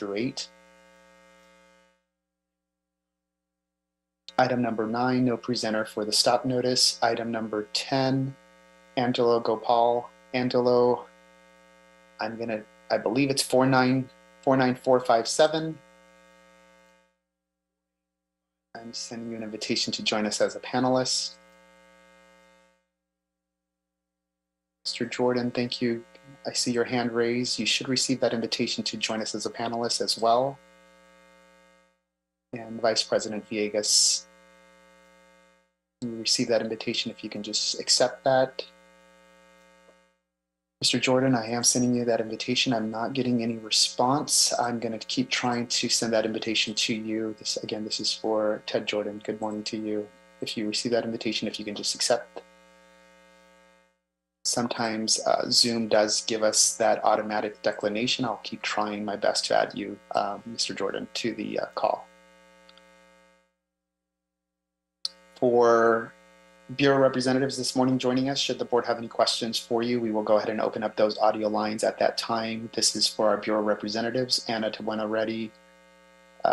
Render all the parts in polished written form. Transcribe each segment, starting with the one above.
through 8. Item number 9, no presenter for the stop notice. Item number 10, Angelo Gopal. Angelo, I believe it's 499457. I'm sending you an invitation to join us as a panelist. Mr. Jordan, thank you. I see your hand raised. You should receive that invitation to join us as a panelist as well. And Vice President Villegas, you receive that invitation if you can just accept that. Mr. Jordan, I am sending you that invitation. I'm not getting any response. I'm going to keep trying to send that invitation to you. This is for Ted Jordan. Good morning to you. If you receive that invitation, if you can just accept. Sometimes Zoom does give us that automatic declination. I'll keep trying my best to add you, Mr. Jordan, to the call. For Bureau representatives this morning joining us, should the board have any questions for you, we will go ahead and open up those audio lines at that time. This is for our Bureau representatives: Anna Tabuena Reddy,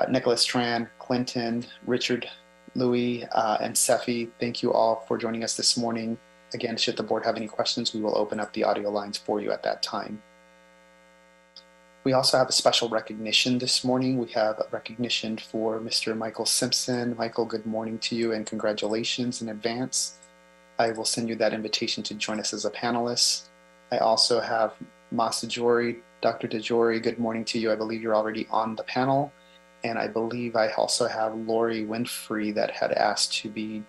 Nicholas Tran, Clinton, Richard, Louis, and Sefi. Thank you all for joining us this morning. Again, should the board have any questions, we will open up the audio lines for you at that time. We also have a special recognition this morning. We have a recognition for Mr. Michael Simpson. Michael, good morning to you and congratulations in advance. I will send you that invitation to join us as a panelist. I also have Mas DeJory. Dr. DeJory, good morning to you. I believe you're already on the panel. And I believe I also have Lori Winfrey that had asked to be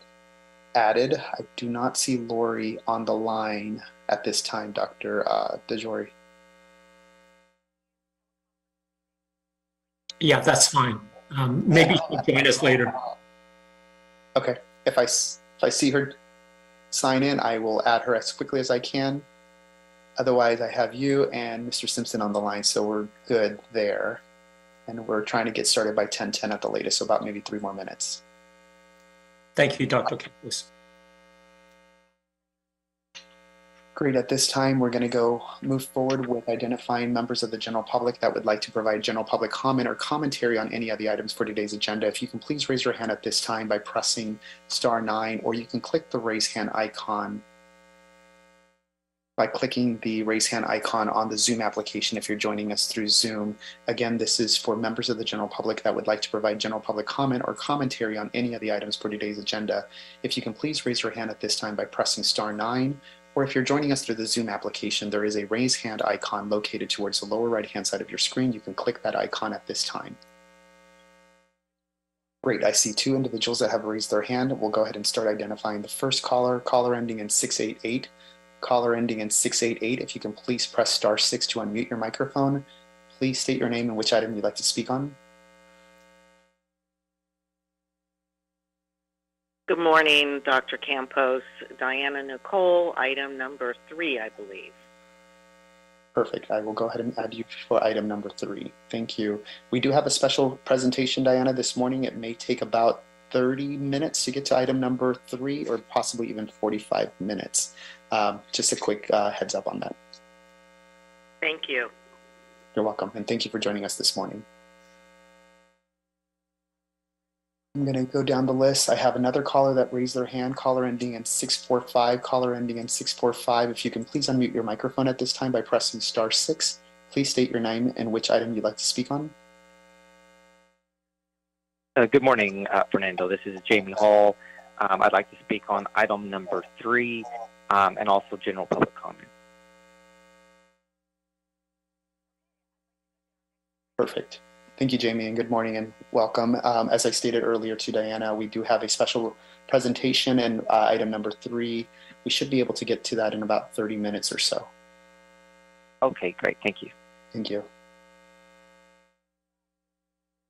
added. I do not see Lori on the line at this time, Dr. DeJory. Yeah, that's fine. Maybe she'll join us later. Okay. If I see her sign in, I will add her as quickly as I can. Otherwise, I have you and Mr. Simpson on the line, so we're good there. And we're trying to get started by 10:10 at the latest, so about maybe 3 more minutes. Thank you, Dr. Campos. Great. At this time, we're going to move forward with identifying members of the general public that would like to provide general public comment or commentary on any of the items for today's agenda. If you can please raise your hand at this time by pressing *9, or you can click the raise hand icon by clicking the raise hand icon on the Zoom application if you're joining us through Zoom. Again, this is for members of the general public that would like to provide general public comment or commentary on any of the items for today's agenda. If you can please raise your hand at this time by pressing *9, or if you're joining us through the Zoom application, there is a raise hand icon located towards the lower right-hand side of your screen. You can click that icon at this time. Great, I see 2 individuals that have raised their hand. We'll go ahead and start identifying the first caller ending in 688. Caller ending in 688, if you can please press *6 to unmute your microphone. Please state your name and which item you'd like to speak on. Good morning, Dr. Campos. Diana Nicole, item number 3, I believe. Perfect. I will go ahead and add you for item number 3. Thank you. We do have a special presentation, Diana, this morning. It may take about 30 minutes to get to item number 3, or possibly even 45 minutes. Just a quick heads up on that. Thank you. You're welcome, and thank you for joining us this morning. I'm going to go down the list. I have another caller that raised their hand, caller ending in 645, caller ending in 645. If you can please unmute your microphone at this time by pressing *6. Please state your name and which item you'd like to speak on. Good morning, Fernando. This is Jamie Hall. I'd like to speak on item number 3 and also general public comment. Perfect. Thank you, Jamie, and good morning and welcome. As I stated earlier to Diana, we do have a special presentation and item number 3. We should be able to get to that in about 30 minutes or so. Okay, great. Thank you. Thank you.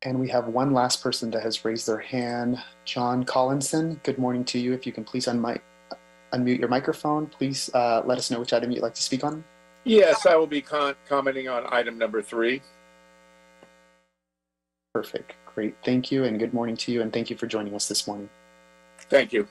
And we have one last person that has raised their hand, John Collinson. Good morning to you. If you can please unmute your microphone, please let us know which item you'd like to speak on. Yes, I will be commenting on item number 3. Perfect. Great. Thank you, and good morning to you, and thank you for joining us this morning. Thank you.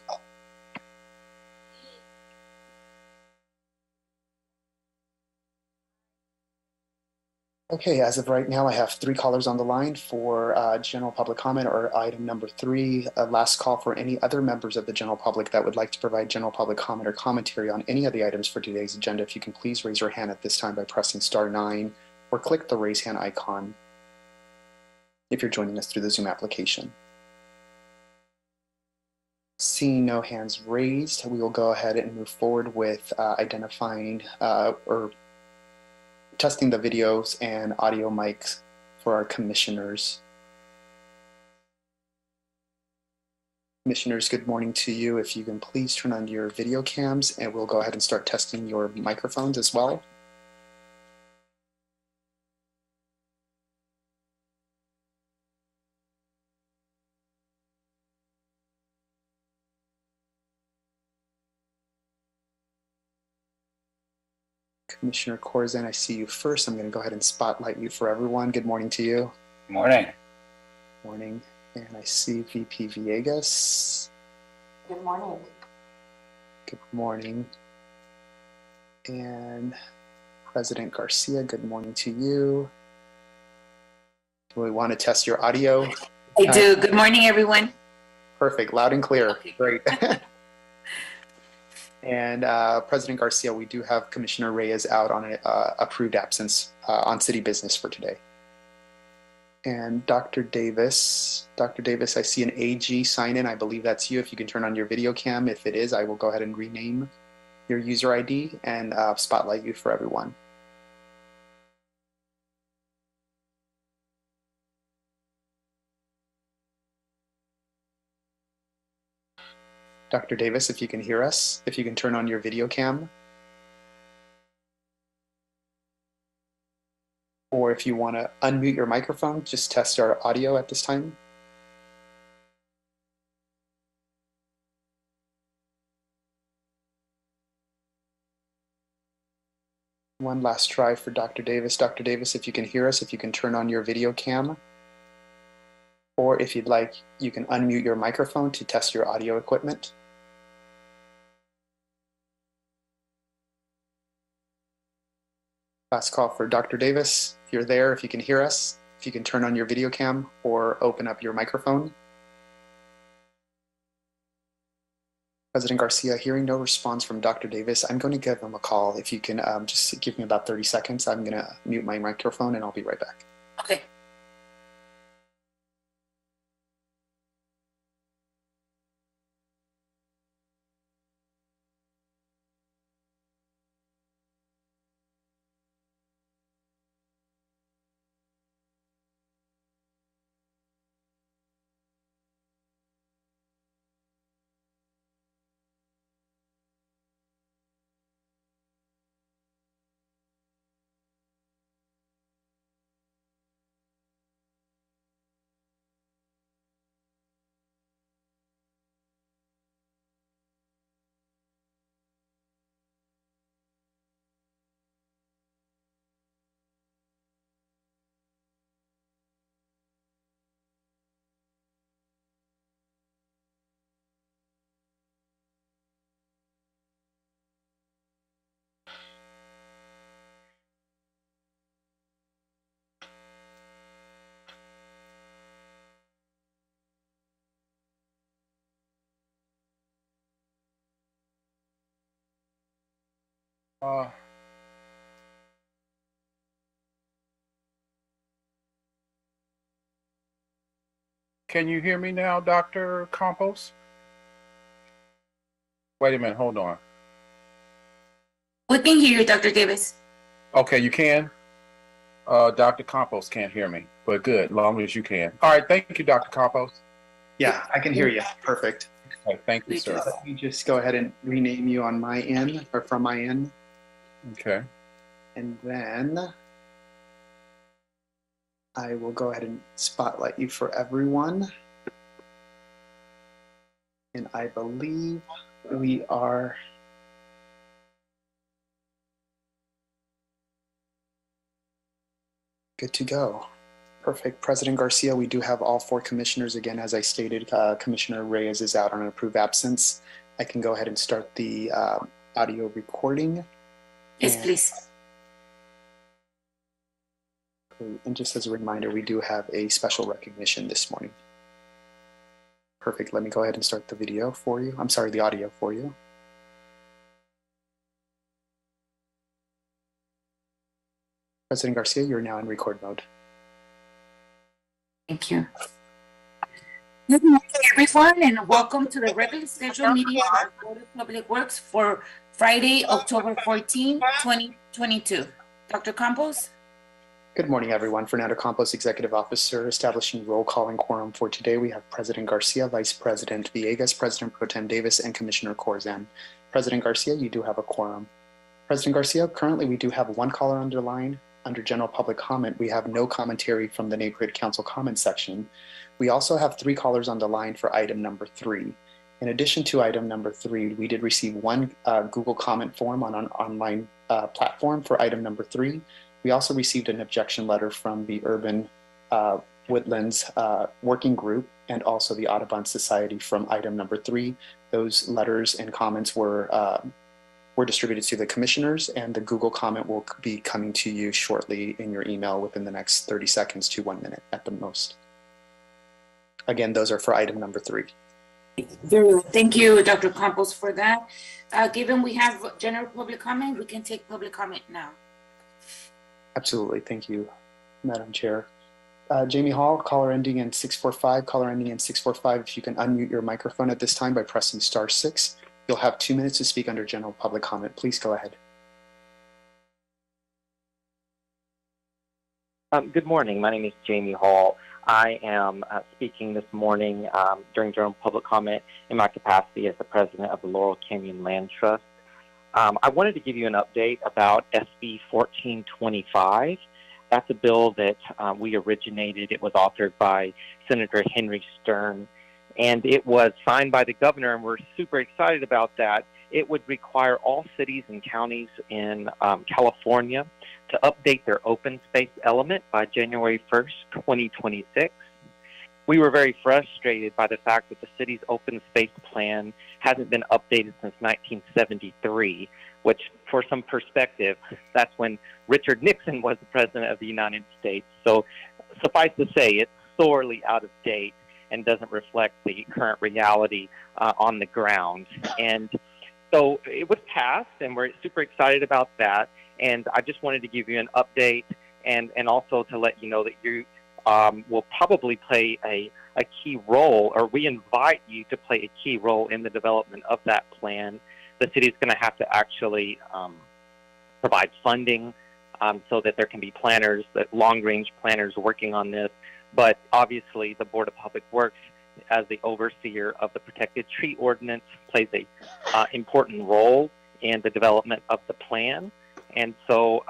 Okay, as of right now, I have 3 callers on the line for general public comment or item number 3. Last call for any other members of the general public that would like to provide general public comment or commentary on any of the items for today's agenda. If you can please raise your hand at this time by pressing *9 or click the raise hand icon if you're joining us through the Zoom application. Seeing no hands raised, we will go ahead and move forward with identifying or testing the videos and audio mics for our commissioners. Commissioners, good morning to you. If you can please turn on your video cams, and we'll go ahead and start testing your microphones as well. Commissioner Corzine, I see you first. I'm going to go ahead and spotlight you for everyone. Good morning to you. Good morning. Morning. And I see VP Villegas. Good morning. Good morning. And President Garcia, good morning to you. Do we want to test your audio? I do. Good morning, everyone. Perfect. Loud and clear. Okay. Great. And President Garcia, we do have Commissioner Reyes out on an approved absence on city business for today. And Dr. Davis, I see an AG sign in. I believe that's you. If you can turn on your video cam. If it is, I will go ahead and rename your user ID and spotlight you for everyone. Dr. Davis, if you can hear us, if you can turn on your video cam. Or if you want to unmute your microphone, just test our audio at this time. One last try for Dr. Davis. Dr. Davis, if you can hear us, if you can turn on your video cam. Or if you'd like, you can unmute your microphone to test your audio equipment. Last call for Dr. Davis. If you're there, if you can hear us, if you can turn on your video cam or open up your microphone. President Garcia, hearing no response from Dr. Davis, I'm going to give him a call. If you can just give me about 30 seconds, I'm going to mute my microphone and I'll be right back. Okay. Can you hear me now, Dr. Campos? Wait a minute, hold on. We can hear you, Dr. Davis. Okay, you can? Dr. Campos can't hear me, but good, long as you can. All right, thank you, Dr. Campos. Yeah, I can hear you. Perfect. Okay, thank you, sir. Let me just go ahead and rename you on my end or from my end. Okay. And then I will go ahead and spotlight you for everyone. And I believe we are good to go. Perfect. President Garcia, we do have all 4 commissioners. Again, as I stated, Commissioner Reyes is out on an approved absence. I can go ahead and start the audio recording. Yes, please. And just as a reminder, we do have a special recognition this morning. Perfect. Let me go ahead and start the video for you. I'm sorry, the audio for you. President Garcia, you're now in record mode. Thank you. Good morning, everyone, and welcome to the regular scheduled meeting of the Board of Public Works for Friday, October 14, 2022. Dr. Campos? Good morning, everyone. Fernando Campos, Executive Officer, establishing roll call and quorum for today. We have President Garcia, Vice President Villegas, President Pro Tem Davis, and Commissioner Corzan. President Garcia, you do have a quorum. President Garcia, currently we do have one caller on the line. Under general public comment, we have no commentary from the Neighborhood Council comment section. We also have 3 callers on the line for item number 3. In addition to item number 3, we did receive one Google comment form on an online platform for item number 3. We also received an objection letter from the Urban Woodlands Working Group and also the Audubon Society from item number 3. Those letters and comments were distributed to the commissioners, and the Google comment will be coming to you shortly in your email within the next 30 seconds to 1 minute at the most. Again, those are for item number 3. Very well. Thank you, Dr. Campos, for that. Given we have general public comment, we can take public comment now. Absolutely. Thank you, Madam Chair. Jamie Hall, caller ending in 645, caller ending in 645. If you can unmute your microphone at this time by pressing *6. You'll have 2 minutes to speak under general public comment. Please go ahead. Good morning. My name is Jamie Hall. I am speaking this morning during general public comment in my capacity as the president of the Laurel Canyon Land Trust. I wanted to give you an update about SB 1425. That's a bill that we originated. It was authored by Senator Henry Stern, and it was signed by the governor, and we're super excited about that. It would require all cities and counties in California to update their open space element by January 1st, 2026. We were very frustrated by the fact that the city's open space plan hasn't been updated since 1973, which, for some perspective, that's when Richard Nixon was the president of the United States. So suffice to say, it's sorely out of date and doesn't reflect the current reality on the ground. And so it was passed, and we're super excited about that. And I just wanted to give you an update and also to let you know that you will probably play a key role, or we invite you to play a key role in the development of that plan. The city is going to have to actually provide funding so that there can be planners, that long-range planners working on this. But obviously, the Board of Public Works, as the overseer of the Protected Tree Ordinance, plays a important role in the development of the plan. And so,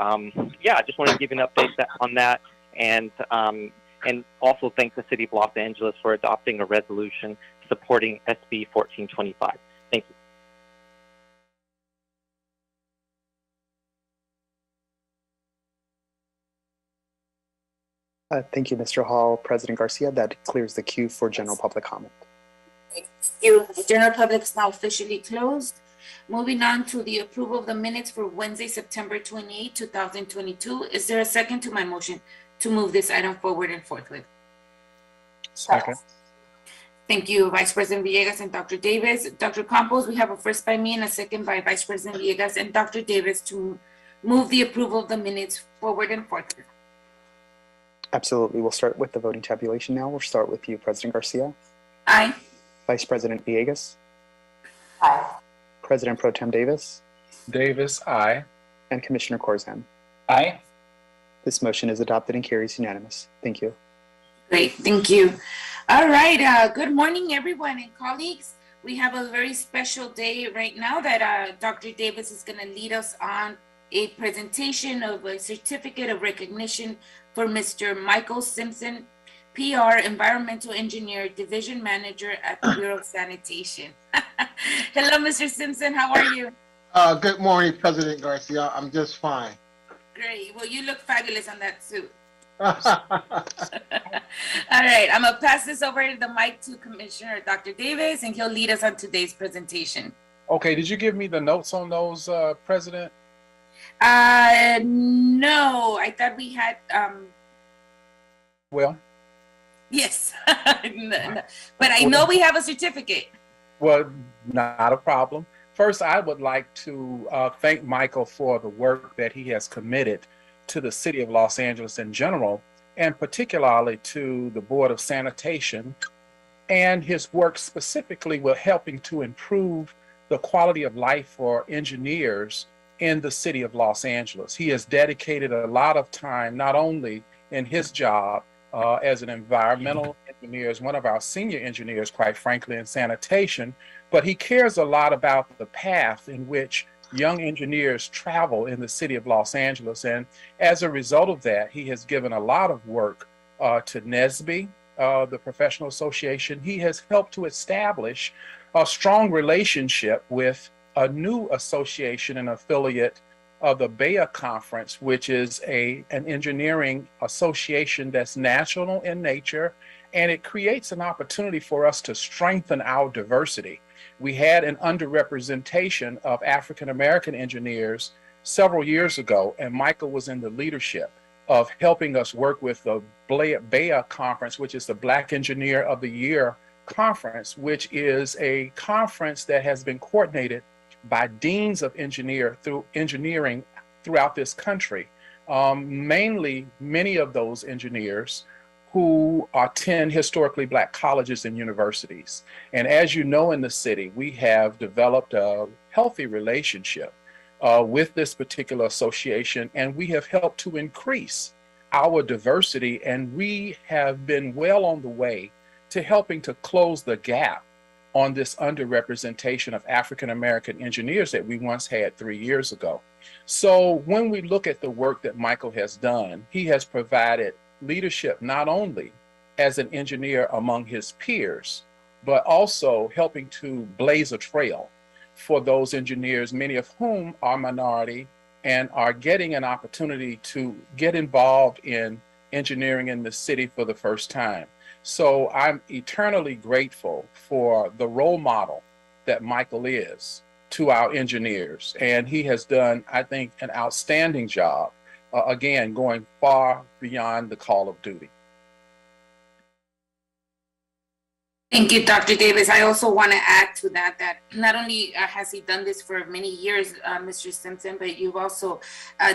yeah, I just wanted to give you an update on that, and also thank the City of Los Angeles for adopting a resolution supporting SB 1425. Thank you. Thank you, Mr. Hall. President Garcia, that clears the queue for general public comment. Thank you. The general public is now officially closed. Moving on to the approval of the minutes for Wednesday, September 28, 2022. Is there a second to my motion to move this item forward and forthwith? Second. Thank you, Vice President Villegas and Dr. Davis. Dr. Campos, we have a first by me and a second by Vice President Villegas and Dr. Davis to move the approval of the minutes forward and forthwith. Absolutely. We'll start with the voting tabulation now. We'll start with you, President Garcia. Aye. Vice President Villegas. Aye. President Pro Tem Davis. Davis, aye. And Commissioner Corzan. Aye. This motion is adopted and carries unanimous. Thank you. Great, thank you. All right, good morning, everyone and colleagues. We have a very special day right now that Dr. Davis is going to lead us on a presentation of a certificate of recognition for Mr. Michael Simpson, PR, Environmental Engineer, Division Manager at the Bureau of Sanitation. Hello, Mr. Simpson, how are you? Good morning, President Garcia. I'm just fine. Great, well, you look fabulous on that suit. All right, I'm gonna pass this over to the mic to Commissioner Dr. Davis, and he'll lead us on today's presentation. Okay, did you give me the notes on those, President? No, I thought we had well? Yes. No. But I know we have a certificate. Well, not a problem. First, I would like to thank Michael for the work that he has committed to the city of Los Angeles in general, and particularly to the Board of Sanitation, and his work specifically with helping to improve the quality of life for engineers in the city of Los Angeles. He has dedicated a lot of time, not only in his job as an environmental engineer, as one of our senior engineers, quite frankly, in sanitation, but he cares a lot about the path in which young engineers travel in the city of Los Angeles. And as a result of that, he has given a lot of work to NSBE, the professional association. He has helped to establish a strong relationship with a new association and affiliate of the BEA Conference, which is an engineering association that's national in nature, and it creates an opportunity for us to strengthen our diversity. We had an underrepresentation of African American engineers several years ago, and Michael was in the leadership of helping us work with the BEA Conference, which is the Black Engineer of the Year Conference, which is a conference that has been coordinated by deans of engineering throughout this country. Mainly, many of those engineers who attend historically Black colleges and universities. And as you know, in the city, we have developed a healthy relationship with this particular association, and we have helped to increase our diversity, and we have been well on the way to helping to close the gap on this underrepresentation of African American engineers that we once had 3 years ago. So when we look at the work that Michael has done, he has provided leadership not only as an engineer among his peers, but also helping to blaze a trail for those engineers, many of whom are minority and are getting an opportunity to get involved in engineering in the city for the first time. So I'm eternally grateful for the role model that Michael is to our engineers. And he has done, I think, an outstanding job, again, going far beyond the call of duty. Thank you, Dr. Davis. I also want to add to that, that not only has he done this for many years, Mr. Simpson, but you've also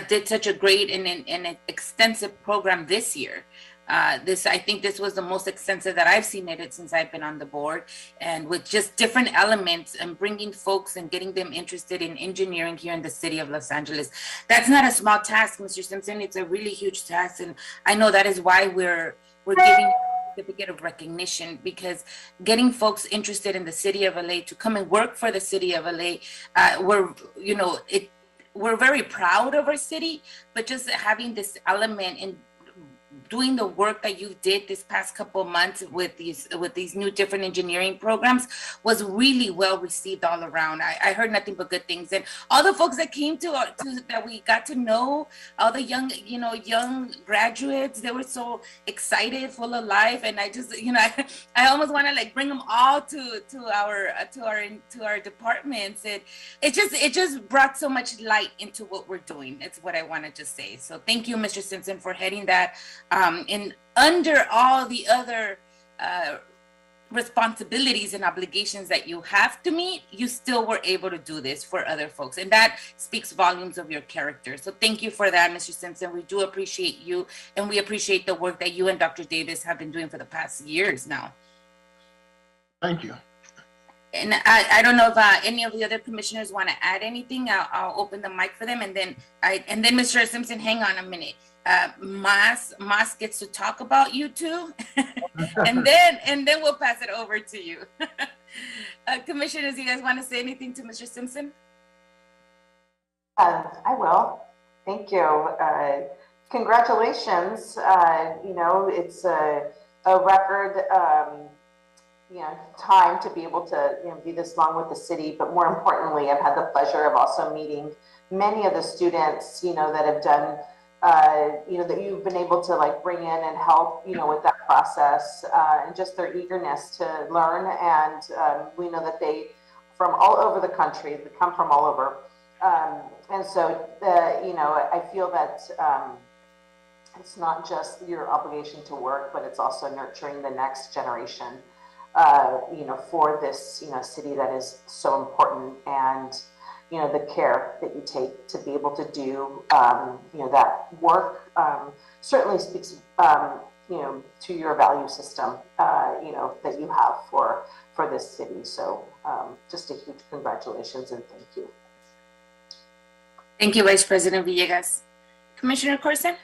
did such a great and an extensive program this year. I think this was the most extensive that I've seen it since I've been on the board, and with just different elements and bringing folks and getting them interested in engineering here in the city of Los Angeles. That's not a small task, Mr. Simpson. It's a really huge task, and I know that is why we're giving a certificate of recognition, because getting folks interested in the city of LA to come and work for the city of LA, we're very proud of our city, but just having this element in doing the work that you did this past couple of months with these new different engineering programs was really well received all around. I heard nothing but good things, and all the folks that came to that we got to know, all the young graduates, they were so excited, full of life, and I just I almost want to like bring them all to our departments. It just brought so much light into what we're doing. It's what I want to just say. So thank you, Mr. Simpson, for heading that. And under all the other responsibilities and obligations that you have to meet, you still were able to do this for other folks. And that speaks volumes of your character. So thank you for that, Mr. Simpson. We do appreciate you, and we appreciate the work that you and Dr. Davis have been doing for the past years now. Thank you. And I don't know if any of the other commissioners want to add anything. I'll open the mic for them, and then Mr. Simpson, hang on a minute. Mas gets to talk about you too, and then we'll pass it over to you. Commissioners, you guys want to say anything to Mr. Simpson? I will. Thank you. Congratulations. It's a record. Time to be able to be this long with the city, but more importantly, I've had the pleasure of also meeting many of the students that have done that you've been able to like bring in and help with that process, and just their eagerness to learn. And we know that they from all over the country, they come from all over, and so I feel that it's not just your obligation to work, but it's also nurturing the next generation, for this, city that is so important, and, the care that you take to be able to do, that work, certainly speaks, to your value system, that you have for this city. So just a huge congratulations and thank you. Thank you, Vice President Villegas. Commissioner Corson?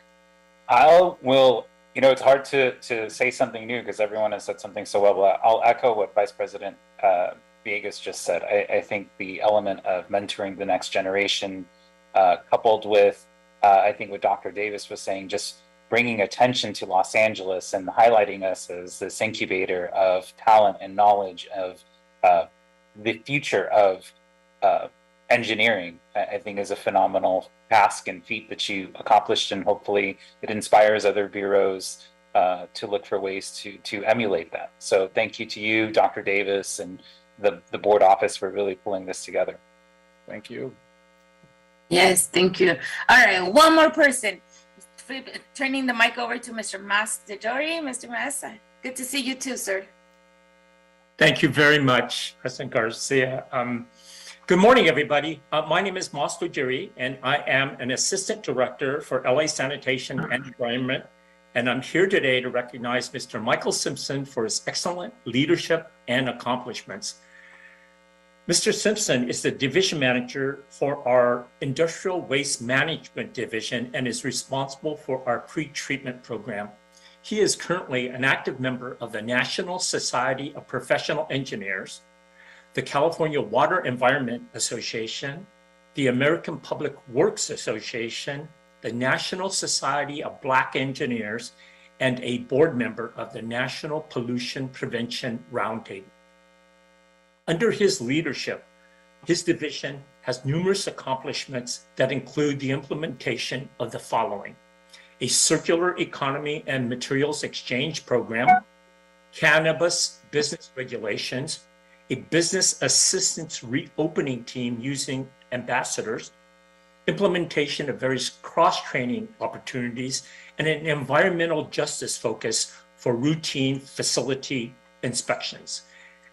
It's hard to say something new because everyone has said something so well, but I'll echo what Vice President Villegas just said. I think the element of mentoring the next generation, coupled with, I think what Dr. Davis was saying, just bringing attention to Los Angeles and highlighting us as this incubator of talent and knowledge of the future of engineering, I think is a phenomenal task and feat that you accomplished, and hopefully it inspires other bureaus to look for ways to emulate that. So thank you to you, Dr. Davis, and the board office for really pulling this together. Thank you. Yes, thank you. All right, one more person. Turning the mic over to Mr. Mas DeJory. Mr. Mas, good to see you too, sir. Thank you very much, President Garcia. Good morning, everybody. My name is Mas DeJory, and I am an Assistant Director for LA Sanitation and Environment. And I'm here today to recognize Mr. Michael Simpson for his excellent leadership and accomplishments. Mr. Simpson is the division manager for our Industrial Waste Management Division and is responsible for our pre-treatment program. He is currently an active member of the National Society of Professional Engineers, the California Water Environment Association, the American Public Works Association, the National Society of Black Engineers, and a board member of the National Pollution Prevention Roundtable. Under his leadership, his division has numerous accomplishments that include the implementation of the following: a circular economy and materials exchange program, cannabis business regulations, a business assistance reopening team using ambassadors, implementation of various cross-training opportunities, and an environmental justice focus for routine facility inspections.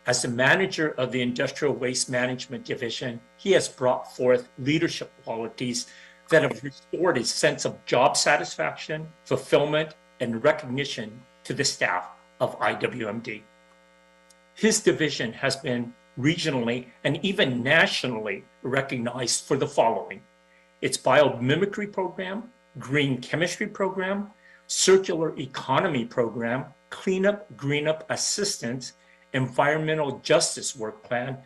As the manager of the Industrial Waste Management Division, he has brought forth leadership qualities that have restored a sense of job satisfaction, fulfillment, and recognition to the staff of IWMD. His division has been regionally and even nationally recognized for the following: its biomimicry program, green chemistry program, circular economy program, cleanup, greenup assistance, environmental justice work plan,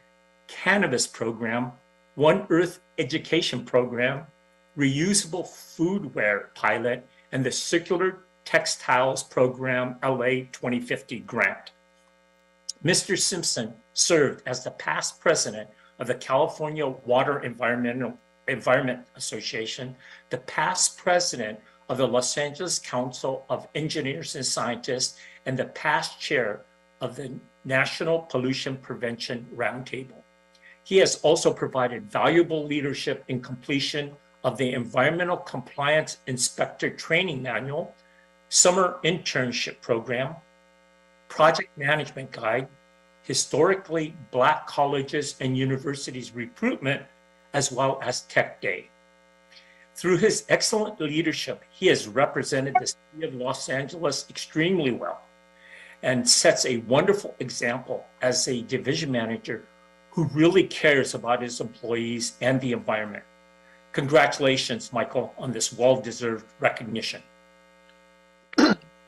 cannabis program, One Earth education program, reusable foodware pilot, and the circular textiles program LA 2050 grant. Mr. Simpson served as the past president of the California Water Environment Association, the past president of the Los Angeles Council of Engineers and Scientists, and the past chair of the National Pollution Prevention Roundtable. He has also provided valuable leadership in completion of the Environmental Compliance Inspector Training Manual, Summer Internship Program, Project Management Guide, Historically Black Colleges and Universities Recruitment, as well as Tech Day. Through his excellent leadership, he has represented the city of Los Angeles extremely well and sets a wonderful example as a division manager who really cares about his employees and the environment. Congratulations, Michael, on this well-deserved recognition.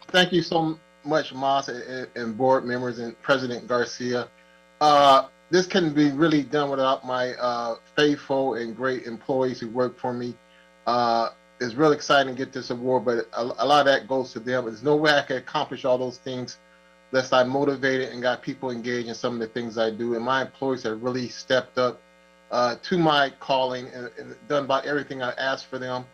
Thank you so much, Mas, and board members and President Garcia. This couldn't be really done without my faithful and great employees who work for me. It's really exciting to get this award, but a lot of that goes to them. There's no way I could accomplish all those things unless I motivated and got people engaged in some of the things I do. And my employees have really stepped up to my calling and done about everything I asked for them.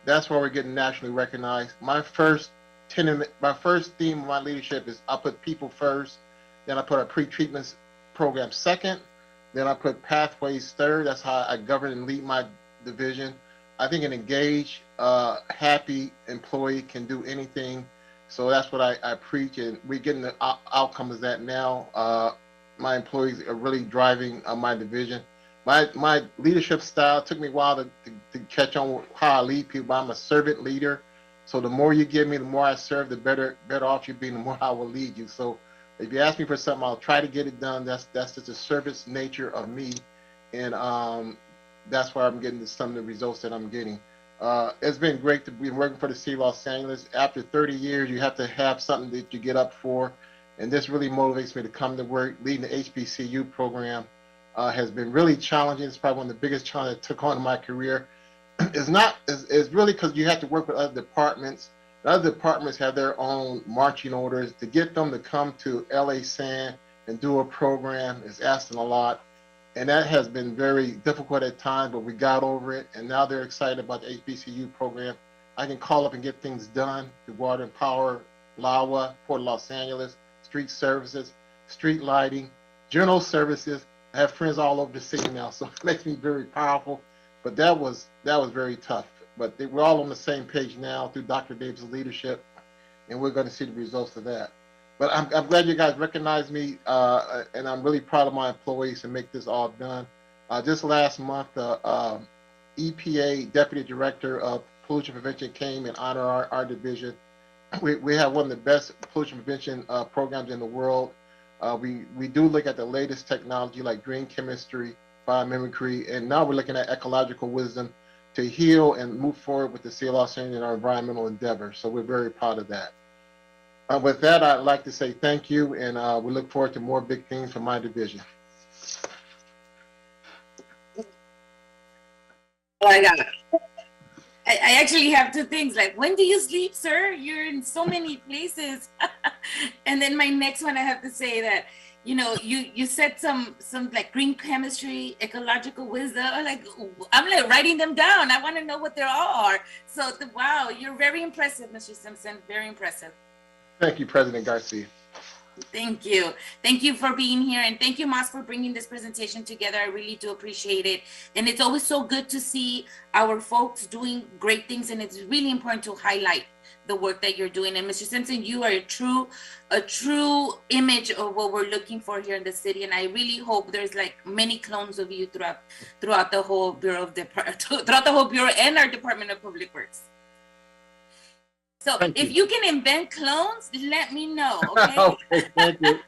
That's why we're getting nationally recognized. My first theme of my leadership is I put people first, then I put a pre-treatment program second, then I put pathways third. That's how I govern and lead my division. I think an engaged, happy employee can do anything. So that's what I preach, and we're getting the outcome of that now. My employees are really driving my division. My leadership style took me a while to catch on with how I lead people, but I'm a servant leader. So the more you give me, the more I serve, the better off you be, the more I will lead you. So if you ask me for something, I'll try to get it done. That's just the service nature of me, and that's why I'm getting some of the results that I'm getting. It's been great to be working for the city of Los Angeles. After 30 years, you have to have something that you get up for, and this really motivates me to come to work. Leading the HBCU program has been really challenging. It's probably one of the biggest challenges I took on in my career. It's really because you have to work with other departments. The other departments have their own marching orders. To get them to come to LA San and do a program is asking a lot. And that has been very difficult at times, but we got over it. And now they're excited about the HBCU program. I can call up and get things done. The Water and Power, LAWA, Port of Los Angeles, street services, street lighting, general services. I have friends all over the city now, so it makes me very powerful. But that was very tough. But we're all on the same page now through Dr. Davis' leadership, and we're going to see the results of that. But I'm glad you guys recognize me, and I'm really proud of my employees to make this all done. Just last month, EPA Deputy Director of Pollution Prevention came and honored our division. We have one of the best pollution prevention programs in the world. We do look at the latest technology like green chemistry, biomimicry, and now we're looking at ecological wisdom to heal and move forward with the city of Los Angeles and our environmental endeavors. So we're very proud of that. With that, I'd like to say thank you, and we look forward to more big things for my division. Oh my God. I actually have two things. Like, when do you sleep, sir? You're in so many places. And then my next one, I have to say that, you know, you said some like green chemistry, ecological wisdom. I'm like writing them down. I want to know what they all are. So wow, you're very impressive, Mr. Simpson. Very impressive. Thank you, President Garcia. Thank you. Thank you for being here. And thank you, Mas, for bringing this presentation together. I really do appreciate it. And it's always so good to see our folks doing great things. And it's really important to highlight the work that you're doing. And Mr. Simpson, you are a true image of what we're looking for here in the city. And I really hope there's like many clones of you throughout the whole Bureau and our Department of Public Works. So if you can invent clones, let me know, okay? Okay, thank you.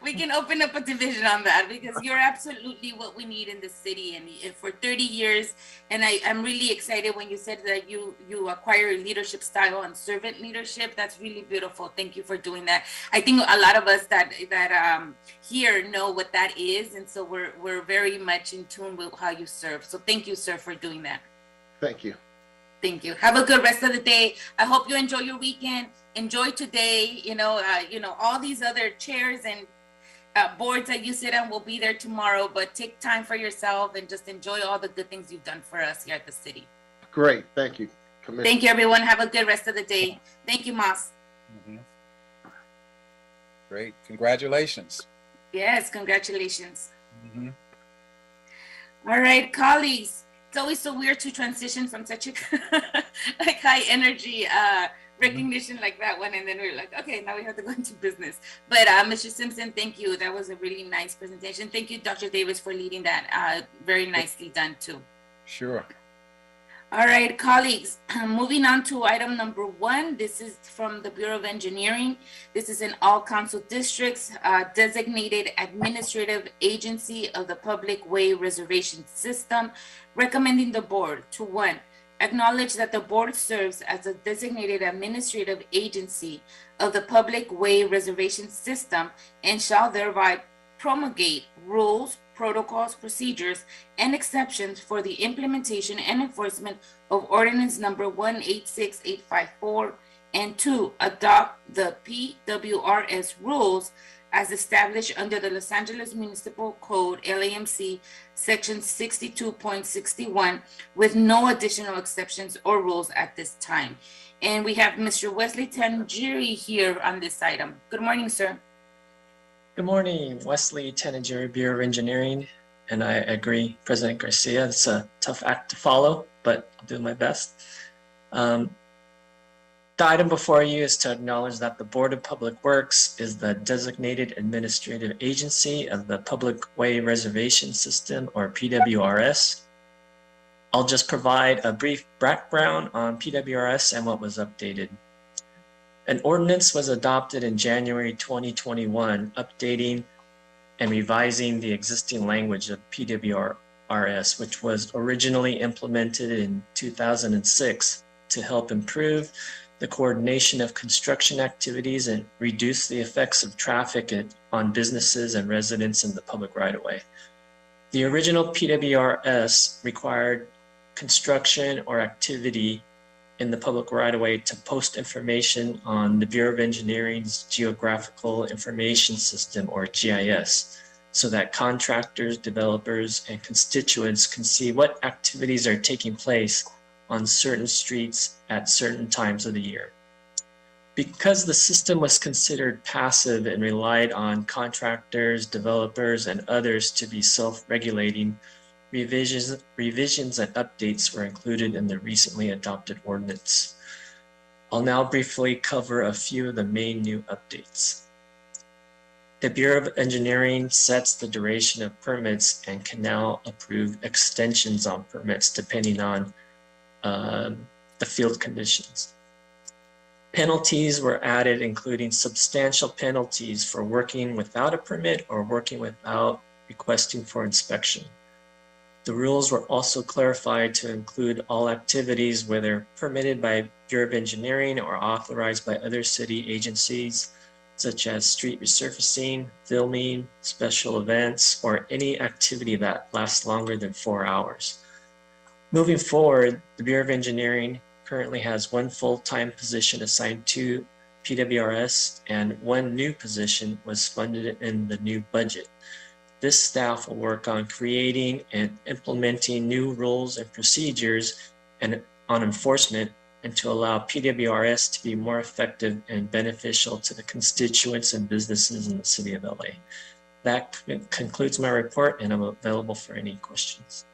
We can open up a division on that, because you're absolutely what we need in the city, and for 30 years. And I'm really excited when you said that you acquire leadership style and servant leadership. That's really beautiful. Thank you for doing that. I think a lot of us that here know what that is, and so we're very much in tune with how you serve. So thank you, sir, for doing that. Thank you. Thank you. Have a good rest of the day. I hope you enjoy your weekend. Enjoy today. All these other chairs and boards that you sit on will be there tomorrow, but take time for yourself and just enjoy all the good things you've done for us here at the city. Great. Thank you, Commissioner. Thank you, everyone. Have a good rest of the day. Thank you, Mas. Mm-hmm. Great. Congratulations. Yes, congratulations. Mm-hmm. All right, colleagues. It's always so weird to transition from such a like high energy recognition like that one, and then we're like, okay, now we have to go into business. But Mr. Simpson, thank you. That was a really nice presentation. Thank you, Dr. Davis, for leading that. Very nicely done too. Sure. All right, colleagues, moving on to item number 1. This is from the Bureau of Engineering. This is in all council districts, designated administrative agency of the Public Way Reservation System, recommending the board to 1, acknowledge that the board serves as a designated administrative agency of the Public Way Reservation System and shall thereby promulgate rules, protocols, procedures, and exceptions for the implementation and enforcement of ordinance number 186854, and 2, adopt the PWRS rules as established under the Los Angeles Municipal Code, LAMC, section 62.61, with no additional exceptions or rules at this time. And we have Mr. Wesley Tanjiri here on this item. Good morning, sir. Good morning, Wesley Tanjiri, Bureau of Engineering. and I agree, President Garcia, it's a tough act to follow, but I'll do my best. The item before you is to acknowledge that the Board of Public Works is the designated administrative agency of the Public Way Reservation System, or PWRS. I'll just provide a brief background on PWRS and what was updated. An ordinance was adopted in January 2021, updating and revising the existing language of PWRS, which was originally implemented in 2006 to help improve the coordination of construction activities and reduce the effects of traffic on businesses and residents in the public right-of-way. The original PWRS required construction or activity in the public right-of-way to post information on the Bureau of Engineering's Geographical Information System, or GIS, so that contractors, developers, and constituents can see what activities are taking place on certain streets at certain times of the year. Because the system was considered passive and relied on contractors, developers, and others to be self-regulating, revisions and updates were included in the recently adopted ordinance. I'll now briefly cover a few of the main new updates. The Bureau of Engineering sets the duration of permits and can now approve extensions on permits depending on the field conditions. Penalties were added, including substantial penalties for working without a permit or working without requesting for inspection. The rules were also clarified to include all activities, whether permitted by Bureau of Engineering or authorized by other city agencies, such as street resurfacing, filming, special events, or any activity that lasts longer than 4 hours. Moving forward, the Bureau of Engineering currently has one full-time position assigned to PWRS, and one new position was funded in the new budget. This staff will work on creating and implementing new rules and procedures and on enforcement, and to allow PWRS to be more effective and beneficial to the constituents and businesses in the city of LA. That concludes my report, and I'm available for any questions.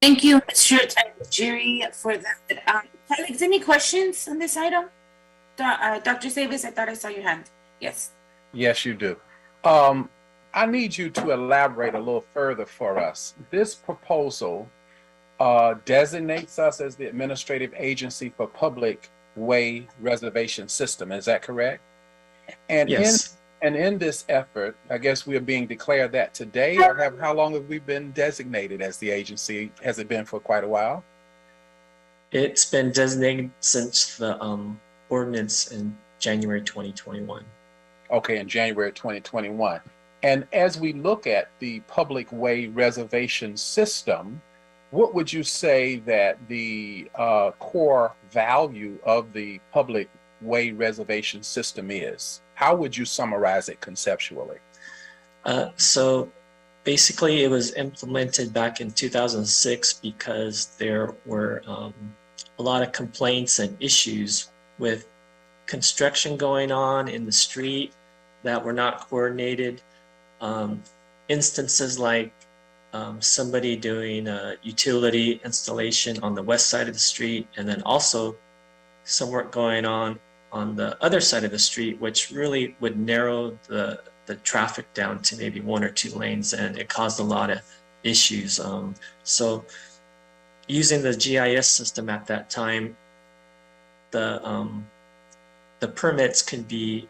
Thank you, Mr. Jerry, for that. Colleagues, any questions on this item? Dr. Davis, I thought I saw your hand. Yes. Yes, you do. I need you to elaborate a little further for us. This proposal designates us as the administrative agency for Public Way Reservation System. Is that correct? And yes. In this effort, I guess we are being declared that today, or how long have we been designated as the agency? Has it been for quite a while? It's been designated since the ordinance in January 2021. Okay, in January 2021. And as we look at the Public Way Reservation System, what would you say that the core value of the Public Way Reservation System is? How would you summarize it conceptually? So basically it was implemented back in 2006 because there were a lot of complaints and issues with construction going on in the street that were not coordinated. Instances like somebody doing a utility installation on the west side of the street, and then also some work going on the other side of the street, which really would narrow the traffic down to maybe 1 or 2 lanes, and it caused a lot of issues. So using the GIS system at that time, the permits can be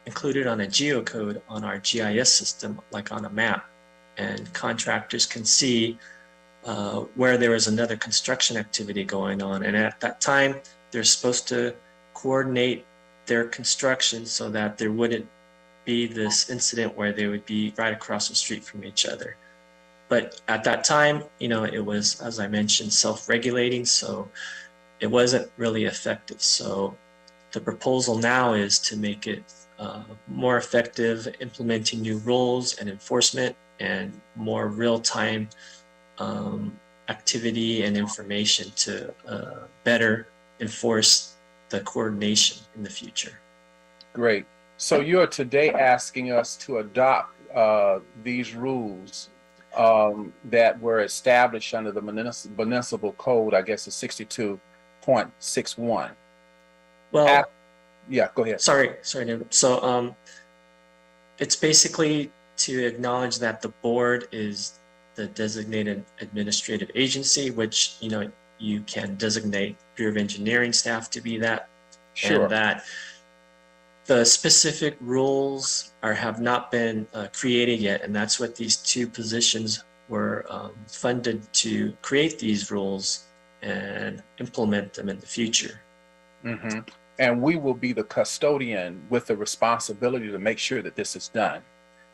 included on a geocode on our GIS system, like on a map, and contractors can see where there is another construction activity going on. And at that time, they're supposed to coordinate their construction so that there wouldn't be this incident where they would be right across the street from each other. But at that time, you know, it was, as I mentioned, self-regulating, so it wasn't really effective. So the proposal now is to make it more effective, implementing new rules and enforcement and more real-time activity and information to better enforce the coordination in the future. Great. So you're today asking us to adopt these rules that were established under the municipal code, I guess it's 62.61. Well, yeah, go ahead. sorry, David. So it's basically to acknowledge that the board is the designated administrative agency, which, you know, you can designate Bureau of Engineering staff to be that. Sure. And that the specific rules have not been created yet, and that's what these two positions were funded to create these rules and implement them in the future. Mm-hmm. And we will be the custodian with the responsibility to make sure that this is done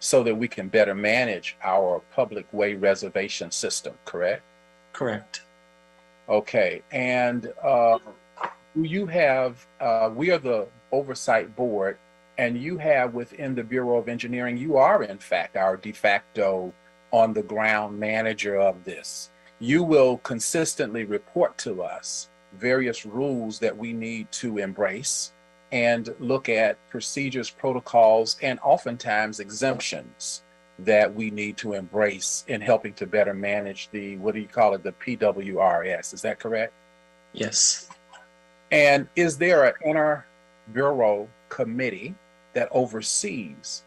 so that we can better manage our public way reservation system, correct? Correct. Okay, and you have, we are the oversight board, and you have within the Bureau of Engineering, you are in fact our de facto on the ground manager of this. You will consistently report to us various rules that we need to embrace and look at procedures, protocols, and oftentimes exemptions that we need to embrace in helping to better manage the, what do you call it, the PWRS, is that correct? Yes. And is there an inter-bureau committee that oversees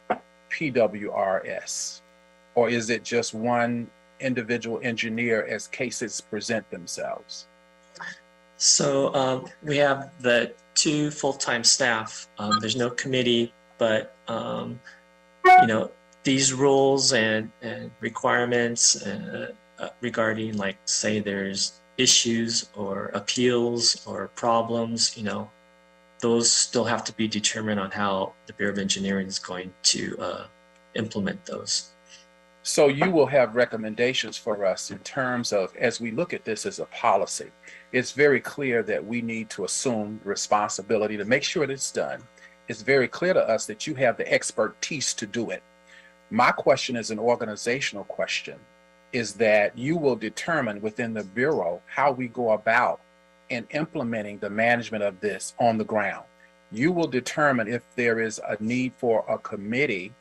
PWRS? Or is it just one individual engineer as cases present themselves? So we have the 2 full-time staff. There's no committee, but you know, these rules and requirements regarding, like, say there's issues or appeals or problems, you know, those still have to be determined on how the Bureau of Engineering is going to implement those. So you will have recommendations for us in terms of, as we look at this as a policy, it's very clear that we need to assume responsibility to make sure that it's done. It's very clear to us that you have the expertise to do it. My question is an organizational question, is that you will determine within the Bureau how we go about in implementing the management of this on the ground. You will determine if there is a need for a committee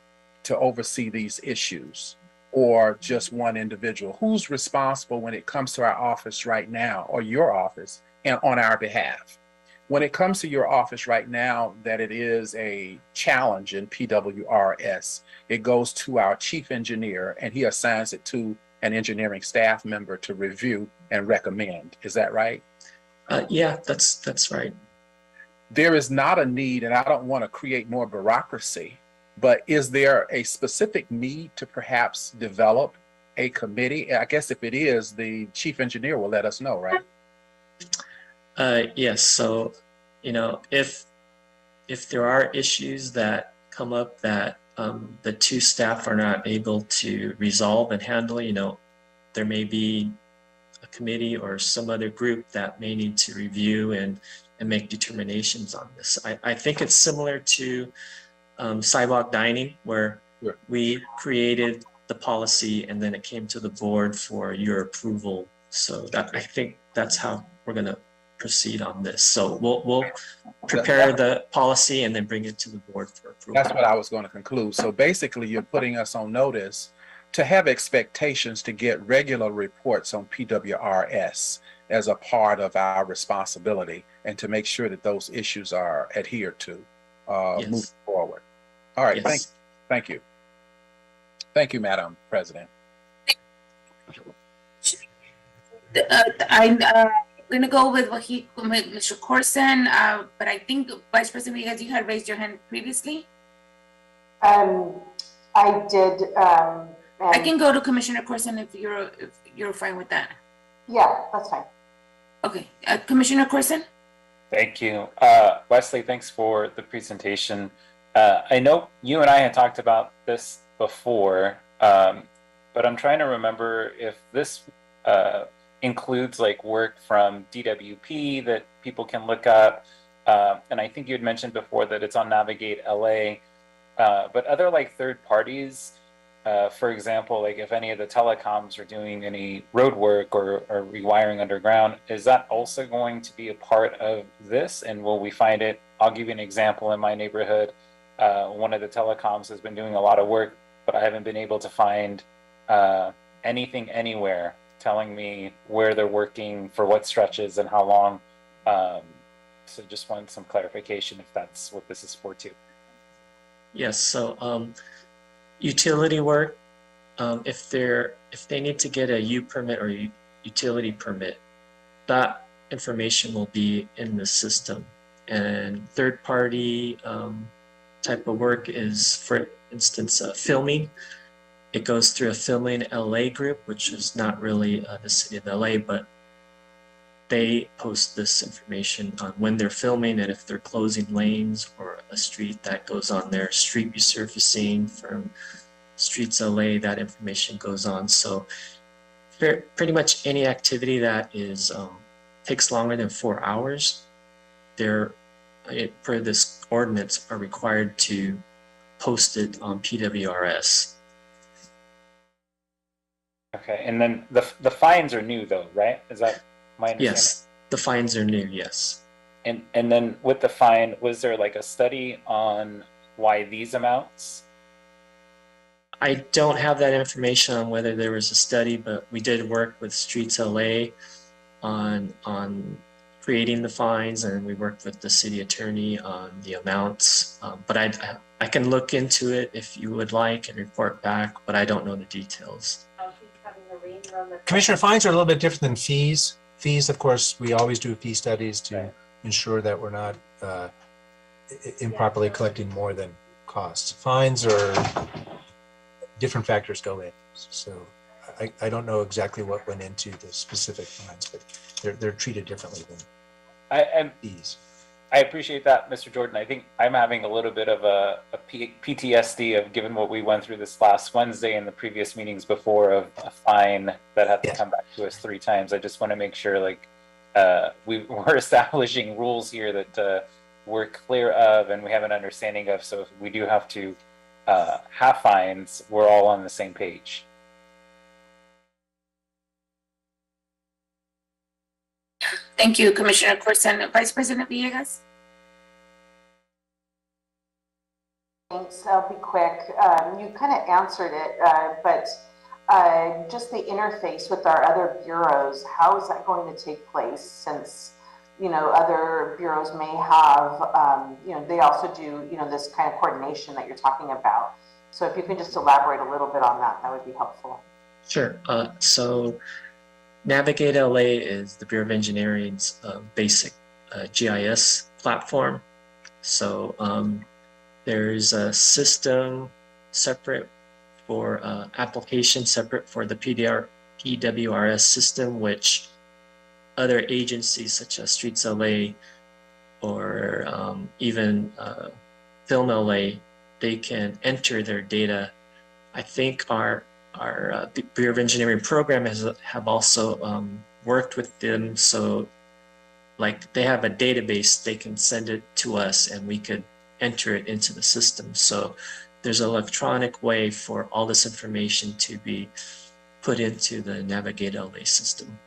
to oversee these issues or just one individual. Who's responsible when it comes to our office right now, or your office, and on our behalf? When it comes to your office right now, that it is a challenge in PWRS, it goes to our chief engineer and he assigns it to an engineering staff member to review and recommend. Is that right? Yeah, that's right. There is not a need, and I don't want to create more bureaucracy, but is there a specific need to perhaps develop a committee? I guess if it is, the chief engineer will let us know, right? Yes. So, you know, if there are issues that come up that the 2 staff are not able to resolve and handle, you know, there may be a committee or some other group that may need to review and make determinations on this. I think it's similar to sidewalk dining, where we created the policy and then it came to the board for your approval. So that, I think that's how we're going to proceed on this. So we'll prepare the policy and then bring it to the board for approval. That's what I was going to conclude. So basically you're putting us on notice to have expectations to get regular reports on PWRS as a part of our responsibility, and to make sure that those issues are adhered to moving forward. All right, Yes. thank you. Thank you, Madam President. I'm going to go with Mr. Corson, but I think Vice President Villegas, you had raised your hand previously. I did. I can go to Commissioner Corson if you're fine with that. Yeah, that's fine. Okay, Commissioner Corson. Thank you. Wesley, thanks for the presentation. I know you and I had talked about this before, but I'm trying to remember if this includes like work from DWP that people can look up. And I think you had mentioned before that it's on Navigate LA, but other like third parties, for example, like if any of the telecoms are doing any road work or rewiring underground, is that also going to be a part of this? And will we find it? I'll give you an example in my neighborhood. One of the telecoms has been doing a lot of work but I haven't been able to find anything anywhere telling me where they're working, for what stretches, and how long. So just want some clarification if that's what this is for too. Yes, so utility work, if they need to get a U permit or utility permit, that information will be in the system. And third party type of work is, for instance, filming. It goes through a Filming LA group, which is not really the city of LA, but they post this information on when they're filming and if they're closing lanes or a street that goes on there. Street resurfacing from Streets LA, that information goes on. So pretty much any activity that is takes longer than 4 hours, they're, per this ordinance, are required to post it on PWRS. Okay, and then the fines are new though, right? Is that my understanding? Yes, the fines are new, yes. And then with the fine, was there like a study on why these amounts? I don't have that information on whether there was a study, but we did work with Streets LA on creating the fines, and we worked with the city attorney on the amounts. But I can look into it if you would like and report back, but I don't know the details. Commissioner, fines are a little bit different than fees. Fees, of course, we always do fee studies to ensure that we're not improperly collecting more than costs. Fines are different factors go in. So I don't know exactly what went into the specific fines, but they're treated differently than fees. I appreciate that, Mr. Jordan. I think I'm having a little bit of a PTSD of, given what we went through this last Wednesday and the previous meetings before, of a fine that had to come back to us 3 times. I just want to make sure, like, we're establishing rules here that we're clear of and we have an understanding of. So if we do have to have fines, we're all on the same page. Thank you, Commissioner Corson. Vice President Villegas? Thanks. I'll be quick. You kind of answered it, but just the interface with our other bureaus, how is that going to take place, since, you know, other bureaus may have, you know, they also do, you know, this kind of coordination that you're talking about. So if you can just elaborate a little bit on that, that would be helpful. Sure. So Navigate LA is the Bureau of Engineering's basic GIS platform. So there's a system separate for application, separate for the PWRS system, which other agencies such as Streets LA or even Film LA, they can enter their data. I think our Bureau of Engineering program have also worked with them. So like they have a database, they can send it to us and we could enter it into the system. So there's an electronic way for all this information to be put into the Navigate LA system.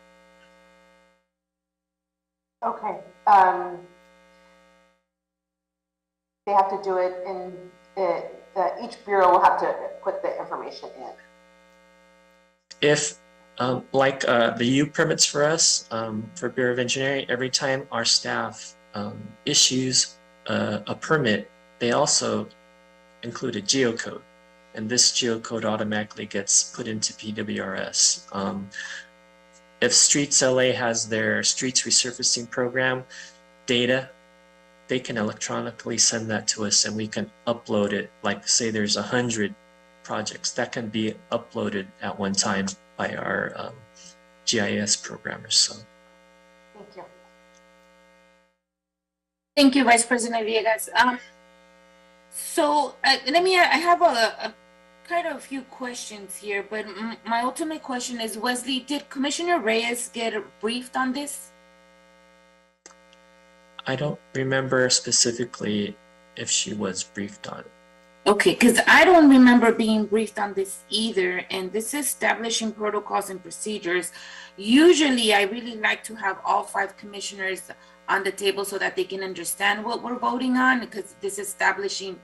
Okay. They have to do it in, each bureau will have to put the information in. If like the U permits for us, for Bureau of Engineering, every time our staff issues a permit, they also include a geocode, and this geocode automatically gets put into PWRS. If Streets LA has their streets resurfacing program data, they can electronically send that to us and we can upload it. Like say there's 100 projects that can be uploaded at one time by our GIS programmers. So thank you. Thank you, Vice President Villegas. So I have a kind of a few questions here, but my ultimate question is, Wesley, did Commissioner Reyes get briefed on this? I don't remember specifically if she was briefed on it. Okay, because I don't remember being briefed on this either, and this is establishing protocols and procedures. Usually, I really like to have all 5 commissioners on the table so that they can understand what we're voting on, because this is establishing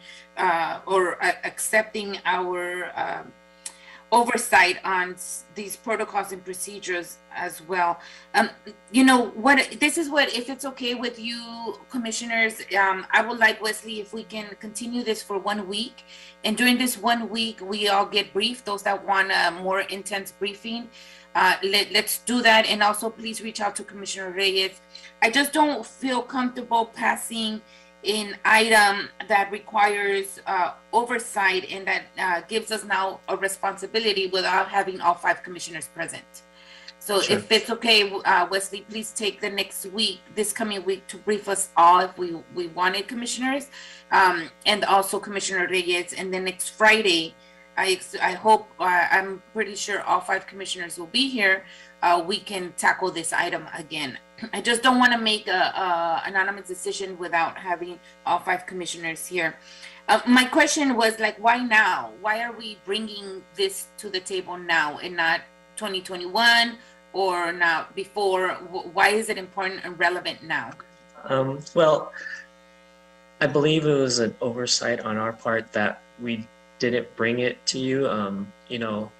or accepting our oversight on these protocols and procedures as well. You know what, this is what, if it's okay with you commissioners, I would like, Wesley, if we can continue this for 1 week, and during this 1 week we all get briefed, those that want a more intense briefing. Let's do that. And also please reach out to Commissioner Reyes. I just don't feel comfortable passing an item that requires oversight and that gives us now a responsibility without having all 5 commissioners present. So Sure. if it's okay, Wesley, please take the next week, this coming week, to brief us all if we wanted commissioners, and also Commissioner Reyes. And then next Friday, I hope, I'm pretty sure all 5 commissioners will be here. We can tackle this item again. I just don't want to make a anonymous decision without having all 5 commissioners here. My question was, like, why now? Why are we bringing this to the table now and not 2021 or not before? Why is it important and relevant now? Well, I believe it was an oversight on our part that we didn't bring it to you. You know,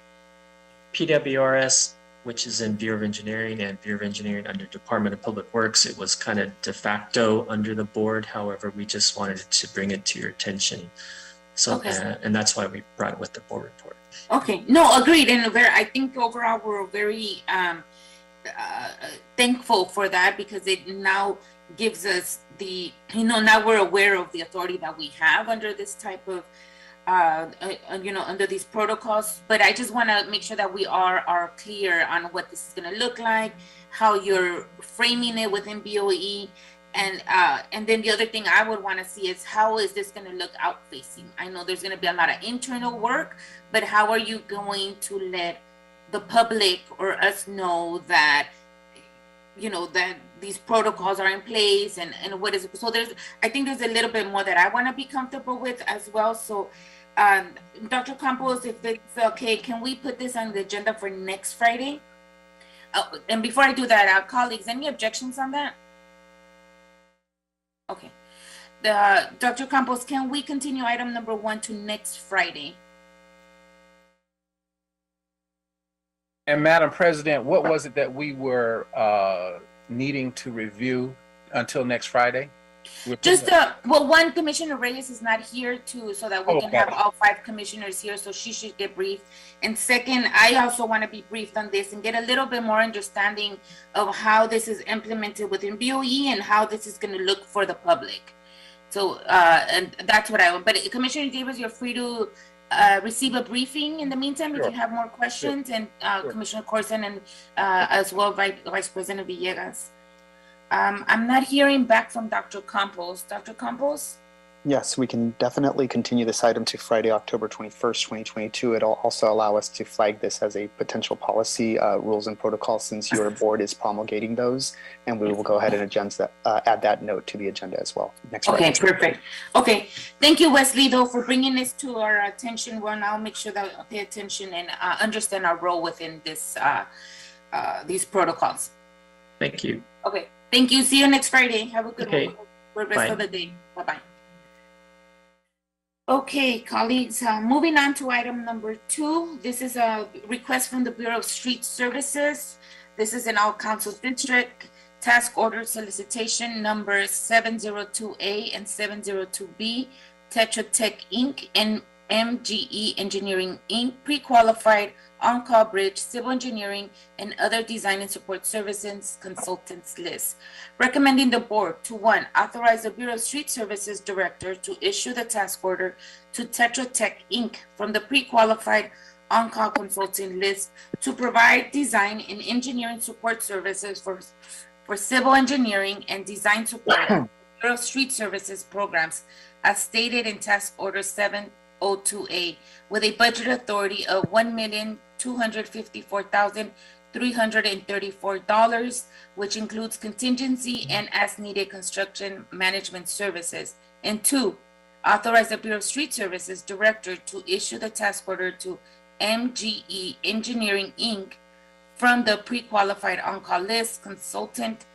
PWRS, which is in Bureau of Engineering, and Bureau of Engineering under Department of Public Works, it was kind of de facto under the board. However, we just wanted to bring it to your attention. So, Okay. and that's why we brought it with the board report. Okay, no, agreed. And I think overall we're very thankful for that, because it now gives us the, you know, now we're aware of the authority that we have under this type of you know, under these protocols. But I just want to make sure that we are clear on what this is going to look like, how you're framing it within BOE, and then the other thing I would want to see is, how is this going to look out facing? I know there's going to be a lot of internal work, but how are you going to let the public or us know that, you know, that these protocols are in place, and what is it? So I think there's a little bit more that I want to be comfortable with as well. So Dr. Campos, if it's okay, can we put this on the agenda for next Friday? And before I do that, colleagues, any objections on that? Okay. Dr. Campos, can we continue item number 1 to next Friday? And Madam President, what was it that we were needing to review until next Friday? Just well, one, Commissioner Reyes is not here so that we can have all 5 commissioners here, so she should get briefed. And second, I also want to be briefed on this and get a little bit more understanding of how this is implemented within BOE and how this is going to look for the public. So and that's what I want. But Commissioner Davis, you're free to receive a briefing in the meantime if you have more questions, and Commissioner Corson, and as well Vice President Villegas. I'm not hearing back from Dr. Campos. Dr. Campos? Yes, we can definitely continue this item to Friday, October 21st, 2022. It'll also allow us to flag this as a potential policy, rules and protocols, since your board is promulgating those, and we will go ahead and add that note to the agenda as well. Next Friday. Okay, perfect. Okay, thank you, Wesley, though, for bringing this to our attention. We'll now make sure that we pay attention and understand our role within this these protocols. Thank you. Okay, thank you. See you next Friday. Have a good rest Bye. of the day. Bye-bye. Okay, colleagues, moving on to item number 2. This is a request from the Bureau of Street Services. This is an all-council district task order solicitation number 702A and 702B, Tetra Tech Inc. and MGE Engineering Inc., pre-qualified on-call bridge, civil engineering, and other design and support services consultants list. Recommending the board to 1, authorize the Bureau of Street Services Director to issue the task order to Tetra Tech Inc. from the pre-qualified on-call consulting list to provide design and engineering support services for civil engineering and design support Bureau of Street Services programs as stated in task order 702A, with a budget authority of $1,254,334, which includes contingency and as-needed construction management services. And 2, authorize the Bureau of Street Services Director to issue the task order to MGE Engineering Inc. from the pre-qualified on-call list consultant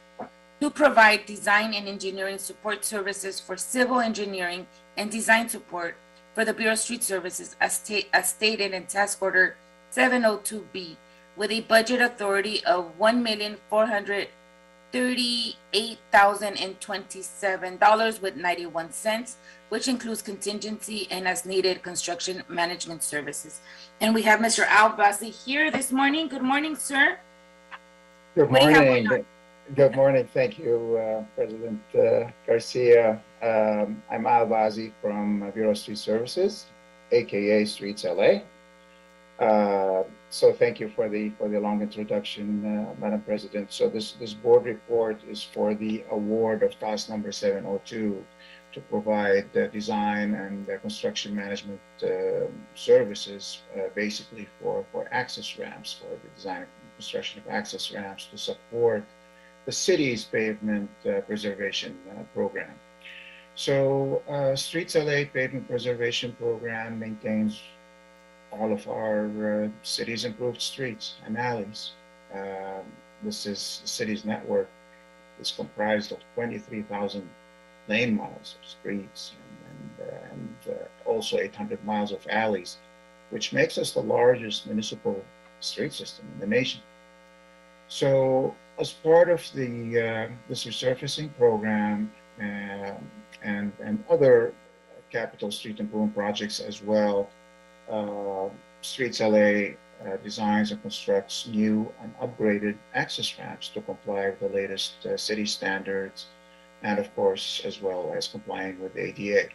to provide design and engineering support services for civil engineering and design support for the Bureau of Street Services as stated in Task Order 702B with a budget authority of $1,438,027.91, which includes contingency and as needed construction management services. And we have Mr. Al Bazzi here this morning. Good morning, sir. Good What do you have going morning. Good morning. Thank you, President Garcia. I'm Al Bazzi from Bureau of Street Services, aka Streets LA. So thank you for the long introduction, Madam President. So this board report is for the award of task number 702 to provide design and construction management services, basically for access ramps, for the design and construction of access ramps to support the city's pavement preservation program. So Streets LA Pavement Preservation Program maintains all of our city's improved streets and alleys. This is the city's network is comprised of 23,000 lane miles of streets and also 800 miles of alleys, which makes us the largest municipal street system in the nation. So as part of this resurfacing program and other capital street improvement projects as well, Streets LA designs and constructs new and upgraded access ramps to comply with the latest city standards, and of course, as well as complying with the ADA.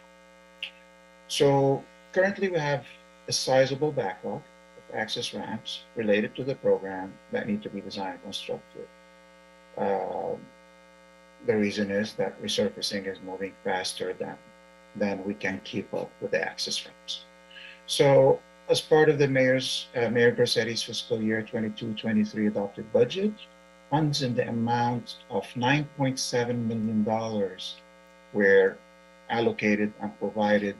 So currently we have a sizable backlog of access ramps related to the program that need to be designed and constructed. The reason is that resurfacing is moving faster than we can keep up with the access ramps. So as part of the Mayor Garcetti's fiscal year 22-23 adopted budget, funds in the amount of $9.7 million were allocated and provided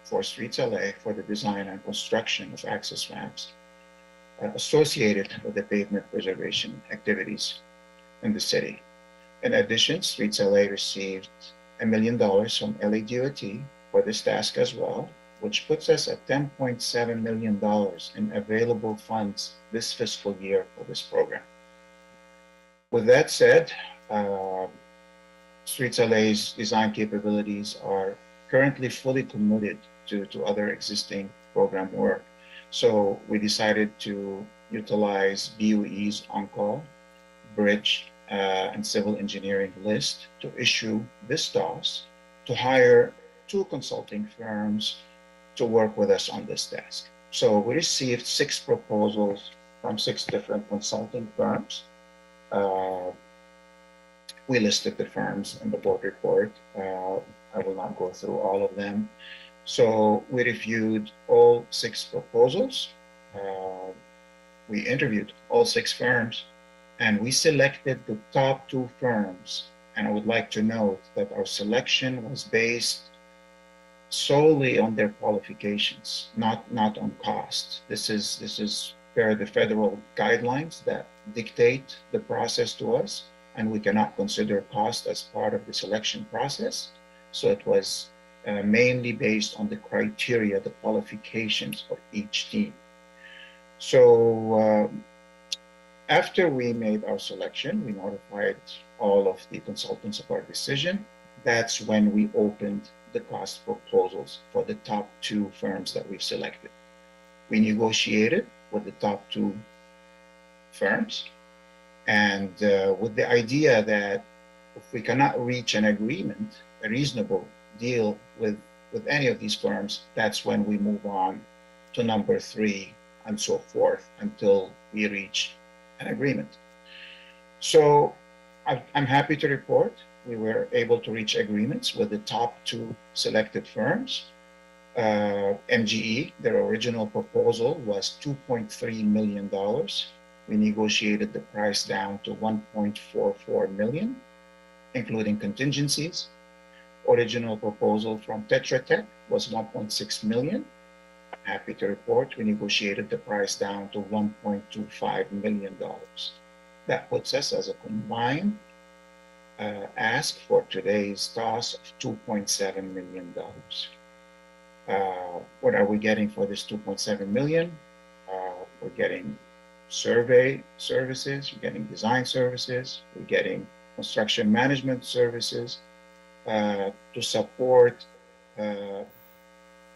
for Streets LA for the design and construction of access ramps associated with the pavement preservation activities in the city. In addition, Streets LA received $1 million from LA DOT for this task as well, which puts us at $10.7 million in available funds this fiscal year for this program. With that said, Streets LA's design capabilities are currently fully committed to other existing program work. So we decided to utilize BUE's on-call, bridge, and civil engineering list to issue this task to hire 2 consulting firms to work with us on this task. So we received 6 proposals from 6 different consulting firms. We listed the firms in the board report. I will not go through all of them. So we reviewed all 6 proposals. We interviewed all 6 firms, and we selected the top 2 firms. And I would like to note that our selection was based solely on their qualifications, not on cost. This is per the federal guidelines that dictate the process to us, and we cannot consider cost as part of the selection process. So it was mainly based on the criteria, the qualifications of each team. So after we made our selection, we notified all of the consultants of our decision. That's when we opened the cost proposals for the top 2 firms that we've selected. We negotiated with the top 2 firms, and with the idea that if we cannot reach an agreement, a reasonable deal with any of these firms, that's when we move on to number 3 and so forth until we reach an agreement. So I'm happy to report we were able to reach agreements with the top 2 selected firms. MGE, their original proposal was $2.3 million. We negotiated the price down to $1.44 million, including contingencies. Original proposal from Tetra Tech was $1.6 million. Happy to report we negotiated the price down to $1.25 million. That puts us as a combined ask for today's TOS of $2.7 million. What are we getting for this $2.7 million? We're getting survey services, we're getting design services, we're getting construction management services to support the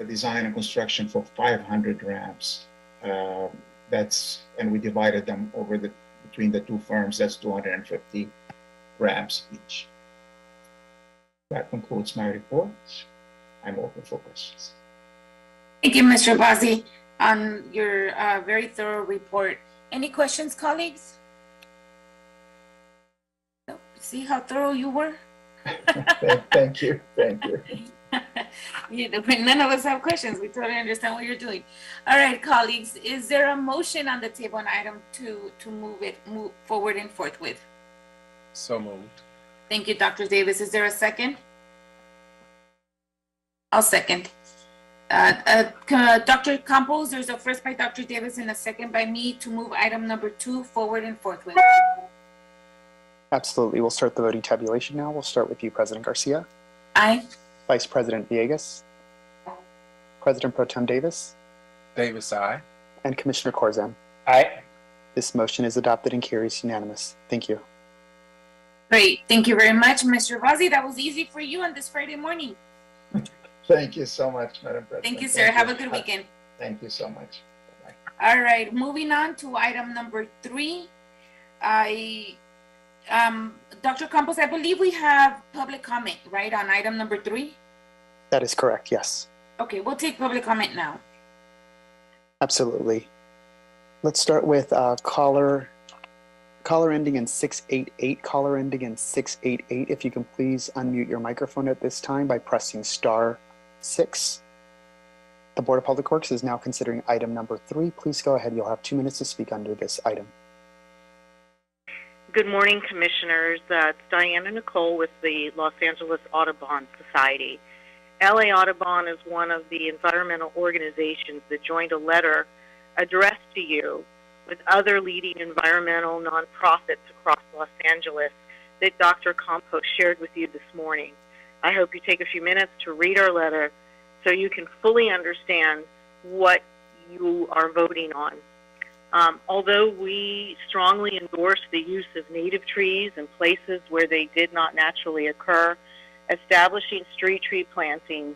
design and construction for 500 ramps. And we divided them between the two firms. That's 250 ramps each. That concludes my report. I'm open for questions. Thank you, Mr. Bazzi, on your very thorough report. Any questions, colleagues? No. See how thorough you were? Thank you. Thank you. None of us have questions. We totally understand what you're doing. All right, colleagues, is there a motion on the table on item 2 to move forward and forthwith? So moved. Thank you, Dr. Davis. Is there a second? I'll second. Dr. Campos, there's a first by Dr. Davis and a second by me to move item number 2 forward and forthwith. Absolutely. We'll start the voting tabulation now. We'll start with you, President Garcia. Aye. Vice President Villegas. President Pro Tem Davis. Davis, aye. And Commissioner Corzine. Aye. This motion is adopted and carries unanimous. Thank you. Great. Thank you very much, Mr. Bazzi. That was easy for you on this Friday morning. Thank you so much, Madam President. Thank you, sir. Have a good weekend. Thank you so much. Bye-bye. All right. Moving on to item number 3. Dr. Campos, I believe we have public comment, right, on item number 3? That is correct, yes. Okay, we'll take public comment now. Absolutely. Let's start with caller ending in 688, caller ending in 688. If you can please unmute your microphone at this time by pressing *6. The Board of Public Works is now considering item number 3. Please go ahead. You'll have 2 minutes to speak under this item. Good morning, Commissioners. It's Diana Nicole with the Los Angeles Audubon Society. LA Audubon is one of the environmental organizations that joined a letter addressed to you with other leading environmental nonprofits across Los Angeles that Dr. Campos shared with you this morning. I hope you take a few minutes to read our letter so you can fully understand what you are voting on. Although we strongly endorse the use of native trees in places where they did not naturally occur, establishing street tree plantings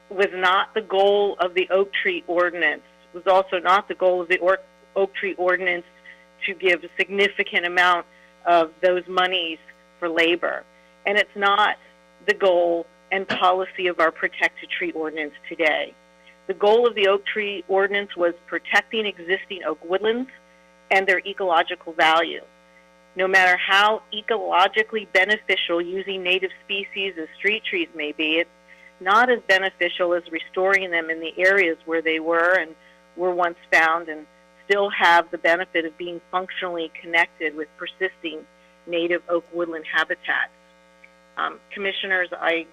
was not the goal of the Oak Tree Ordinance. Was also not the goal of the Oak Tree Ordinance to give a significant amount of those monies for labor. And it's not the goal and policy of our Protected Tree Ordinance today. The goal of the Oak Tree Ordinance was protecting existing oak woodlands and their ecological value. No matter how ecologically beneficial using native species as street trees may be, it's not as beneficial as restoring them in the areas where they were and were once found and still have the benefit of being functionally connected with persisting native oak woodland habitats. Commissioners, I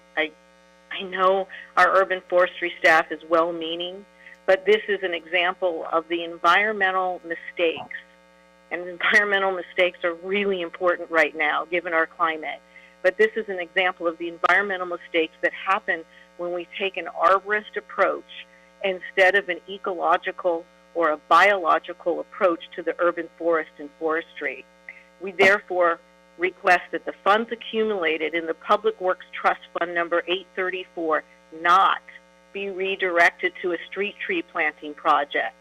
know our urban forestry staff is well-meaning, but this is an example of the environmental mistakes. And environmental mistakes are really important right now, given our climate. But this is an example of the environmental mistakes that happen when we take an arborist approach instead of an ecological or a biological approach to the urban forest and forestry. We therefore request that the funds accumulated in the Public Works Trust Fund number 834 not be redirected to a street tree planting project.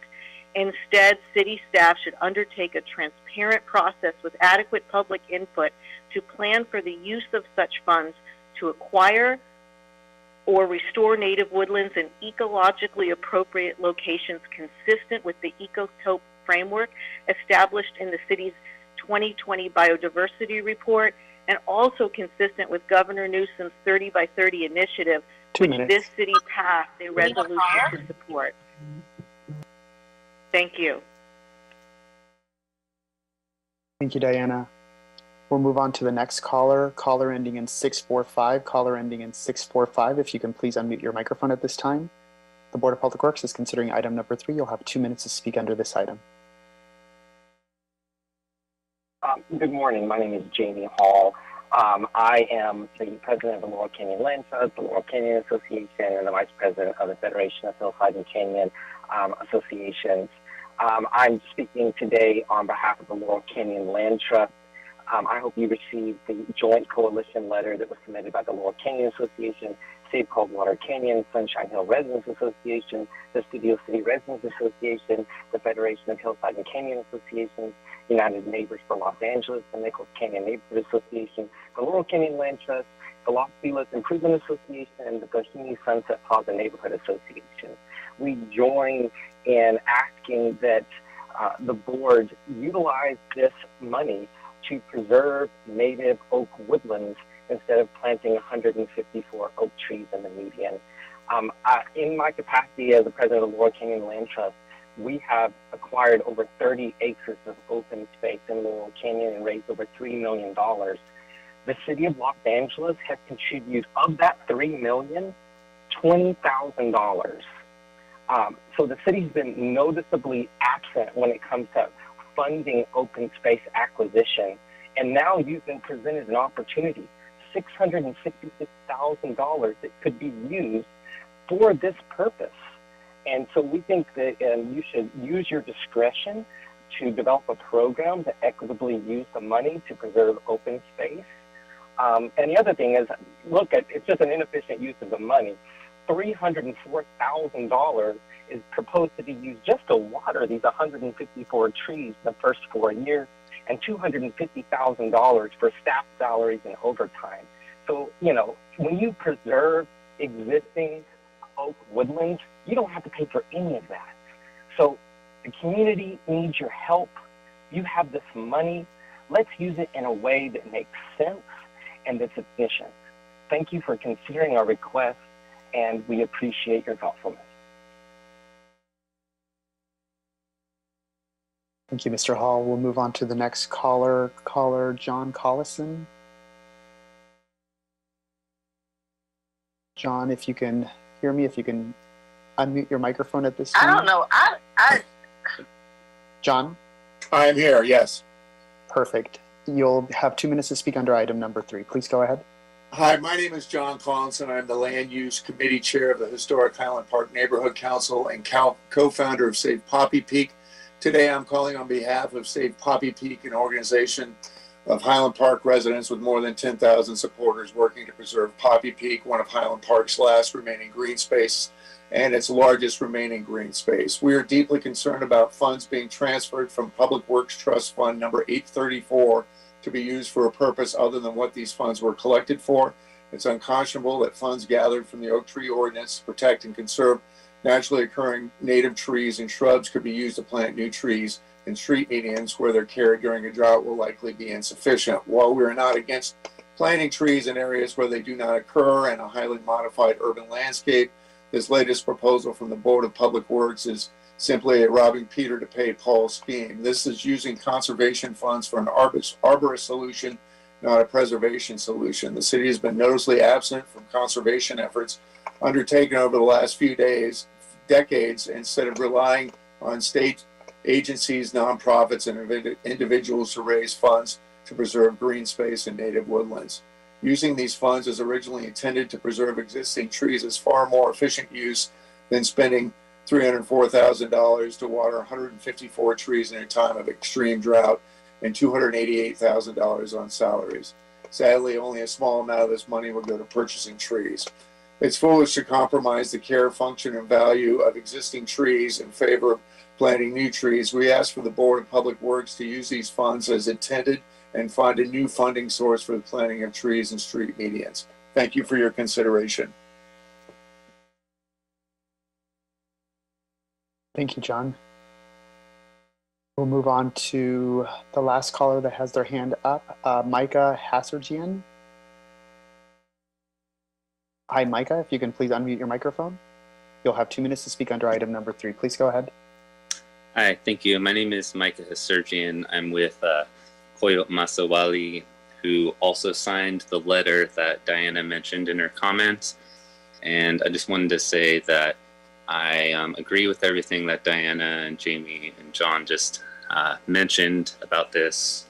Instead, city staff should undertake a transparent process with adequate public input to plan for the use of such funds to acquire or restore native woodlands in ecologically appropriate locations consistent with the Ecotope framework established in the city's 2020 biodiversity report, and also consistent with Governor Newsom's 30 by 30 initiative, which this city passed a resolution to support. Thank you. Thank you, Diana. We'll move on to the next caller, caller ending in 645, caller ending in 645. If you can please unmute your microphone at this time. The Board of Public Works is considering item number 3. You'll have 2 minutes to speak under this item. Good morning. My name is Jamie Hall. I am the president of the Laurel Canyon Land Trust, the Laurel Canyon Association, and the vice president of the Federation of Hillside and Canyon Associations. I'm speaking today on behalf of the Laurel Canyon Land Trust. I hope you received the joint coalition letter that was submitted by the Laurel Canyon Association, Save Coldwater Canyon, Sunshine Hill Residents Association, the Studio City Residents Association, the Federation of Hillside and Canyon Associations, United Neighbors for Los Angeles, the Nichols Canyon Neighborhood Association, the Laurel Canyon Land Trust, the Los Feliz Improvement Association, and the Bohemian Sunset Plaza Neighborhood Association. We join in asking that the board utilize this money to preserve native oak woodlands instead of planting 154 oak trees in the median. In my capacity as the president of the Laurel Canyon Land Trust, we have acquired over 30 acres of open space in Laurel Canyon and raised over $3 million. The city of Los Angeles has contributed, of that $3 million, $20,000. So the city's been noticeably absent when it comes to funding open space acquisition. And now you've been presented an opportunity, $666,000 that could be used for this purpose. And so we think that you should use your discretion to develop a program to equitably use the money to preserve open space. And the other thing is, look, it's just an inefficient use of the money. $304,000 is proposed to be used just to water these 154 trees the first 4 years, and $250,000 for staff salaries and overtime. So, you know, when you preserve existing oak woodlands, you don't have to pay for any of that. So the community needs your help. You have this money. Let's use it in a way that makes sense and that's efficient. Thank you for considering our request, and we appreciate your thoughtfulness. Thank you, Mr. Hall. We'll move on to the next caller, John Collison. John, if you can hear me, if you can unmute your microphone at this time. I don't know. John? I am here, yes. Perfect. You'll have 2 minutes to speak under item number 3. Please go ahead. Hi, my name is John Collinson. I'm the Land Use Committee Chair of the Historic Highland Park Neighborhood Council and co-founder of Save Poppy Peak. Today, I'm calling on behalf of Save Poppy Peak, an organization of Highland Park residents with more than 10,000 supporters working to preserve Poppy Peak, one of Highland Park's last remaining green space and its largest remaining green space. We are deeply concerned about funds being transferred from Public Works Trust Fund number 834 to be used for a purpose other than what these funds were collected for. It's unconscionable that funds gathered from the oak tree ordinance to protect and conserve naturally occurring native trees and shrubs could be used to plant new trees in street medians where their care during a drought will likely be insufficient. While we are not against planting trees in areas where they do not occur in a highly modified urban landscape, this latest proposal from the Board of Public Works is simply a robbing Peter to pay Paul scheme. This is using conservation funds for an arborist solution, not a preservation solution. The city has been noticeably absent from conservation efforts undertaken over the last few decades, instead of relying on state agencies, nonprofits, and individuals to raise funds to preserve green space and native woodlands. Using these funds as originally intended to preserve existing trees is far more efficient use than spending $304,000 to water 154 trees in a time of extreme drought and $288,000 on salaries. Sadly, only a small amount of this money will go to purchasing trees. It's foolish to compromise the care, function, and value of existing trees in favor of planting new trees. We ask for the Board of Public Works to use these funds as intended and find a new funding source for the planting of trees and street medians. Thank you for your consideration. Thank you, John. We'll move on to the last caller that has their hand up, Micah Hassergian. Hi, Micah, if you can please unmute your microphone. You'll have 2 minutes to speak under item number 3. Please go ahead. Hi, thank you. My name is Micah Hassergian. I'm with Koyot Masawali, who also signed the letter that Diana mentioned in her comments. And I just wanted to say that I agree with everything that Diana and Jamie and John just mentioned about this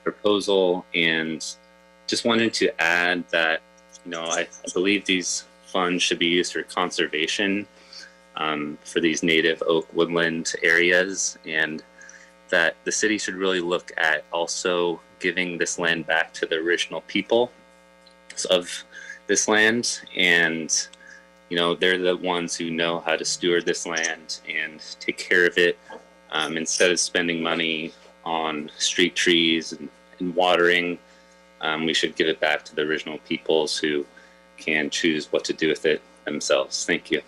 proposal, and just wanted to add that, I believe these funds should be used for conservation for these native oak woodland areas, and that the city should really look at also giving this land back to the original people of this land. And they're the ones who know how to steward this land and take care of it. Instead of spending money on street trees and watering, we should give it back to the original peoples who can choose what to do with it themselves. Thank you.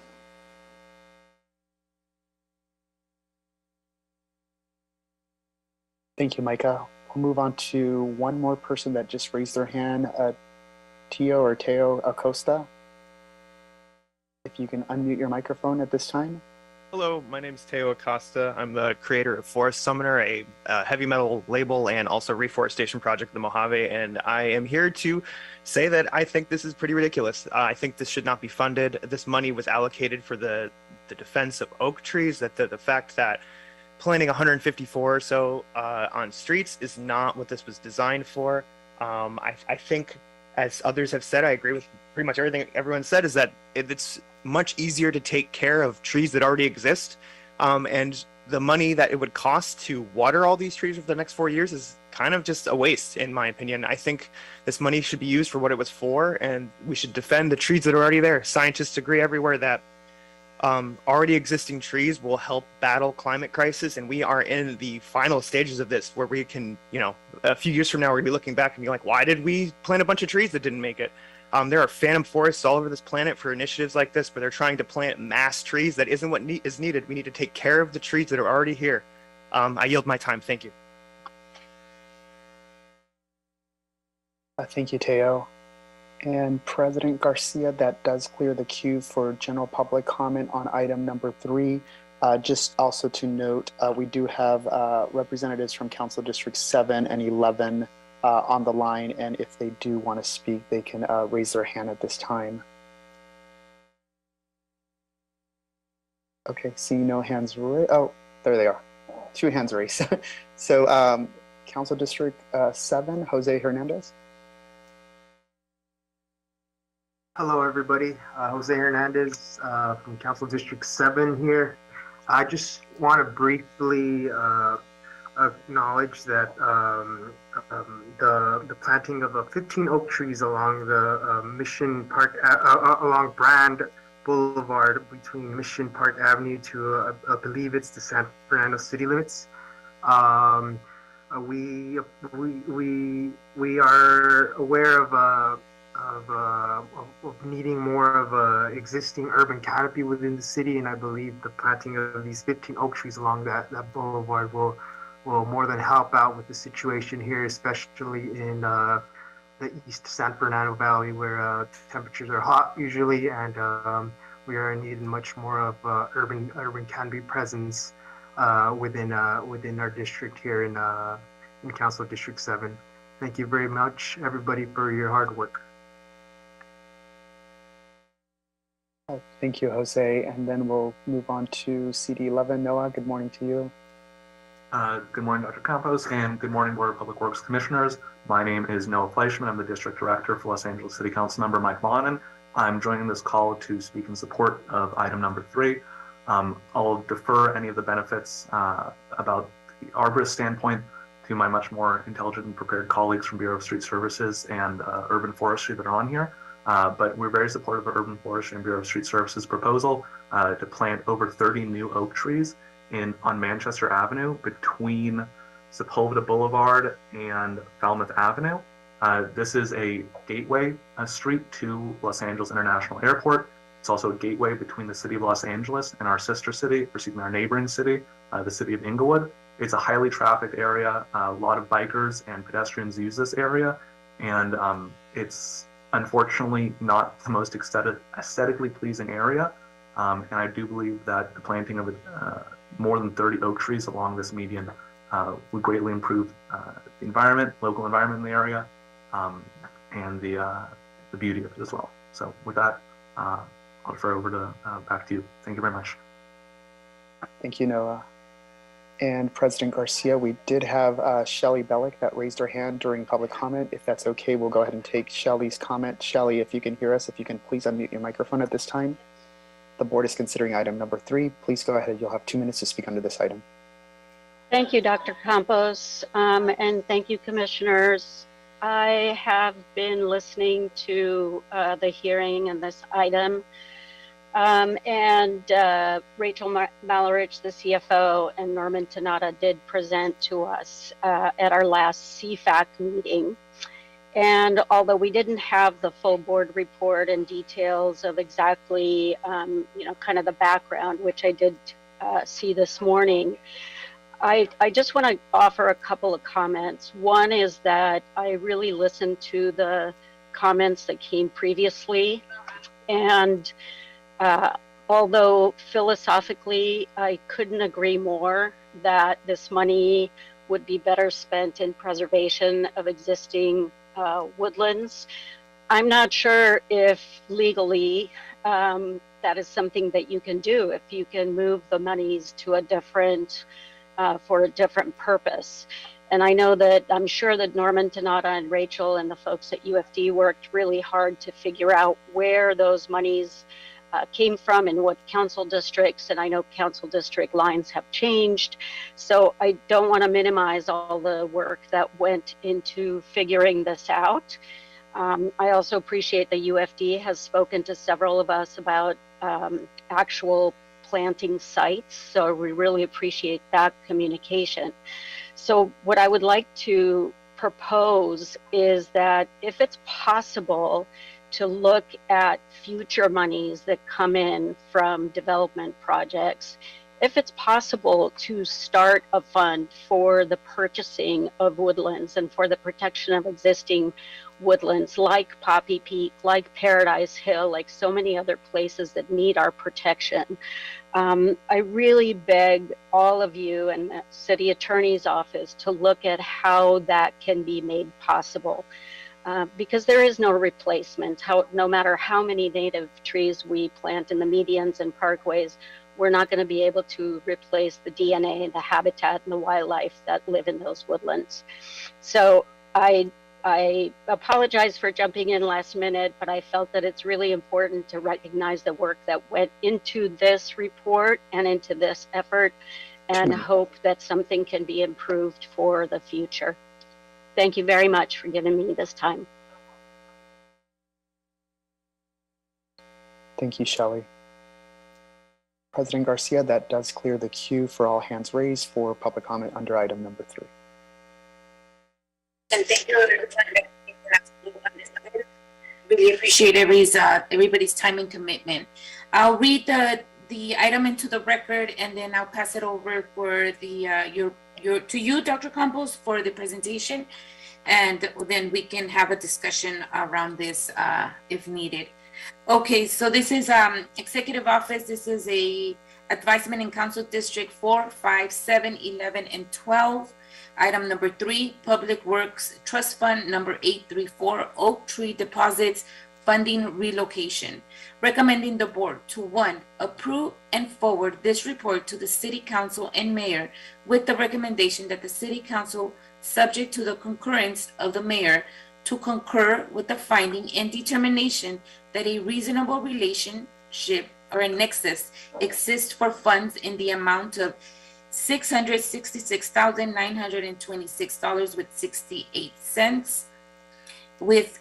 Thank you, Micah. We'll move on to one more person that just raised their hand, Teo Acosta. If you can unmute your microphone at this time. Hello, my name is Teo Acosta. I'm the creator of Forest Summoner, a heavy metal label and also reforestation project in the Mojave, and I am here to say that I think this is pretty ridiculous. I think this should not be funded. This money was allocated for the defense of oak trees. That the fact that planting 154 or so on streets is not what this was designed for. I think, as others have said, I agree with pretty much everything everyone said, is that it's much easier to take care of trees that already exist. And the money that it would cost to water all these trees for the next 4 years is kind of just a waste, in my opinion. I think this money should be used for what it was for, and we should defend the trees that are already there. Scientists agree everywhere that already existing trees will help battle climate crisis, and we are in the final stages of this, where we can, a few years from now, we're gonna be looking back and be like, why did we plant a bunch of trees that didn't make it? There are phantom forests all over this planet for initiatives like this, where they're trying to plant mass trees. That isn't what is needed. We need to take care of the trees that are already here. I yield my time. Thank you. Thank you, Teo. And President Garcia, that does clear the queue for general public comment on item number 3. Just also to note, we do have representatives from Council District 7 and 11 on the line, and if they do want to speak, they can raise their hand at this time. Okay, see no hands raised. Oh, there they are. 2 hands raised. So Council District 7, Jose Hernandez. Hello, everybody. Jose Hernandez from Council District 7 here. I just want to briefly acknowledge that the planting of 15 oak trees along the Mission Park, along Brand Boulevard between Mission Park Avenue to, I believe it's the San Fernando city limits. We are aware of needing more of a existing urban canopy within the city, and I believe the planting of these 15 oak trees along that boulevard will more than help out with the situation here, especially in the East San Fernando Valley, where temperatures are hot usually, and we are in need much more of urban canopy presence within our district here in Council District 7. Thank you very much, everybody, for your hard work. Thank you, Jose. And then we'll move on to CD11. Noah, good morning to you. Good morning, Dr. Campos, and good morning, Board of Public Works Commissioners. My name is Noah Fleischman. I'm the District Director for Los Angeles City Council member Mike Monanen. I'm joining this call to speak in support of item number 3. I'll defer any of the benefits about the arborist standpoint to my much more intelligent and prepared colleagues from Bureau of Street Services and Urban Forestry that are on here. But we're very supportive of Urban Forestry and Bureau of Street Services proposal to plant over 30 new oak trees on Manchester Avenue between Sepulveda Boulevard and Falmouth Avenue. This is a gateway street to Los Angeles International Airport. It's also a gateway between the city of Los Angeles and our sister city, or excuse me, our neighboring city, the city of Inglewood. It's a highly trafficked area. A lot of bikers and pedestrians use this area, and it's unfortunately not the most aesthetically pleasing area. And I do believe that the planting of more than 30 oak trees along this median would greatly improve the environment, local environment in the area, and the beauty of it as well. So with that, I'll refer over to back to you. Thank you very much. Thank you, Noah. And President Garcia, we did have Shelley Bellick that raised her hand during public comment. If that's okay, we'll go ahead and take Shelley's comment. Shelley, if you can hear us, if you can please unmute your microphone at this time. The board is considering item number 3. Please go ahead. You'll have 2 minutes to speak under this item. Thank you, Dr. Campos, and thank you, commissioners. I have been listening to the hearing and this item. Rachel Malarich, the CFO, and Norman Tanada did present to us at our last CFAC meeting. And although we didn't have the full board report and details of exactly, kind of the background, which I did see this morning, I just want to offer a couple of comments. One is that I really listened to the comments that came previously, and although philosophically I couldn't agree more that this money would be better spent in preservation of existing woodlands, I'm not sure if legally that is something that you can do, if you can move the monies to a different for a different purpose. And I know that I'm sure that Norman Tanada and Rachel and the folks at UFD worked really hard to figure out where those monies came from and what council districts, and I know council district lines have changed. So I don't want to minimize all the work that went into figuring this out. I also appreciate that UFD has spoken to several of us about actual planting sites. So we really appreciate that communication. So what I would like to propose is that if it's possible to look at future monies that come in from development projects, if it's possible to start a fund for the purchasing of woodlands and for the protection of existing woodlands like Poppy Peak, like Paradise Hill, like so many other places that need our protection. I really beg all of you and the city attorney's office to look at how that can be made possible. Because there is no replacement. No matter how many native trees we plant in the medians and parkways, we're not going to be able to replace the DNA, the habitat, and the wildlife that live in those woodlands. So I apologize for jumping in last minute, but I felt that it's really important to recognize the work that went into this report and into this effort, and hope that something can be improved for the future. Thank you very much for giving me this time. Thank you, Shelley. President Garcia, that does clear the queue for all hands raised for public comment under item number 3. And thank you everyone. Really appreciate everybody's time and commitment. I'll read the item into the record, and then I'll pass it over for the to you, Dr. Campos, for the presentation, and then we can have a discussion around this if needed. Okay, so this is Executive Office. This is a Advisement in Council District 4, 5, 7, 11, and 12. Item number 3, Public Works Trust Fund number 834, Oak Tree Deposits Funding Relocation. Recommending the board to 1, approve and forward this report to the City Council and Mayor with the recommendation that the City Council, subject to the concurrence of the Mayor, to concur with the finding and determination that a reasonable relationship or a nexus exists for funds in the amount of $666,926.68 with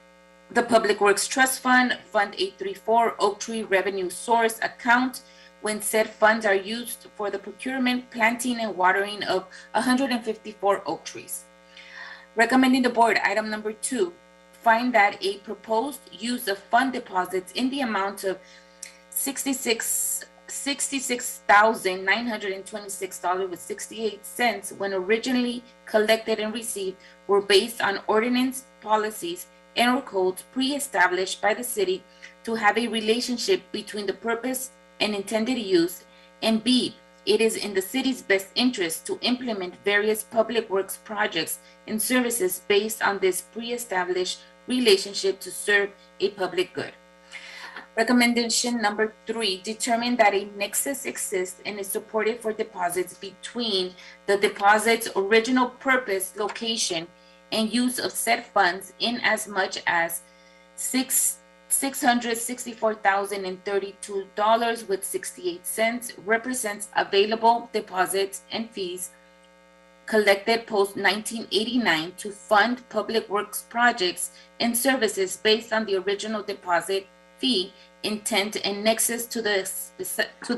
the Public Works Trust Fund, Fund 834, Oak Tree Revenue Source account, when said funds are used for the procurement, planting, and watering of 154 oak trees. Recommending the board, item number 2, find that a proposed use of fund deposits in the amount of $66,926.68 when originally collected and received were based on ordinance, policies, and/or codes pre-established by the city to have a relationship between the purpose and intended use, and B, it is in the city's best interest to implement various public works projects and services based on this pre-established relationship to serve a public good. Recommendation number 3, determine that a nexus exists and is supported for deposits between the deposit's original purpose, location, and use of said funds in as much as $664,032.68 represents available deposits and fees collected post 1989 to fund public works projects and services based on the original deposit fee intent and nexus to the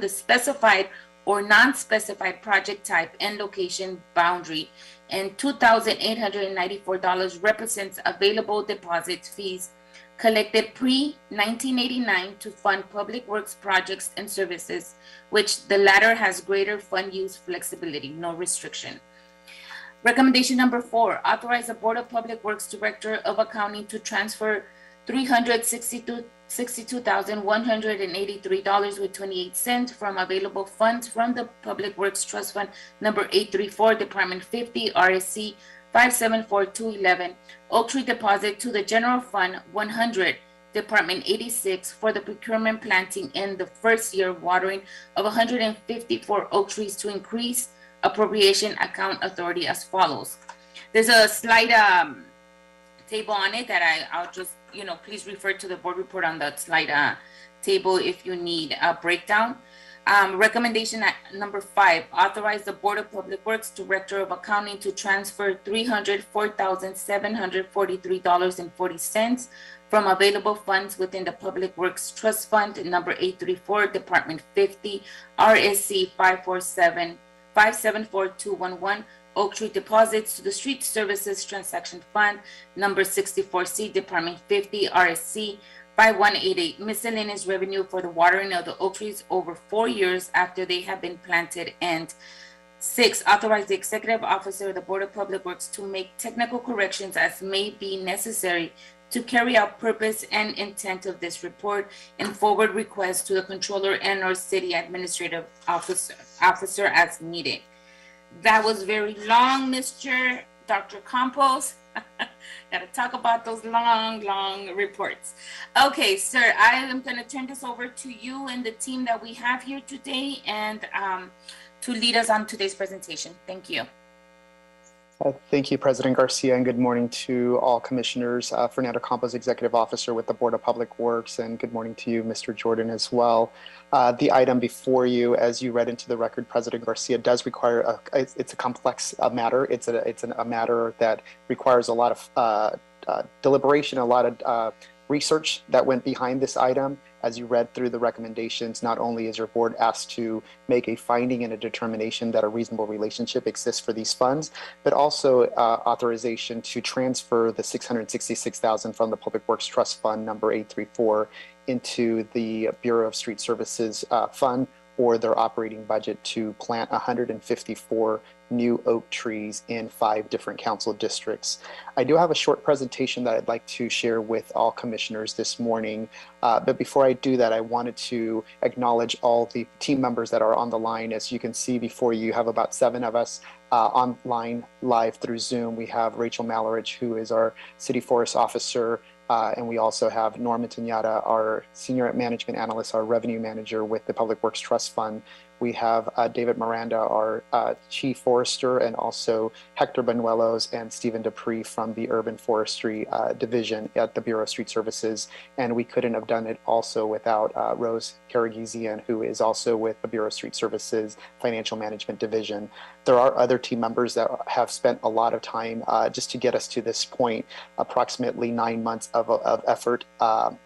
specified or non-specified project type and location boundary, and $2,894 represents available deposit fees collected pre-1989 to fund public works projects and services, which the latter has greater fund use flexibility, no restriction. Recommendation number 4, authorize the Board of Public Works Director of Accounting to transfer $362,183.28 from available funds from the Public Works Trust Fund number 834, Department 50, RSC 574211, Oak Tree Deposit to the General Fund 100, Department 86 for the procurement, planting, and the first year watering of 154 oak trees to increase appropriation account authority as follows. There's a slide table on it that I'll just, please refer to the board report on that slide table if you need a breakdown. Recommendation number 5, authorize the Board of Public Works Director of Accounting to transfer $304,743.40 from available funds within the Public Works Trust Fund number 834, Department 50, RSC 574-211, Oak Tree Deposits to the Street Services Transaction Fund number 64C, Department 50, RSC 5188, miscellaneous revenue for the watering of the oak trees over 4 years after they have been planted. And 6, authorize the executive officer of the Board of Public Works to make technical corrections as may be necessary to carry out purpose and intent of this report and forward requests to the controller and or city administrative officer as needed. That was very long, Mr. Dr. Campos. Got to talk about those long reports. Okay, sir, I am going to turn this over to you and the team that we have here today and to lead us on today's presentation. Thank you. Thank you, President Garcia, and good morning to all commissioners. Fernando Campos, Executive Officer with the Board of Public Works, and good morning to you, Mr. Jordan, as well. The item before you, as you read into the record, President Garcia, does require, it's a complex matter. It's a matter that requires a lot of deliberation, a lot of research that went behind this item. As you read through the recommendations, not only is your board asked to make a finding and a determination that a reasonable relationship exists for these funds, but also authorization to transfer the $666,000 from the Public Works Trust Fund number 834 into the Bureau of Street Services fund or their operating budget to plant 154 new oak trees in 5 different council districts. I do have a short presentation that I'd like to share with all commissioners this morning. But before I do that, I wanted to acknowledge all the team members that are on the line. As you can see before you, have about 7 of us online live through Zoom. We have Rachel Malarich, who is our City Forest Officer, and we also have Norman Tenata, our Senior Management Analyst, our Revenue Manager with the Public Works Trust Fund. We have David Miranda, our Chief Forester, and also Hector Benuelos and Stephen Dupree from the Urban Forestry Division at the Bureau of Street Services. And we couldn't have done it also without Rose Karagizian, who is also with the Bureau of Street Services Financial Management Division. There are other team members that have spent a lot of time just to get us to this point, approximately 9 months of effort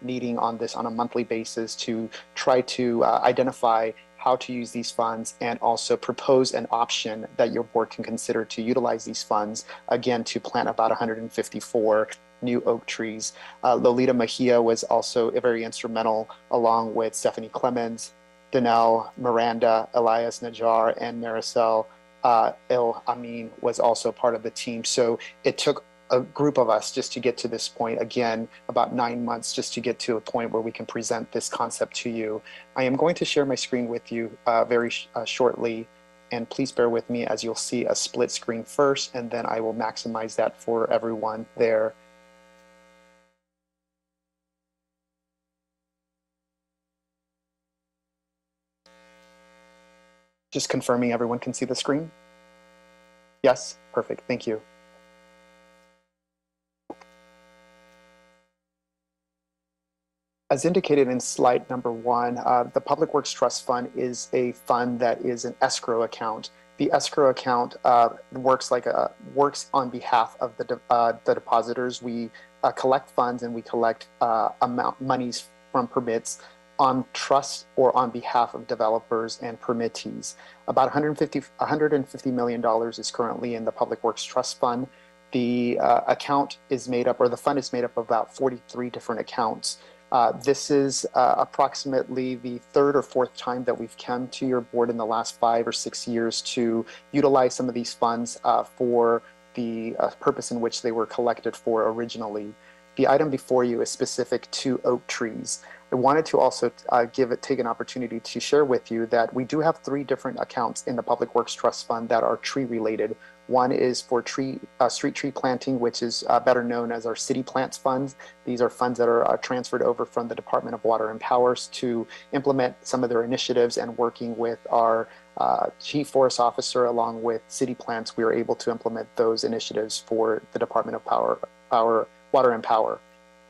meeting on this on a monthly basis to try to identify how to use these funds and also propose an option that your board can consider to utilize these funds, again, to plant about 154 new oak trees. Lolita Mejia was also very instrumental, along with Stephanie Clemens, Danelle, Miranda, Elias Najjar, and Maricel El Amin was also part of the team. So it took a group of us just to get to this point, again, about 9 months just to get to a point where we can present this concept to you. I am going to share my screen with you very shortly, and please bear with me as you'll see a split screen first, and then I will maximize that for everyone there. Just confirming everyone can see the screen? Yes, perfect, thank you. As indicated in slide number 1, the Public Works Trust Fund is a fund that is an escrow account. The escrow account works on behalf of the depositors. We collect funds and we collect monies from permits on trust or on behalf of developers and permittees. About $150 million is currently in the Public Works Trust Fund. The account is made up, or the fund is made up of about 43 different accounts. This is approximately the third or fourth time that we've come to your board in the last 5 or 6 years to utilize some of these funds for the purpose in which they were collected for originally. The item before you is specific to oak trees. I wanted to also take an opportunity to share with you that we do have 3 different accounts in the Public Works Trust Fund that are tree related. One is for street tree planting, which is better known as our city plants funds. These are funds that are transferred over from the Department of Water and Power to implement some of their initiatives, and working with our Chief Forest Officer along with city plants, we are able to implement those initiatives for the Department of Water and Power.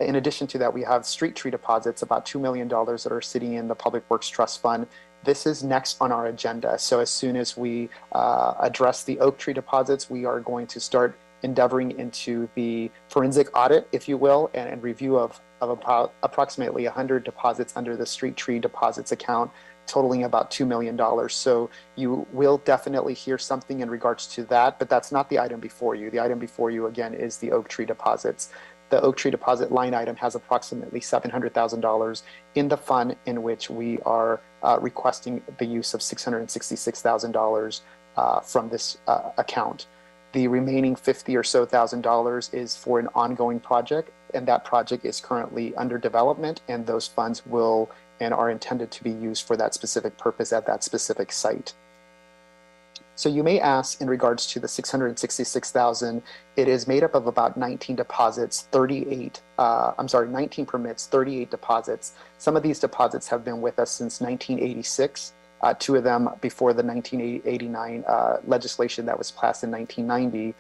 In addition to that, we have street tree deposits, about $2 million that are sitting in the Public Works Trust Fund. This is next on our agenda. So as soon as we address the oak tree deposits, we are going to start endeavoring into the forensic audit, if you will, and review of about approximately 100 deposits under the street tree deposits account, totaling about $2 million. So you will definitely hear something in regards to that, but that's not the item before you. The item before you, again, is the oak tree deposits. The oak tree deposit line item has approximately $700,000 in the fund, in which we are requesting the use of $666,000 from this account. The remaining $50,000 or so is for an ongoing project, and that project is currently under development, and those funds will and are intended to be used for that specific purpose at that specific site. So you may ask, in regards to the $666,000, it is made up of about 19 deposits, 19 permits, 38 deposits. Some of these deposits have been with us since 1986, 2 of them before the 1989 legislation that was passed in 1990,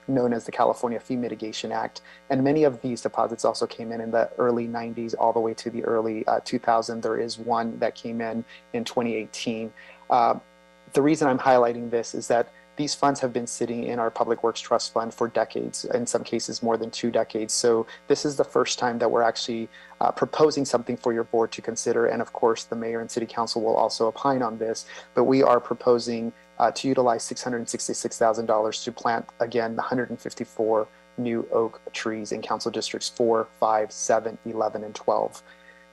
known as the California Fee Mitigation Act. And many of these deposits also came in the early 90s all the way to the early 2000s. There is one that came in 2018. The reason I'm highlighting this is that these funds have been sitting in our Public Works Trust Fund for decades, in some cases more than 2 decades. So this is the first time that we're actually proposing something for your board to consider. And of course, the mayor and city council will also opine on this, but we are proposing to utilize $666,000 to plant, again, 154 new oak trees in council districts 4, 5, 7, 11, and 12.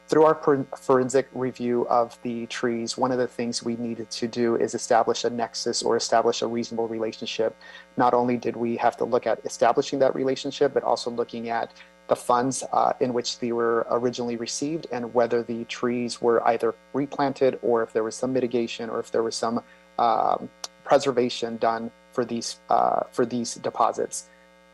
Through our forensic review of the trees, one of the things we needed to do is establish a nexus or establish a reasonable relationship. Not only did we have to look at establishing that relationship, but also looking at the funds in which they were originally received, and whether the trees were either replanted, or if there was some mitigation, or if there was some preservation done for these deposits.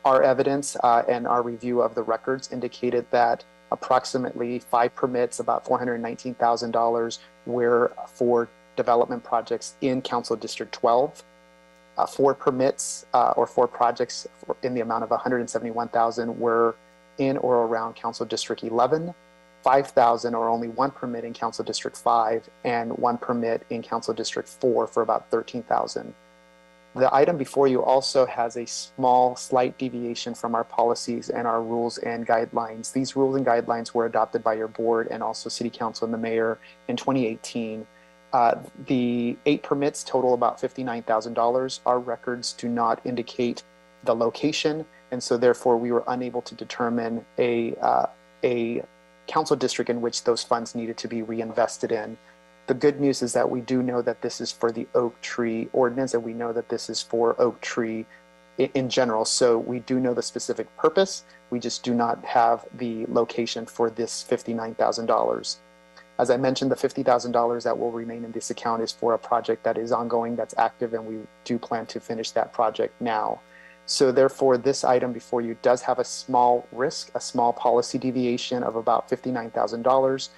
Our evidence and our review of the records indicated that approximately 5 permits, about $419,000, were for development projects in Council District 12. 4 permits or 4 projects in the amount of $171,000 were in or around Council District 11. 5,000 or only 1 permit in Council District 5, and 1 permit in Council District 4 for about $13,000. The item before you also has a slight deviation from our policies and our rules and guidelines. These rules and guidelines were adopted by your board and also city council and the mayor in 2018. The 8 permits total about $59,000. Our records do not indicate the location, and so therefore we were unable to determine a council district in which those funds needed to be reinvested in. The good news is that we do know that this is for the oak tree ordinance, and we know that this is for oak tree in general. So we do know the specific purpose. We just do not have the location for this $59,000. As I mentioned, the $50,000 that will remain in this account is for a project that is ongoing, that's active, and we do plan to finish that project now. So therefore, this item before you does have a small risk, a small policy deviation of about $59,000.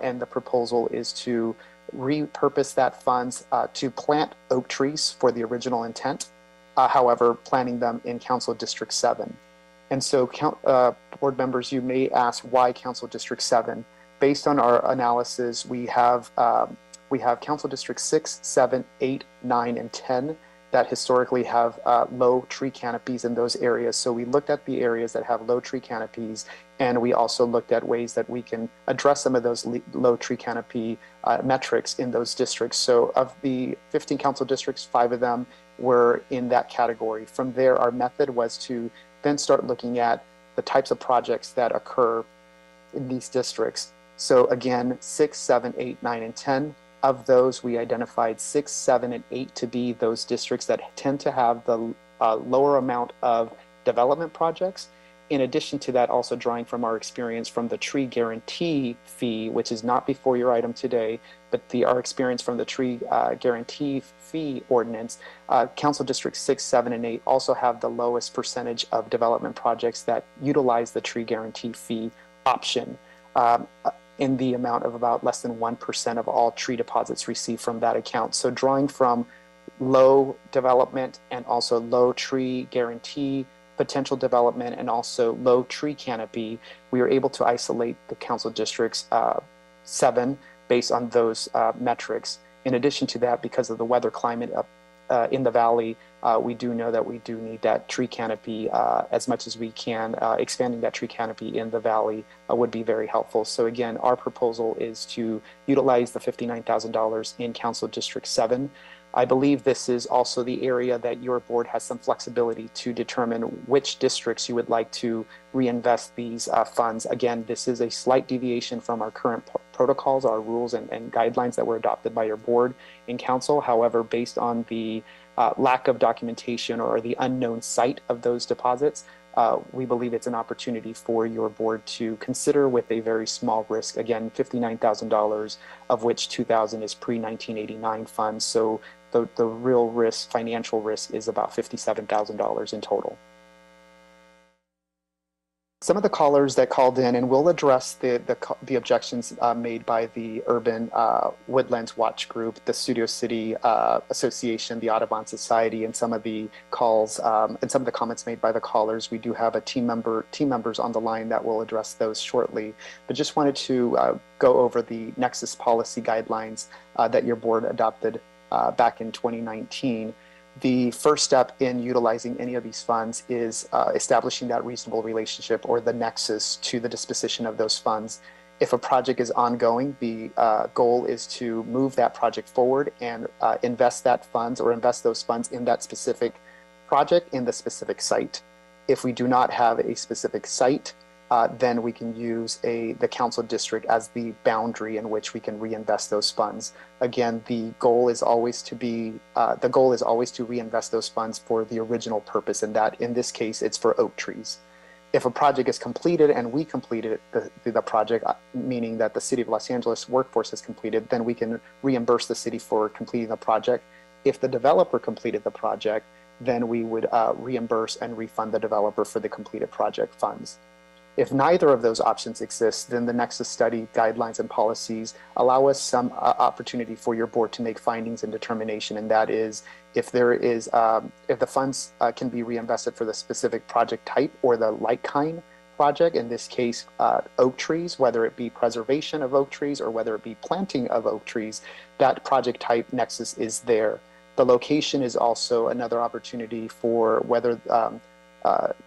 And the proposal is to repurpose that funds to plant oak trees for the original intent, however, planting them in Council District 7. And so, board members, you may ask, why Council District 7? Based on our analysis, we have Council District 6, 7, 8, 9, and 10 that historically have low tree canopies in those areas. So we looked at the areas that have low tree canopies, and we also looked at ways that we can address some of those low tree canopy metrics in those districts. So of the 15 council districts, 5 of them were in that category. From there, our method was to then start looking at the types of projects that occur in these districts. So again, 6, 7, 8, 9, and 10. Of those, we identified 6, 7, and 8 to be those districts that tend to have the lower amount of development projects. In addition to that, also drawing from our experience from the tree guarantee fee, which is not before your item today, but our experience from the tree guarantee fee ordinance, Council Districts 6, 7, and 8 also have the lowest percentage of development projects that utilize the tree guarantee fee option. In the amount of about less than 1% of all tree deposits received from that account. So drawing from low development and also low tree guarantee potential development and also low tree canopy, we were able to isolate the council districts 7 based on those metrics. In addition to that, because of the weather climate in the valley, we do know that we do need that tree canopy as much as we can. Expanding that tree canopy in the valley would be very helpful. So again, our proposal is to utilize the $59,000 in Council District 7. I believe this is also the area that your board has some flexibility to determine which districts you would like to reinvest these funds. Again, this is a slight deviation from our current protocols, our rules and guidelines that were adopted by your board and council. However, based on the lack of documentation or the unknown site of those deposits, we believe it's an opportunity for your board to consider with a very small risk. Again, $59,000, of which $2,000 is pre-1989 funds. So the real risk, financial risk, is about $57,000 in total. Some of the callers that called in, and we'll address the objections made by the Urban Woodlands Watch Group, the Studio City Association, the Audubon Society, and some of the calls and some of the comments made by the callers. We do have team members on the line that will address those shortly. But just wanted to go over the Nexus policy guidelines that your board adopted back in 2019. The first step in utilizing any of these funds is establishing that reasonable relationship or the nexus to the disposition of those funds. If a project is ongoing, the goal is to move that project forward and invest those funds in that specific project in the specific site. If we do not have a specific site, then we can use the council district as the boundary in which we can reinvest those funds. Again, the goal is always to reinvest those funds for the original purpose, and that in this case it's for oak trees. If a project is completed and we completed the project, meaning that the City of Los Angeles workforce has completed, then we can reimburse the city for completing the project. If the developer completed the project, then we would reimburse and refund the developer for the completed project funds. If neither of those options exist, then the Nexus study guidelines and policies allow us some opportunity for your board to make findings and determination, and that is if the funds can be reinvested for the specific project type or the like-kind project, in this case oak trees, whether it be preservation of oak trees or whether it be planting of oak trees, that project type nexus is there. The location is also another opportunity for whether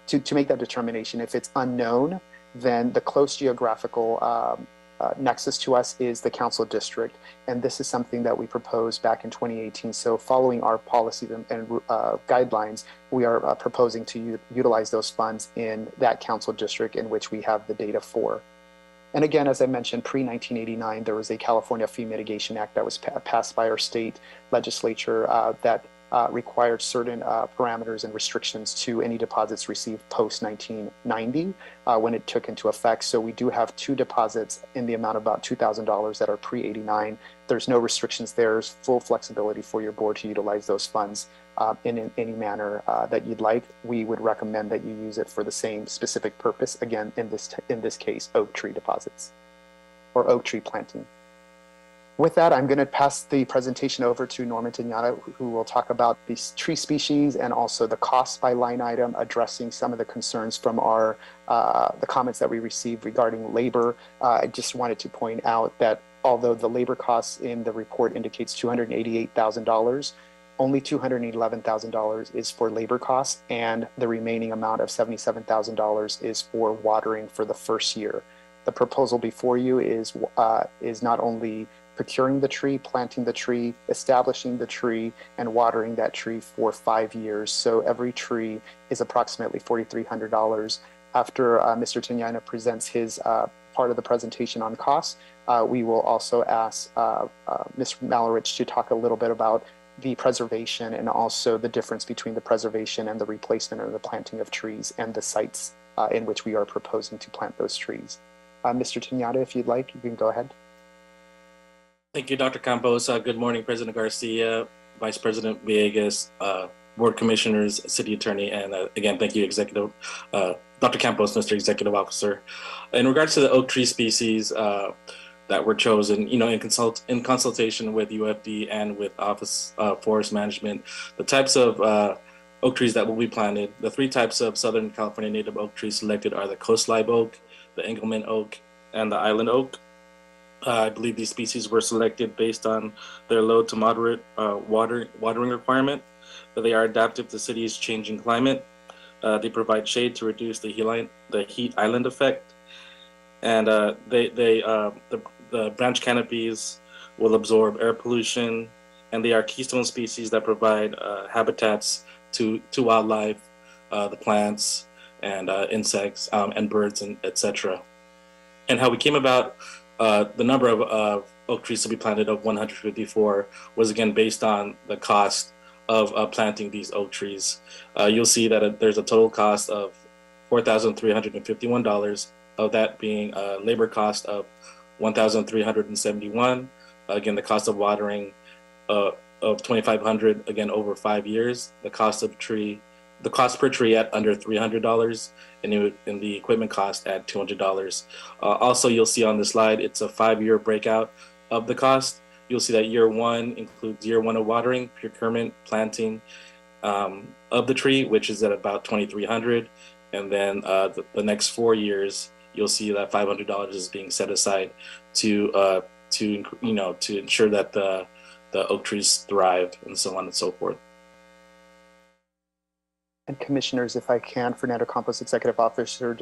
to make that determination. If it's unknown, then the close geographical nexus to us is the council district, and this is something that we proposed back in 2018. So following our policies and guidelines, we are proposing to utilize those funds in that council district in which we have the data for. And again, as I mentioned, pre-1989, there was a California Fee Mitigation Act that was passed by our state legislature that required certain parameters and restrictions to any deposits received post-1990 when it took into effect. So we do have 2 deposits in the amount of about $2,000 that are pre-89. There's no restrictions there. There's full flexibility for your board to utilize those funds in any manner that you'd like. We would recommend that you use it for the same specific purpose, again, in this case, oak tree deposits or oak tree planting. With that, I'm going to pass the presentation over to Norman Tanyata, who will talk about the tree species and also the cost by line item, addressing some of the concerns from our the comments that we received regarding labor. I just wanted to point out that although the labor costs in the report indicates $288,000, only $211,000 is for labor costs, and the remaining amount of $77,000 is for watering for the first year. The proposal before you is not only procuring the tree, planting the tree, establishing the tree, and watering that tree for 5 years. So every tree is approximately $4,300. After Mr. Tanyana presents his part of the presentation on costs, we will also ask Ms. Malarich to talk a little bit about the preservation and also the difference between the preservation and the replacement or the planting of trees and the sites in which we are proposing to plant those trees. Mr. Tanyata, if you'd like, you can go ahead. Thank you, Dr. Campos. Good morning, President Garcia, Vice President Villegas, Board Commissioners, City Attorney, and again, thank you, Executive Dr. Campos, Mr. Executive Officer. In regards to the oak tree species that were chosen, in consultation with UFD and with Office of Forest Management, the types of oak trees that will be planted, the 3 types of Southern California native oak trees selected are the coast live oak, the Engelmann oak, and the island oak. I believe these species were selected based on their low to moderate watering requirement. They are adaptive to cities' changing climate. They provide shade to reduce the heat island effect. And the branch canopies will absorb air pollution, and they are keystone species that provide habitats to wildlife, the plants, and insects, and birds, and etc. And how we came about the number of oak trees to be planted of 154 was again based on the cost of planting these oak trees. You'll see that there's a total cost of $4,351, of that being a labor cost of $1,371. Again, the cost of watering of $2,500, again over 5 years. The cost per tree at under $300, and the equipment cost at $200. Also, you'll see on the slide, it's a 5-year breakout of the cost. You'll see that year 1 includes year 1 of watering, procurement, planting of the tree, which is at about $2,300, and then the next 4 years, you'll see that $500 is being set aside to ensure that the oak trees thrive, and so on and so forth. And Commissioners, if I can, Fernando Campos, Executive Officer,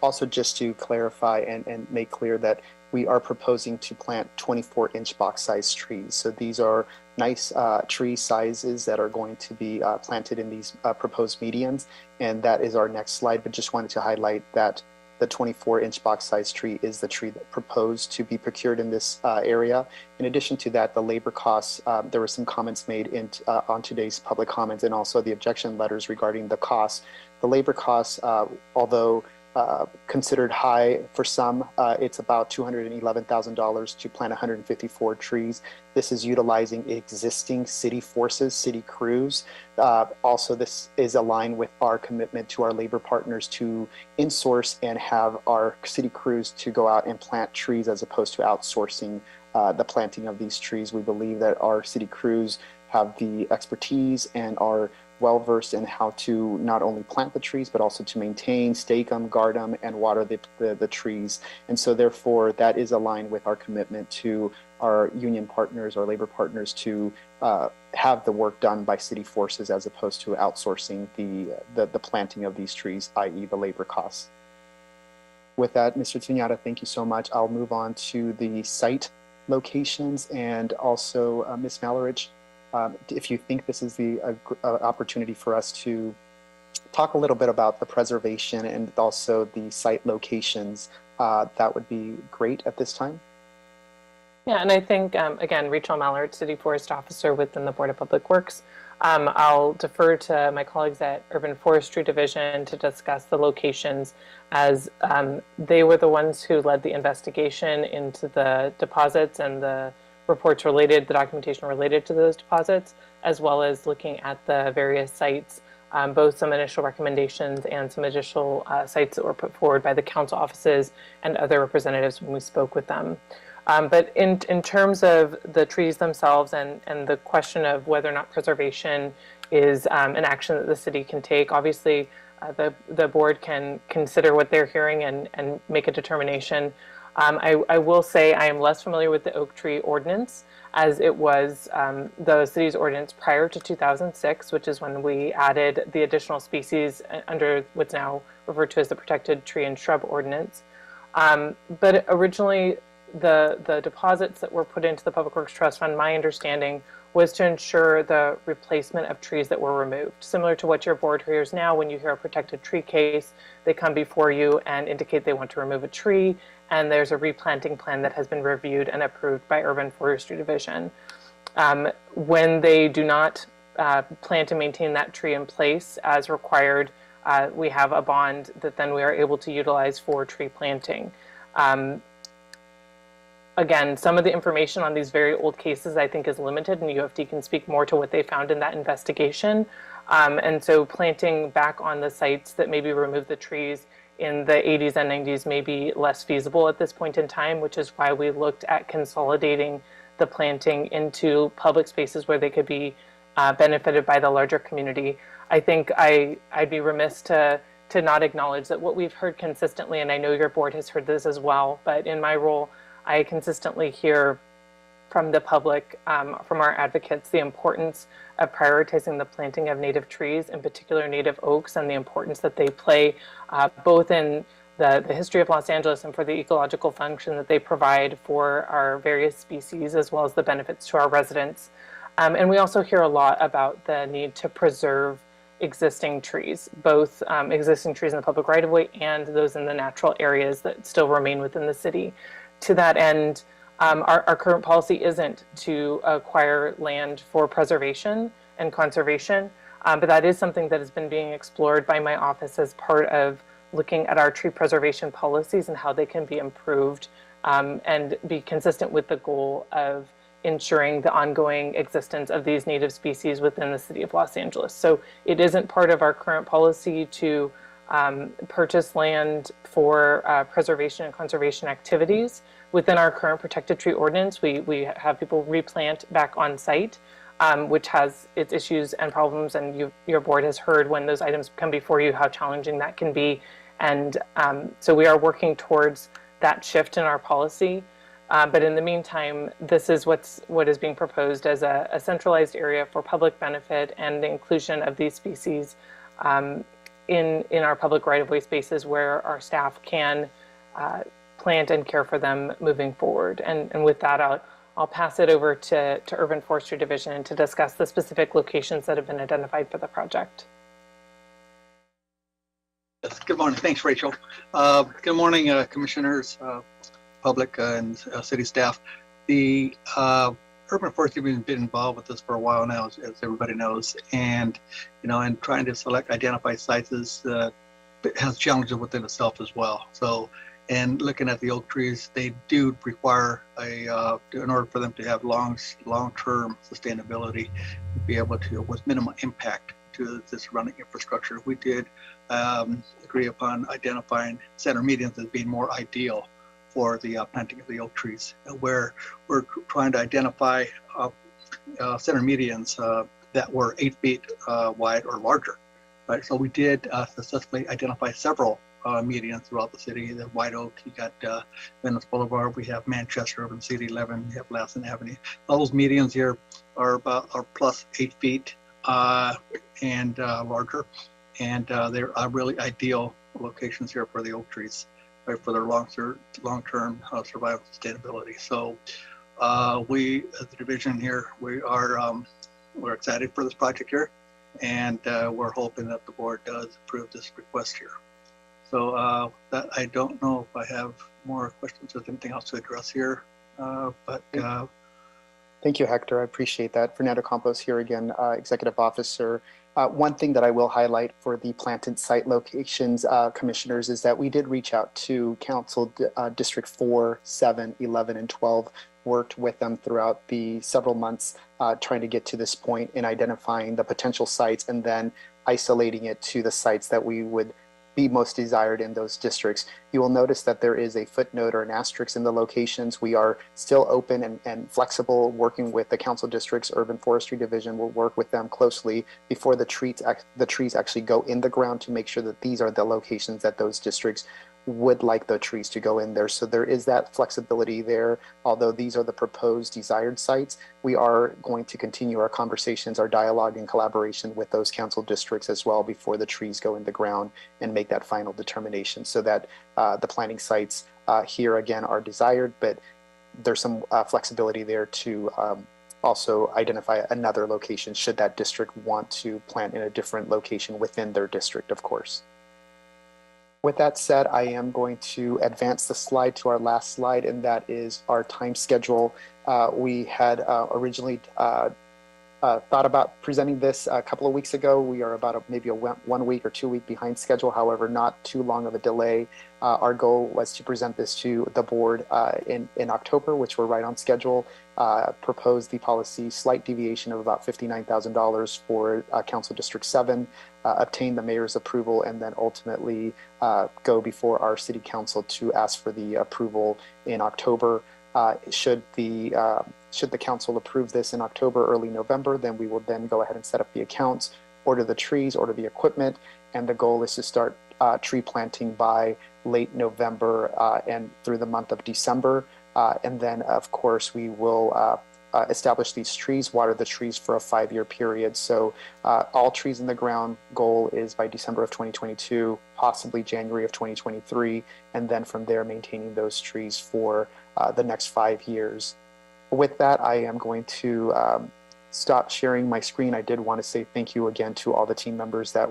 also just to clarify and make clear that we are proposing to plant 24-inch box-sized trees. So these are nice tree sizes that are going to be planted in these proposed medians, and that is our next slide. But just wanted to highlight that the 24-inch box-sized tree is the tree that proposed to be procured in this area. In addition to that, the labor costs, there were some comments made on today's public comments and also the objection letters regarding the costs. The labor costs, although considered high for some, it's about $211,000 to plant 154 trees. This is utilizing existing city forces, city crews. Also, this is aligned with our commitment to our labor partners to insource and have our city crews to go out and plant trees as opposed to outsourcing the planting of these trees. We believe that our city crews have the expertise and are well-versed in how to not only plant the trees, but also to maintain, stake them, guard them, and water the trees. And so therefore, that is aligned with our commitment to our union partners, our labor partners, to have the work done by city forces as opposed to outsourcing the planting of these trees, i.e. the labor costs. With that, Mr. Tanyata, thank you so much. I'll move on to the site locations, and also Ms. Malarich, if you think this is the opportunity for us to talk a little bit about the preservation and also the site locations, that would be great at this time. Yeah, and I think, again, Rachel Mallard, City Forest Officer within the Board of Public Works. I'll defer to my colleagues at Urban Forestry Division to discuss the locations, as they were the ones who led the investigation into the deposits and the reports related, the documentation related to those deposits, as well as looking at the various sites, both some initial recommendations and some additional sites that were put forward by the council offices and other representatives when we spoke with them. But in terms of the trees themselves and the question of whether or not preservation is an action that the city can take, obviously the board can consider what they're hearing and make a determination. I will say I am less familiar with the oak tree ordinance as it was the city's ordinance prior to 2006, which is when we added the additional species under what's now referred to as the Protected Tree and Shrub Ordinance. But originally, the deposits that were put into the Public Works Trust Fund, my understanding, was to ensure the replacement of trees that were removed. Similar to what your board hears now, when you hear a protected tree case, they come before you and indicate they want to remove a tree, and there's a replanting plan that has been reviewed and approved by Urban Forestry Division. When they do not plan to maintain that tree in place as required, we have a bond that then we are able to utilize for tree planting. Again, some of the information on these very old cases I think is limited, and UFD can speak more to what they found in that investigation. And so planting back on the sites that maybe removed the trees in the 80s and 90s may be less feasible at this point in time, which is why we looked at consolidating the planting into public spaces where they could be benefited by the larger community. I think I'd be remiss to not acknowledge that what we've heard consistently, and I know your board has heard this as well, but in my role, I consistently hear from the public, from our advocates, the importance of prioritizing the planting of native trees, in particular native oaks, and the importance that they play both in the history of Los Angeles and for the ecological function that they provide for our various species, as well as the benefits to our residents. And we also hear a lot about the need to preserve existing trees, both existing trees in the public right-of-way and those in the natural areas that still remain within the city. To that end, our current policy isn't to acquire land for preservation and conservation, but that is something that has been being explored by my office as part of looking at our tree preservation policies and how they can be improved and be consistent with the goal of ensuring the ongoing existence of these native species within the city of Los Angeles. So it isn't part of our current policy to purchase land for preservation and conservation activities. Within our current protected tree ordinance, we have people replant back on site, which has its issues and problems, and your board has heard when those items come before you how challenging that can be. And so we are working towards that shift in our policy. But in the meantime, this is what is being proposed as a centralized area for public benefit and the inclusion of these species in our public right-of-way spaces where our staff can plant and care for them moving forward. And with that, I'll pass it over to Urban Forestry Division to discuss the specific locations that have been identified for the project. Yes, good morning. Thanks, Rachel. Good morning, commissioners, public, and city staff. The Urban Forestry has been involved with this for a while now, as everybody knows, and and trying to identify sites has challenges within itself as well. So, and looking at the oak trees, they do require in order for them to have long-term sustainability, to be able to, with minimal impact to the surrounding infrastructure. We did agree upon identifying center medians as being more ideal for the planting of the oak trees, where we're trying to identify center medians that were 8 feet wide or larger. Right, so we did successfully identify several medians throughout the city. The White Oak, you got Venice Boulevard, we have Manchester Urban City 11, we have Lassen Avenue. All those medians here are plus 8 feet and larger, and they're really ideal locations here for the oak trees, right, for their long-term survival sustainability. So we, as the division here, we're excited for this project here, and we're hoping that the board does approve this request here. So that I don't know if I have more questions or anything else to address here, but. Thank you, Hector. I appreciate that. Fernando Campos here again, Executive Officer. One thing that I will highlight for the planted site locations, commissioners, is that we did reach out to Council District 4, 7, 11, and 12, worked with them throughout the several months trying to get to this point in identifying the potential sites and then isolating it to the sites that we would be most desired in those districts. You will notice that there is a footnote or an asterisk in the locations. We are still open and flexible, working with the council districts. Urban Forestry Division will work with them closely before the trees actually go in the ground to make sure that these are the locations that those districts would like the trees to go in there. So there is that flexibility there. Although these are the proposed desired sites, we are going to continue our conversations, our dialogue and collaboration with those council districts as well before the trees go in the ground and make that final determination, so that the planting sites here again are desired, but there's some flexibility there to also identify another location should that district want to plant in a different location within their district, of course. With that said, I am going to advance the slide to our last slide, and that is our time schedule. We had originally thought about presenting this a couple of weeks ago. We are about maybe a 1 week or 2 week behind schedule, however, not too long of a delay. Our goal was to present this to the board in October, which we're right on schedule. Propose the policy slight deviation of about $59,000 for Council District 7, obtain the mayor's approval, and then ultimately go before our city council to ask for the approval in October. Should the council approve this in October, early November, then we will then go ahead and set up the accounts, order the trees, order the equipment, and the goal is to start tree planting by late November and through the month of December. And then, of course, we will establish these trees, water the trees for a 5-year period. So all trees in the ground goal is by December of 2022, possibly January of 2023, and then from there maintaining those trees for the next 5 years. With that, I am going to stop sharing my screen. I did want to say thank you again to all the team members that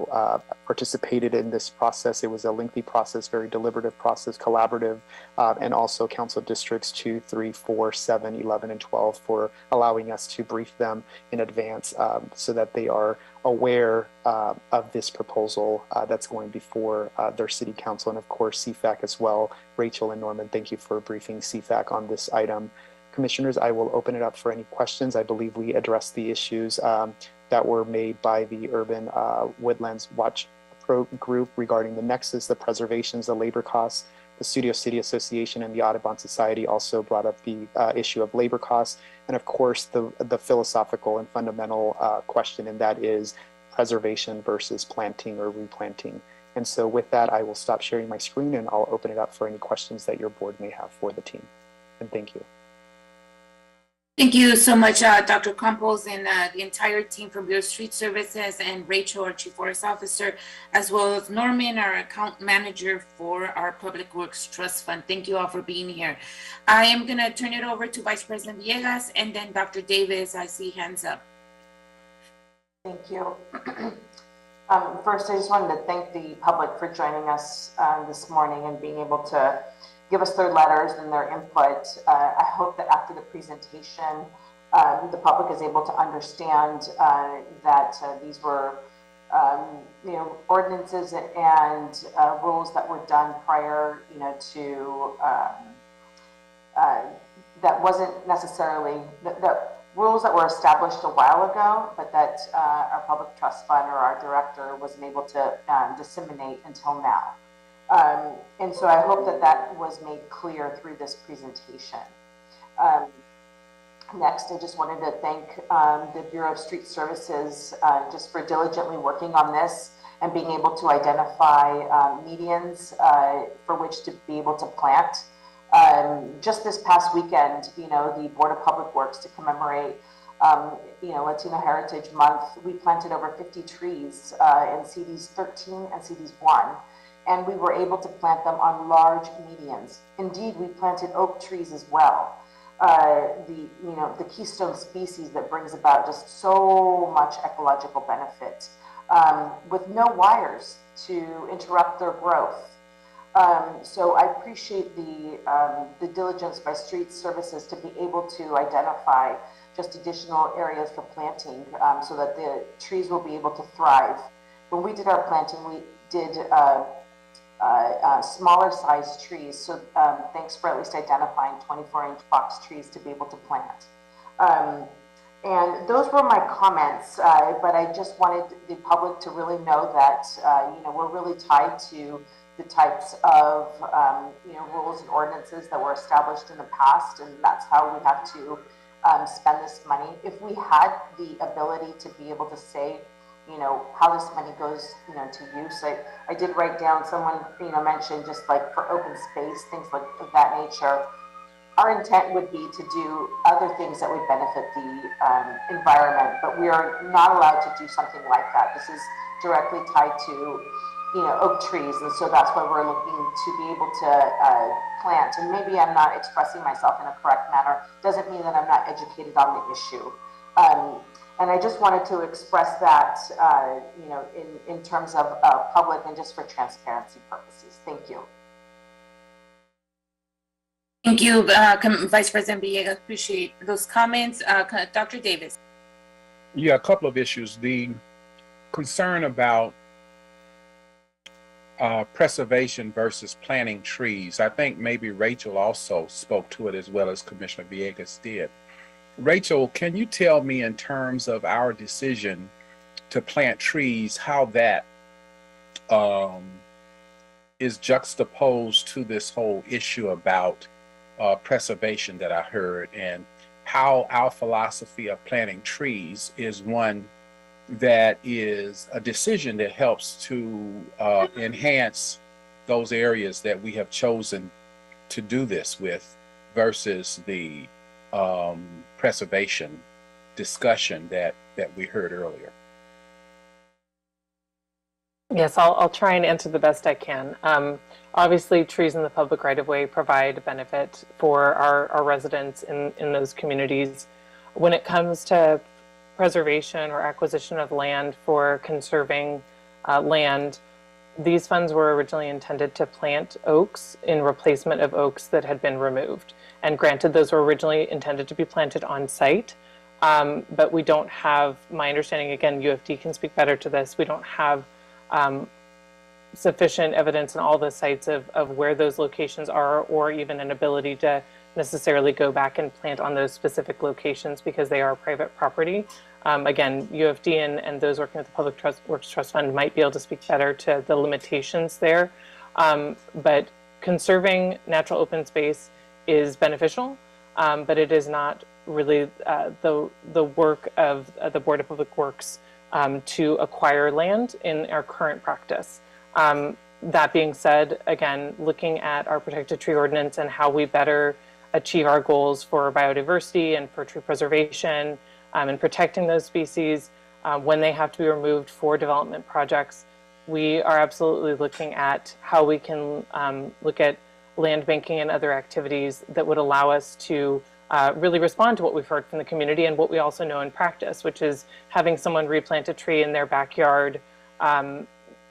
participated in this process. It was a lengthy process, very deliberative process, collaborative, and also Council Districts 2, 3, 4, 7, 11, and 12 for allowing us to brief them in advance so that they are aware of this proposal that's going before their city council, and of course CFAC as well. Rachel and Norman, thank you for briefing CFAC on this item. Commissioners, I will open it up for any questions. I believe we addressed the issues that were made by the Urban Woodlands Watch group regarding the nexus, the preservations, the labor costs. The Studio City Association and the Audubon Society also brought up the issue of labor costs. And of course, the philosophical and fundamental question, and that is preservation versus planting or replanting. And so with that, I will stop sharing my screen and I'll open it up for any questions that your board may have for the team. And thank you. Thank you so much, Dr. Campos, and the entire team from Bureau of Street Services, and Rachel, our Chief Forest Officer, as well as Norman, our account manager for our Public Works Trust Fund. Thank you all for being here. I am going to turn it over to Vice President Villegas and then Dr. Davis. I see hands up. Thank you. First, I just wanted to thank the public for joining us this morning and being able to give us their letters and their input. I hope that after the presentation, the public is able to understand that these were, ordinances and rules that were done prior, to that wasn't necessarily the rules that were established a while ago, but that our public trust fund or our director wasn't able to disseminate until now. And so I hope that that was made clear through this presentation. Next, I just wanted to thank the Bureau of Street Services just for diligently working on this and being able to identify medians for which to be able to plant. Just this past weekend, the Board of Public Works, to commemorate Latino Heritage Month, we planted over 50 trees in CDs 13 and CDs 1. And we were able to plant them on large medians. Indeed, we planted oak trees as well. The keystone species that brings about just so much ecological benefit with no wires to interrupt their growth. So I appreciate the diligence by Street Services to be able to identify just additional areas for planting so that the trees will be able to thrive. When we did our planting, we did smaller size trees. So thanks for at least identifying 24-inch box trees to be able to plant. And those were my comments, but I just wanted the public to really know that, we're really tied to the types of, rules and ordinances that were established in the past, and that's how we have to spend this money. If we had the ability to be able to say, how this money goes, to use, I did write down, someone, mentioned just like for open space, things like of that nature. Our intent would be to do other things that would benefit the environment, but we are not allowed to do something like that. This is directly tied to, oak trees, and so that's why we're looking to be able to plant. And maybe I'm not expressing myself in a correct manner. Doesn't mean that I'm not educated on the issue. And I just wanted to express that, in terms of public and just for transparency purposes. Thank you. Thank you, Vice President Villegas. Appreciate those comments. Dr. Davis. Yeah, a couple of issues. The concern about preservation versus planting trees. I think maybe Rachel also spoke to it as well as Commissioner Villegas did. Rachel, can you tell me in terms of our decision to plant trees, how that is juxtaposed to this whole issue about preservation that I heard, and how our philosophy of planting trees is one that is a decision that helps to enhance those areas that we have chosen to do this with versus the preservation discussion that we heard earlier. Yes, I'll try and answer the best I can. Obviously, trees in the public right-of-way provide benefit for our residents in those communities. When it comes to preservation or acquisition of land for conserving land, these funds were originally intended to plant oaks in replacement of oaks that had been removed. And granted, those were originally intended to be planted on site, but we don't have, my understanding, again, UFD can speak better to this, we don't have sufficient evidence in all the sites of where those locations are, or even an ability to necessarily go back and plant on those specific locations because they are private property. Again, UFD and those working with the Public Works Trust Fund might be able to speak better to the limitations there. But conserving natural open space is beneficial, but it is not really the work of the Board of Public Works to acquire land in our current practice. That being said, again, looking at our protected tree ordinance and how we better achieve our goals for biodiversity and for tree preservation and protecting those species when they have to be removed for development projects, we are absolutely looking at how we can look at land banking and other activities that would allow us to really respond to what we've heard from the community and what we also know in practice, which is having someone replant a tree in their backyard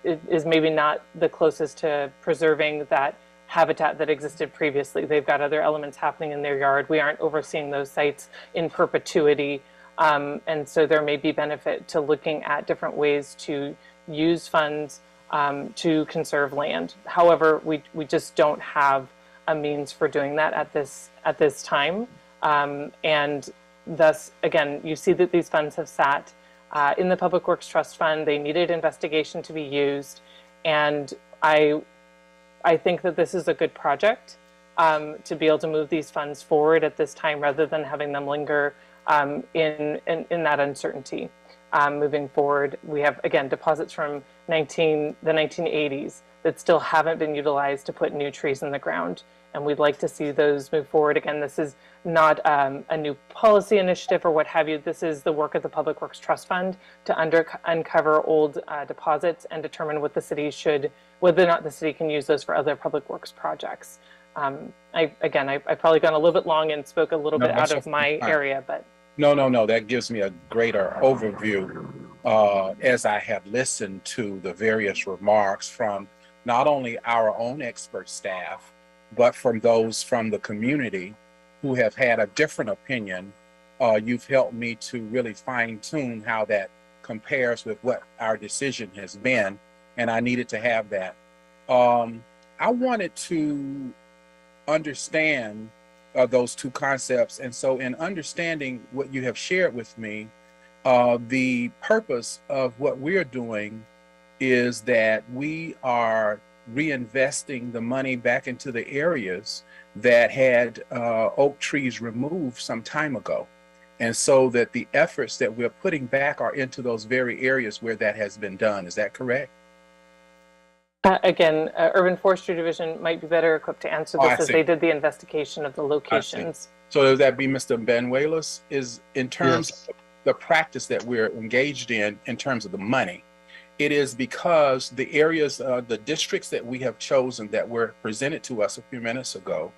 is maybe not the closest to preserving that habitat that existed previously. They've got other elements happening in their yard. We aren't overseeing those sites in perpetuity. And so there may be benefit to looking at different ways to use funds to conserve land. However, we just don't have a means for doing that at this time. And thus, again, you see that these funds have sat in the Public Works Trust Fund. They needed investigation to be used. And I think that this is a good project to be able to move these funds forward at this time rather than having them linger in that uncertainty. Moving forward, we have, again, deposits from the 1980s that still haven't been utilized to put new trees in the ground. And we'd like to see those move forward. Again, this is not a new policy initiative or what have you. This is the work of the Public Works Trust Fund to uncover old deposits and determine what the city should, whether or not the city can use those for other public works projects. I probably gone a little bit long and spoke a little bit out of my area, but. No, that gives me a greater overview as I have listened to the various remarks from not only our own expert staff, but from those from the community who have had a different opinion. You've helped me to really fine tune how that compares with what our decision has been, and I needed to have that. I wanted to understand those two concepts. And so in understanding what you have shared with me, the purpose of what we're doing is that we are reinvesting the money back into the areas that had oak trees removed some time ago. And so that the efforts that we're putting back are into those very areas where that has been done. Is that correct? Again, Urban Forestry Division might be better equipped to answer this as they did the investigation of the locations. So does that be Mr. Benuelos? Is in terms of the practice that we're engaged in terms of the money, it is because the areas, the districts that we have chosen that were presented to us a few minutes ago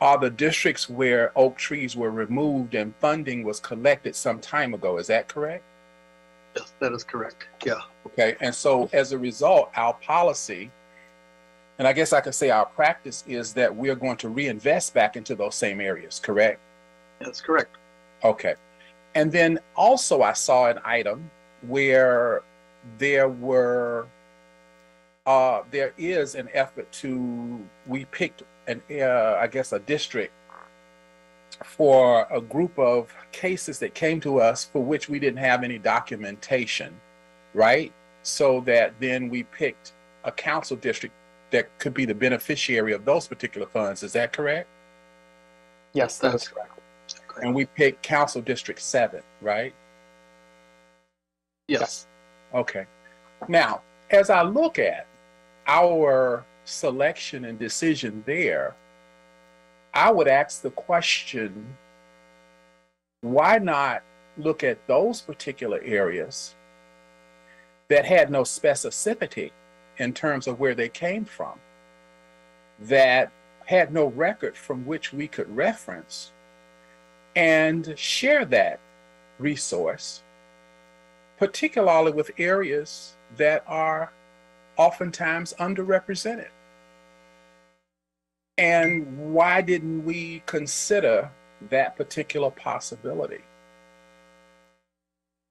are the districts where oak trees were removed and funding was collected some time ago. Is that correct? Yes, that is correct. Yeah. Okay. And so as a result, our policy, and I guess I could say our practice, is that we're going to reinvest back into those same areas, correct? That's correct. Okay. And then also I saw an item where there is an effort to, we picked I guess a district for a group of cases that came to us for which we didn't have any documentation, right? So that then we picked a council district that could be the beneficiary of those particular funds. Is that correct? Yes, that is correct. And we picked Council District 7, right? Yes. Okay. Now, as I look at our selection and decision there, I would ask the question, why not look at those particular areas that had no specificity in terms of where they came from, that had no record from which we could reference, and share that resource, particularly with areas that are oftentimes underrepresented? And why didn't we consider that particular possibility?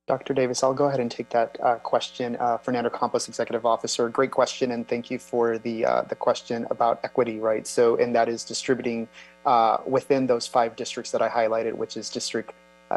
Dr. Davis, I'll go ahead and take that question. Fernando Campos, Executive Officer, great question, and thank you for the question about equity, right? So, and that is distributing within those 5 districts that I highlighted, which is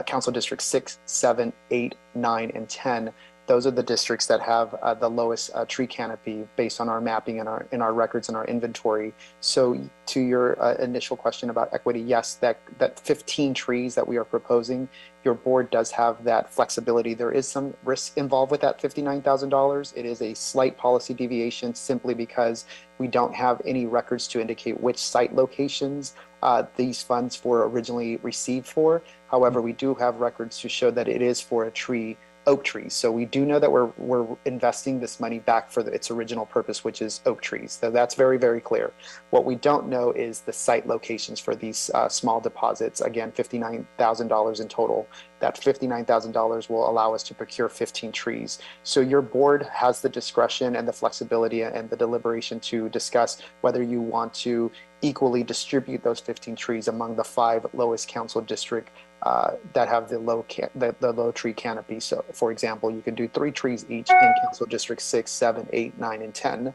Council District 6, 7, 8, 9, and 10. Those are the districts that have the lowest tree canopy based on our mapping and our records and our inventory. So to your initial question about equity, yes, that 15 trees that we are proposing, your board does have that flexibility. There is some risk involved with that $59,000. It is a slight policy deviation simply because we don't have any records to indicate which site locations these funds were originally received for. However, we do have records to show that it is for oak trees. So we do know that we're investing this money back for its original purpose, which is oak trees. So that's very, very clear. What we don't know is the site locations for these small deposits. Again, $59,000 in total. That $59,000 will allow us to procure 15 trees. So your board has the discretion and the flexibility and the deliberation to discuss whether you want to equally distribute those 15 trees among the 5 lowest council district that have the low tree canopy. So for example, you can do 3 trees each in Council District 6, 7, 8, 9, and 10.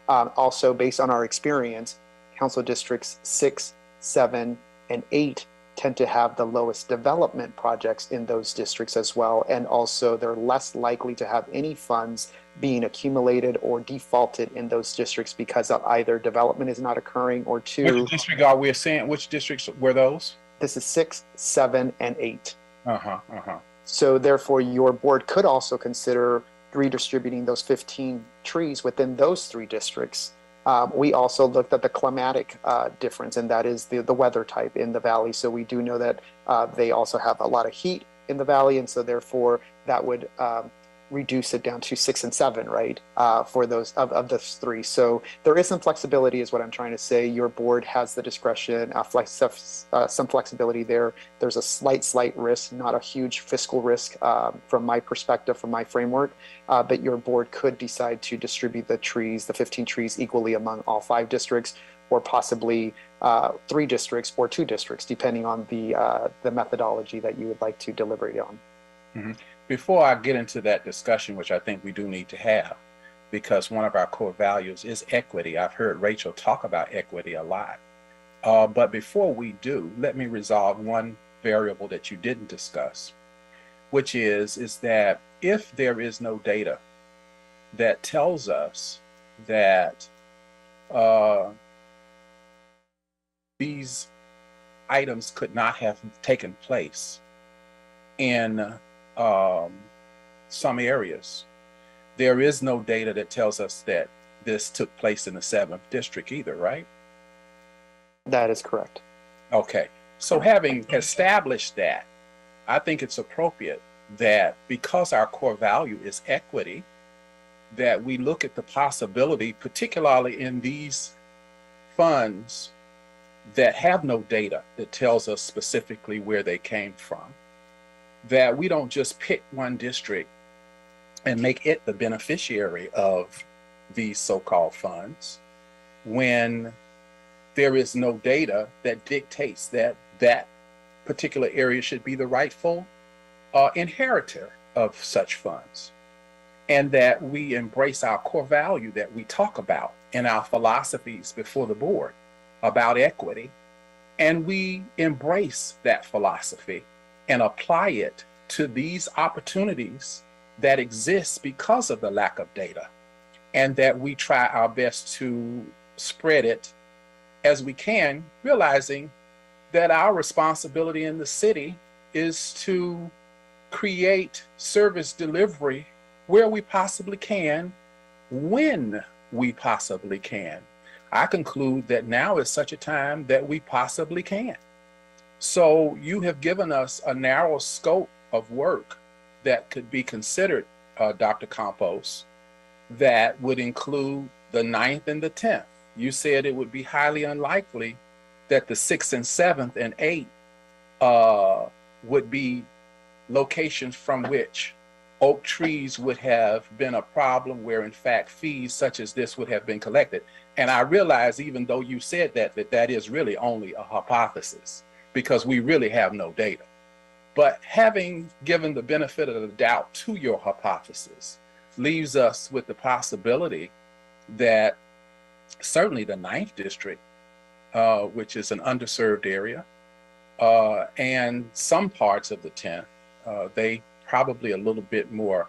Also, based on our experience, Council Districts 6, 7, and 8 tend to have the lowest development projects in those districts as well. And also they're less likely to have any funds being accumulated or defaulted in those districts because of either development is not occurring or 2. Which district are we saying? Which districts were those? This is 6, 7, and 8. So therefore, your board could also consider redistributing those 15 trees within those 3 districts. We also looked at the climatic difference, and that is the weather type in the valley. So we do know that they also have a lot of heat in the valley, and so therefore that would reduce it down to 6 and 7, right? For those of those 3. So there is some flexibility, is what I'm trying to say. Your board has the discretion, some flexibility there. There's a slight risk, not a huge fiscal risk from my perspective, from my framework. But your board could decide to distribute the 15 trees equally among all 5 districts, or possibly 3 districts or 2 districts, depending on the methodology that you would like to deliberate on. Mm-hmm. Before I get into that discussion, which I think we do need to have, because one of our core values is equity. I've heard Rachel talk about equity a lot. But before we do, let me resolve one variable that you didn't discuss, which is that if there is no data that tells us that these items could not have taken place in some areas, there is no data that tells us that this took place in the 7th district either, right? That is correct. Okay, so having established that, I think it's appropriate that because our core value is equity, that we look at the possibility, particularly in these funds that have no data that tells us specifically where they came from, that we don't just pick one district and make it the beneficiary of these so-called funds when there is no data that dictates that that particular area should be the rightful inheritor of such funds, and that we embrace our core value that we talk about in our philosophies before the board about equity, and we embrace that philosophy and apply it to these opportunities that exist because of the lack of data, and that we try our best to spread it as we can, realizing that our responsibility in the city is to create service delivery where we possibly can, when we possibly can. I conclude that now is such a time that we possibly can. So you have given us a narrow scope of work that could be considered, Dr. Campos, that would include the 9th and the 10th. You said it would be highly unlikely that the 6th and 7th and 8th would be locations from which oak trees would have been a problem, where in fact fees such as this would have been collected. And I realize, even though you said that that is really only a hypothesis, because we really have no data. But having given the benefit of the doubt to your hypothesis leaves us with the possibility that certainly the 9th district, which is an underserved area, and some parts of the 10th, they probably a little bit more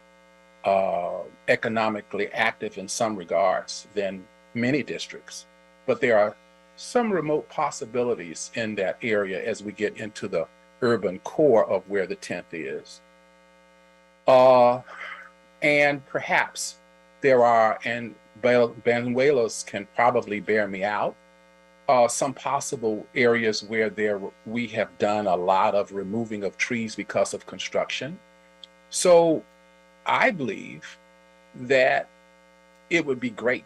economically active in some regards than many districts. But there are some remote possibilities in that area as we get into the urban core of where the 10th is. And perhaps there are, and Banuelos can probably bear me out, some possible areas where we have done a lot of removing of trees because of construction. So I believe that it would be great,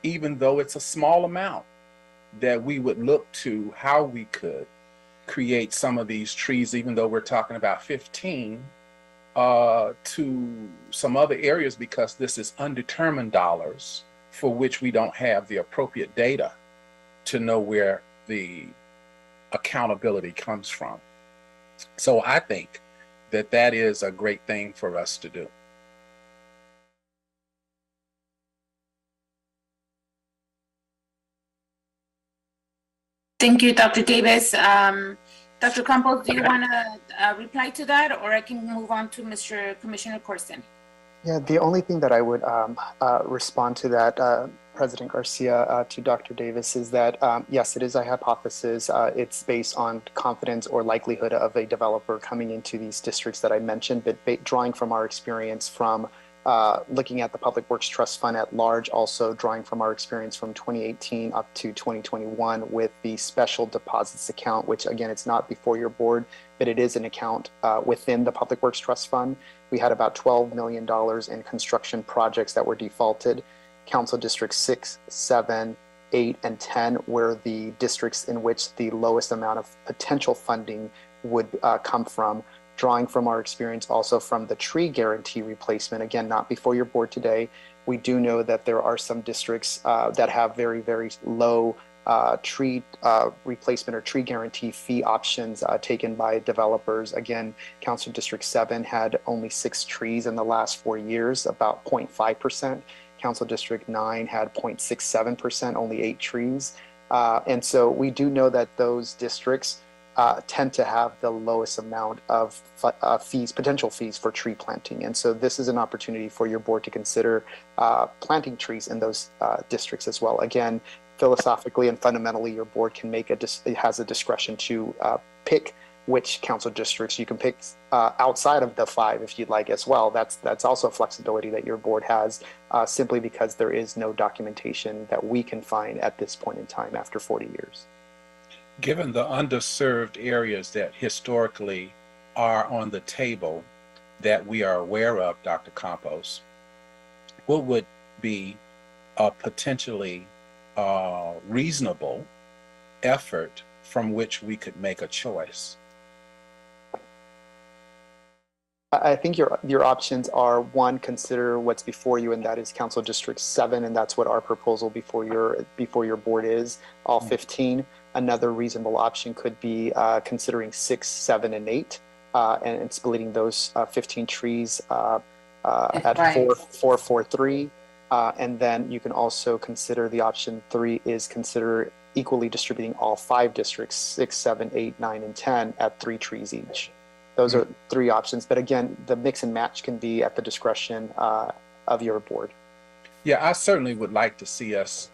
even though it's a small amount, that we would look to how we could create some of these trees, even though we're talking about 15, to some other areas, because this is undetermined dollars for which we don't have the appropriate data to know where the accountability comes from. So I think that that is a great thing for us to do. Thank you, Dr. Davis. Dr. Campos, do you want to reply to that, or I can move on to Mr. Commissioner Corson? Yeah, the only thing that I would respond to that, President Garcia, to Dr. Davis, is that yes, it is a hypothesis. It's based on confidence or likelihood of a developer coming into these districts that I mentioned, but drawing from our experience from looking at the Public Works Trust Fund at large, also drawing from our experience from 2018 up to 2021 with the special deposits account, which again, it's not before your board, but it is an account within the Public Works Trust Fund. We had about $12 million in construction projects that were defaulted. Council District 6, 7, 8, and 10 were the districts in which the lowest amount of potential funding would come from. Drawing from our experience also from the tree guarantee replacement, again, not before your board today, we do know that there are some districts that have very, very low tree replacement or tree guarantee fee options taken by developers. Again, Council District 7 had only 6 trees in the last 4 years, about 0.5%. Council District 9 had 0.67%, only 8 trees. And so we do know that those districts tend to have the lowest amount of fees, potential fees for tree planting. And so this is an opportunity for your board to consider planting trees in those districts as well. Again, philosophically and fundamentally, your board can make it has a discretion to pick which council districts you can pick outside of the 5 if you'd like as well. That's also a flexibility that your board has, simply because there is no documentation that we can find at this point in time after 40 years. Given the underserved areas that historically are on the table that we are aware of, Dr. Campos, what would be a potentially reasonable effort from which we could make a choice? I think your options are, one, consider what's before you, and that is Council District 7, and that's what our proposal before your board is, all 15. Another reasonable option could be considering 6, 7, and 8, and splitting those 15 trees at 4, 4, 4, 3. And then you can also consider the option 3 is consider equally distributing all 5 districts, 6, 7, 8, 9, and 10 at 3 trees each. Those are 3 options. But again, the mix and match can be at the discretion of your board. Yeah, I certainly would like to see us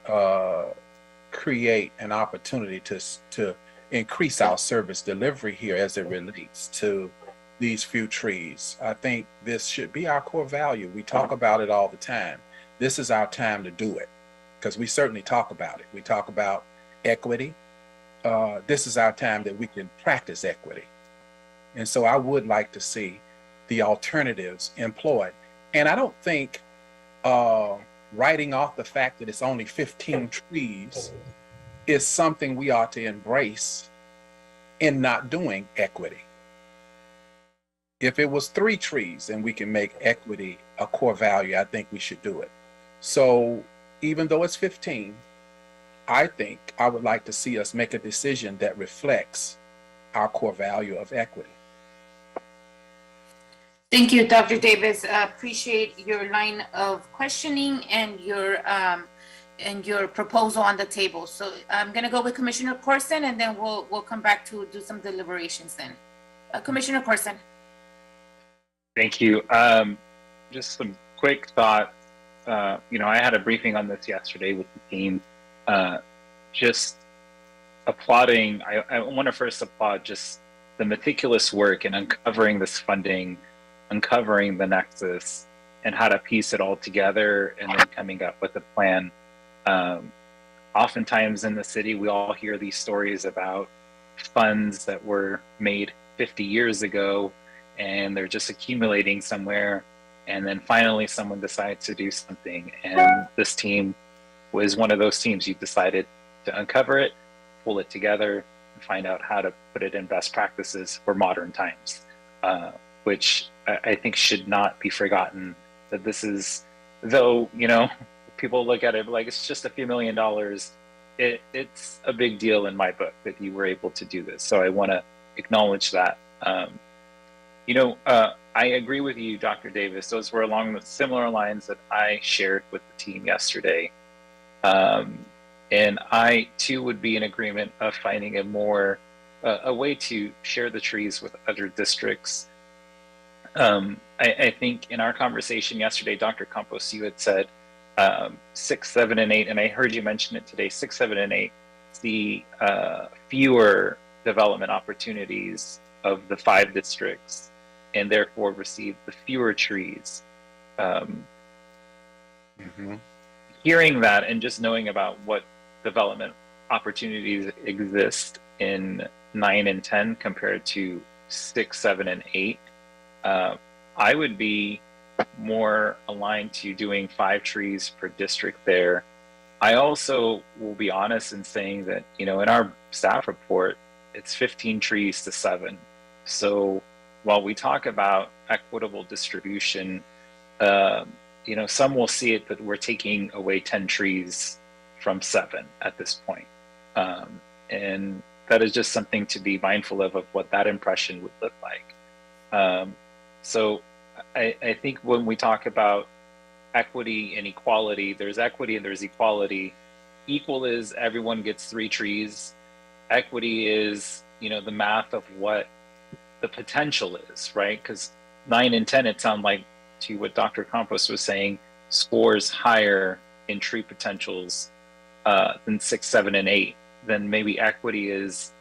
create an opportunity to increase our service delivery here as it relates to these few trees. I think this should be our core value. We talk about it all the time. This is our time to do it, because we certainly talk about it. We talk about equity. This is our time that we can practice equity. And so I would like to see the alternatives employed. And I don't think writing off the fact that it's only 15 trees is something we ought to embrace in not doing equity. If it was 3 trees and we can make equity a core value, I think we should do it. So even though it's 15, I think I would like to see us make a decision that reflects our core value of equity. Thank you, Dr. Davis. Appreciate your line of questioning and your proposal on the table. So I'm going to go with Commissioner Corson, and then we'll come back to do some deliberations then. Commissioner Corson. Thank you. Just some quick thoughts. I had a briefing on this yesterday with the team. Just applauding. I want to first applaud just the meticulous work in uncovering this funding, uncovering the nexus, and how to piece it all together, and then coming up with a plan. Oftentimes in the city, we all hear these stories about funds that were made 50 years ago, and they're just accumulating somewhere, and then finally someone decides to do something. And this team was one of those teams. You decided to uncover it, pull it together, and find out how to put it in best practices for modern times, which I think should not be forgotten. That this is, though, people look at it like it's just a few $1 million. It's a big deal in my book that you were able to do this. So I want to acknowledge that. I agree with you, Dr. Davis. Those were along the similar lines that I shared with the team yesterday. And I too would be in agreement of finding a way to share the trees with other districts. I think in our conversation yesterday, Dr. Campos, you had said 6, 7, and 8, and I heard you mention it today. 6, 7, and 8, the fewer development opportunities of the 5 districts, and therefore receive the fewer trees. Hearing that and just knowing about what development opportunities exist in 9 and 10 compared to 6, 7, and 8, I would be more aligned to doing 5 trees per district there. I also will be honest in saying that, in our staff report, it's 15 trees to 7. So while we talk about equitable distribution, some will see it, but we're taking away 10 trees from 7 at this point. And that is just something to be mindful of what that impression would look like. So I think when we talk about equity and equality, there's equity and there's equality. equal is everyone gets 3 trees. Equity is, the math of what the potential is, right? Because 9 and 10, it sounds like, to what Dr. Campos was saying, scores higher in tree potentials than 6, 7, and 8. Then maybe equity is,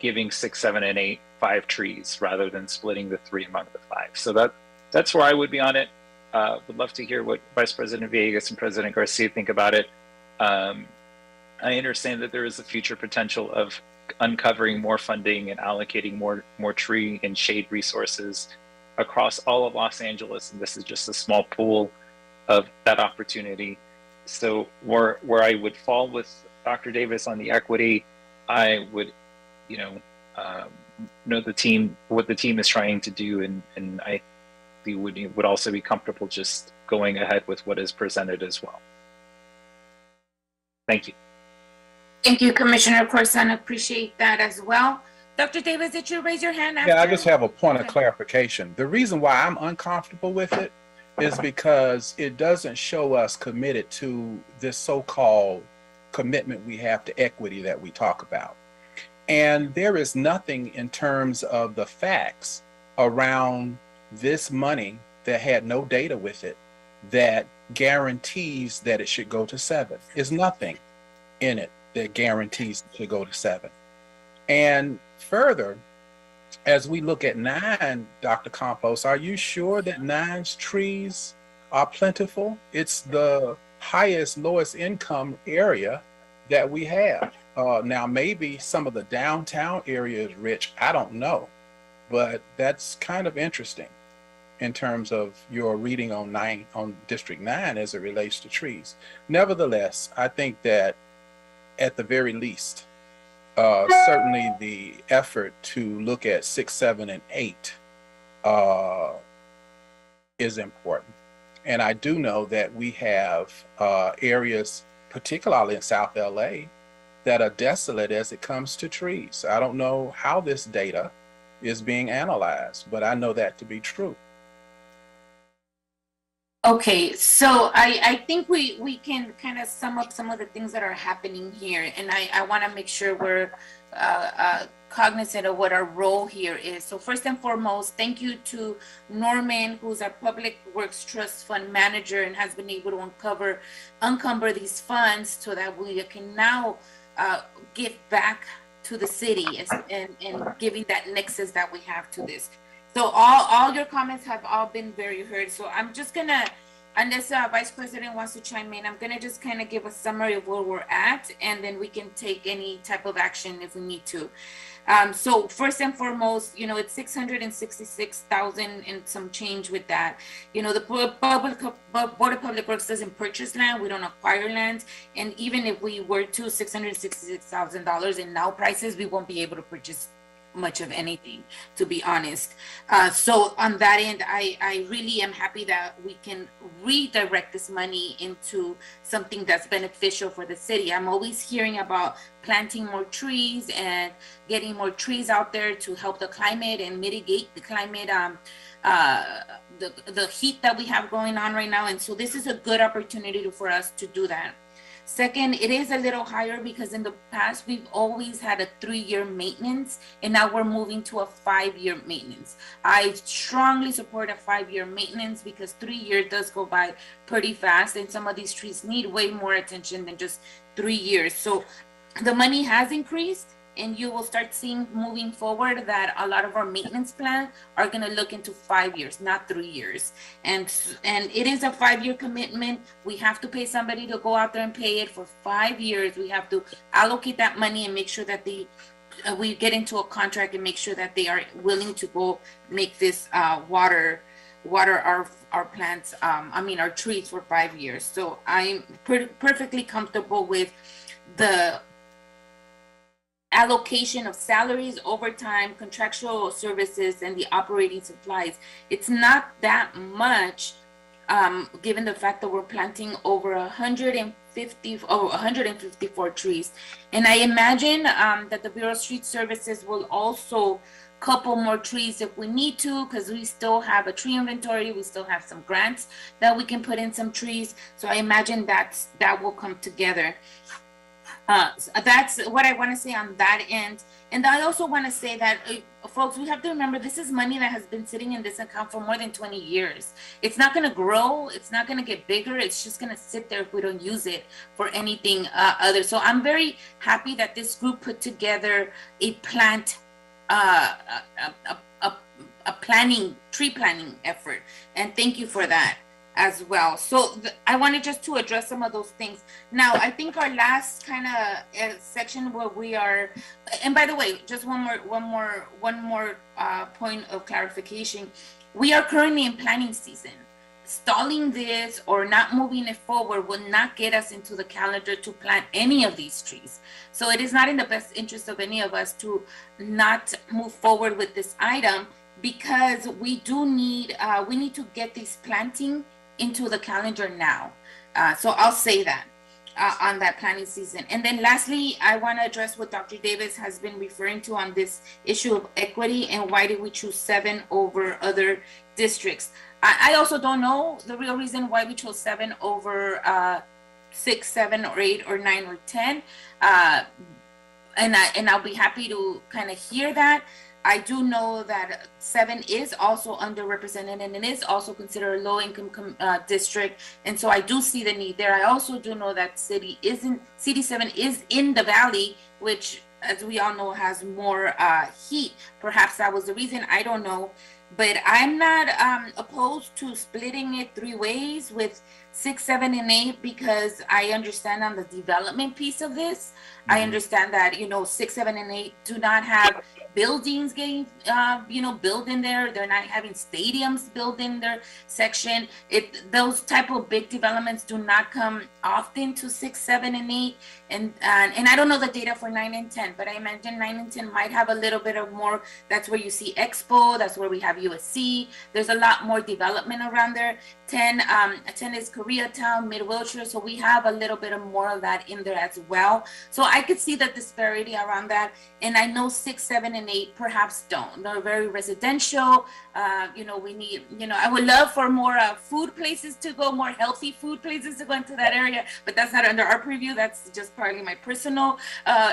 giving 6, 7, and 8 5 trees rather than splitting the 3 among the 5. So that's where I would be on it. Would love to hear what Vice President Villegas and President Garcia think about it. I understand that there is a future potential of uncovering more funding and allocating more tree and shade resources across all of Los Angeles, and this is just a small pool of that opportunity. So where I would fall with Dr. Davis on the equity, I would, know the team, what the team is trying to do, and I would also be comfortable just going ahead with what is presented as well. Thank you. Thank you, Commissioner Corson. Appreciate that as well. Dr. Davis, did you raise your hand? Yeah, I just have a point of clarification. The reason why I'm uncomfortable with it is because it doesn't show us committed to this so-called commitment we have to equity that we talk about. And there is nothing in terms of the facts around this money that had no data with it that guarantees that it should go to 7. There's nothing in it that guarantees it should go to 7. And further, as we look at 9, Dr. Campos, are you sure that 9's trees are plentiful? It's the highest, lowest income area that we have. Now, maybe some of the downtown area is rich. I don't know, but that's kind of interesting in terms of your reading on District 9 as it relates to trees. Nevertheless, I think that at the very least, certainly the effort to look at 6, 7, and 8 is important. And I do know that we have areas, particularly in South LA, that are desolate as it comes to trees. I don't know how this data is being analyzed, but I know that to be true. Okay, so I think we can kind of sum up some of the things that are happening here, and I want to make sure we're cognizant of what our role here is. So first and foremost, thank you to Norman, who's our Public Works Trust Fund manager and has been able to uncumber these funds so that we can now give back to the city and giving that nexus that we have to this. So all your comments have all been very heard. So I'm just gonna, unless Vice President wants to chime in, I'm gonna just kind of give a summary of where we're at, and then we can take any type of action if we need to. So first and foremost, it's 666,000 and some change with that. The Board of Public Works doesn't purchase land. We don't acquire land. And even if we were to $666,000 in now prices, we won't be able to purchase much of anything, to be honest. So on that end, I really am happy that we can redirect this money into something that's beneficial for the city. I'm always hearing about planting more trees and getting more trees out there to help the climate and mitigate the climate, the heat that we have going on right now. And so this is a good opportunity for us to do that. Second, it is a little higher because in the past, we've always had a 3-year maintenance, and now we're moving to a 5-year maintenance. I strongly support a 5-year maintenance because 3 years does go by pretty fast, and some of these trees need way more attention than just 3 years. So the money has increased, and you will start seeing moving forward that a lot of our maintenance plans are going to look into 5 years, not 3 years. And it is a 5-year commitment. We have to pay somebody to go out there and pay it for 5 years. We have to allocate that money and make sure that we get into a contract and make sure that they are willing to go make this water our plants, our trees for 5 years. So I'm perfectly comfortable with the allocation of salaries, overtime, contractual services, and the operating supplies. It's not that much, given the fact that we're planting over 154 trees. And I imagine that the Bureau of Street Services will also couple more trees if we need to, because we still have a tree inventory. We still have some grants that we can put in some trees. So I imagine that will come together. That's what I want to say on that end. And I also want to say that, folks, we have to remember this is money that has been sitting in this account for more than 20 years. It's not going to grow. It's not going to get bigger. It's just going to sit there if we don't use it for anything other. So I'm very happy that this group put together a tree planning effort. And thank you for that as well. So I wanted just to address some of those things. Now, I think our last kind of section where we are, and by the way, just one more point of clarification. We are currently in planning season. Stalling this or not moving it forward will not get us into the calendar to plant any of these trees. So it is not in the best interest of any of us to not move forward with this item, because we do need, we need to get this planting into the calendar now. So I'll say that on that planning season. And then lastly, I want to address what Dr. Davis has been referring to on this issue of equity and why did we choose 7 over other districts. I also don't know the real reason why we chose 7 over 6, 7, or 8, or 9, or 10. And I'll be happy to kind of hear that. I do know that 7 is also underrepresented and it is also considered a low-income district, and so I do see the need there. I also do know that CD7 is in the valley, which, as we all know, has more heat. Perhaps that was the reason. I don't know, but I'm not opposed to splitting it 3 ways with 6, 7, and 8, because I understand on the development piece of this. I understand that 6, 7, and 8 do not have buildings getting built in there. They're not having stadiums built in their section. Those type of big developments do not come often to 6, 7, and 8. And I don't know the data for 9 and 10, but I imagine 9 and 10 might have a little bit of more. That's where you see Expo. That's where we have USC. There's a lot more development around there. 10 is Koreatown, Mid-Wilshire, so we have a little bit of more of that in there as well. So I could see the disparity around that, and I know 6, 7, and 8 perhaps don't. They're very residential. We need, I would love for more food places to go, more healthy food places to go into that area, but that's not under our purview. That's just partly my personal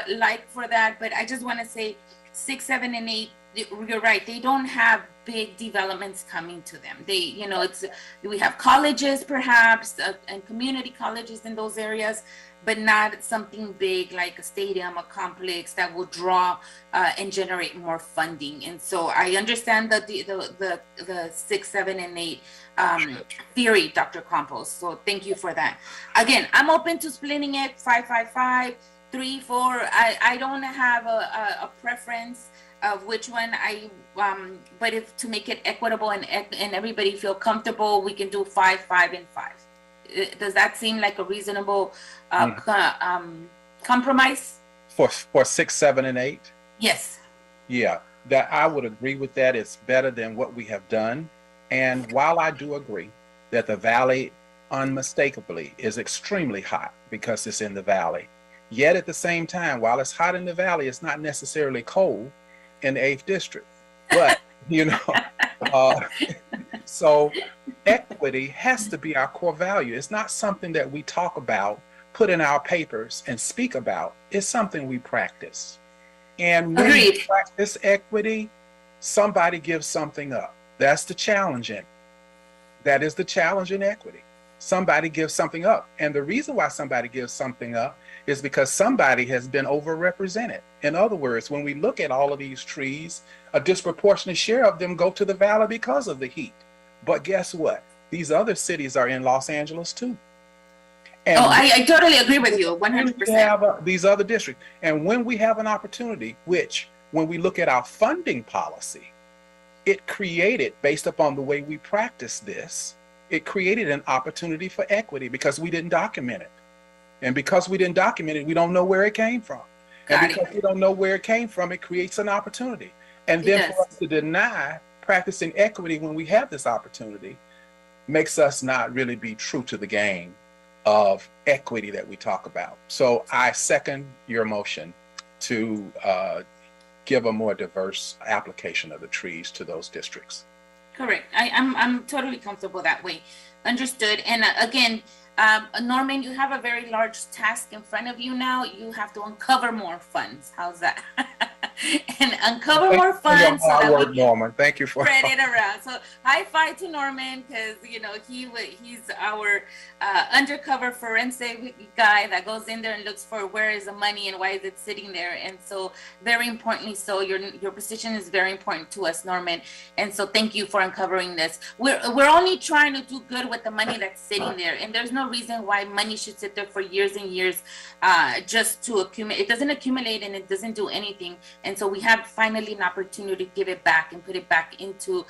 like for that. But I just want to say 6, 7, and 8, you're right. They don't have big developments coming to them. We have colleges perhaps and community colleges in those areas, but not something big like a stadium, a complex that will draw and generate more funding. And so I understand that the 6, 7, and 8 theory, Dr. Campos. So thank you for that. Again, I'm open to splitting it 5, 5, 5, 3, 4. I don't have a preference of which one but if to make it equitable and everybody feel comfortable, we can do 5, 5, and 5. Does that seem like a reasonable compromise? For 6, 7, and 8? Yes. Yeah, that I would agree with that. It's better than what we have done. And while I do agree that the valley unmistakably is extremely hot because it's in the valley, yet at the same time, while it's hot in the valley, it's not necessarily cold in the 8th district. But, so equity has to be our core value. It's not something that we talk about, put in our papers, and speak about. It's something we practice. And when we practice equity, somebody gives something up. That's the challenge in it. That is the challenge in equity. Somebody gives something up. And the reason why somebody gives something up is because somebody has been overrepresented. In other words, when we look at all of these trees, a disproportionate share of them go to the valley because of the heat. But guess what? These other cities are in Los Angeles too. And I totally agree with you, 100%. We have these other districts. And when we have an opportunity, which when we look at our funding policy, it created, based upon the way we practice this, it created an opportunity for equity because we didn't document it. And because we didn't document it, we don't know where it came from. And because we don't know where it came from, it creates an opportunity. And then for us to deny practicing equity when we have this opportunity makes us not really be true to the game of equity that we talk about. So I second your motion to give a more diverse application of the trees to those districts. Correct. I'm totally comfortable that way. Understood. And again, Norman, you have a very large task in front of you now. You have to uncover more funds. How's that? And uncover more funds. So that work, Norman. Thank you for spread it around. So high five to Norman, because you know he's our undercover forensic guy that goes in there and looks for where is the money and why is it sitting there. And so very importantly, so your position is very important to us, Norman. And so thank you for uncovering this. We're only trying to do good with the money that's sitting there, and there's no reason why money should sit there for years and years just to accumulate. It doesn't accumulate and it doesn't do anything. And so we have finally an opportunity to give it back and put it back into,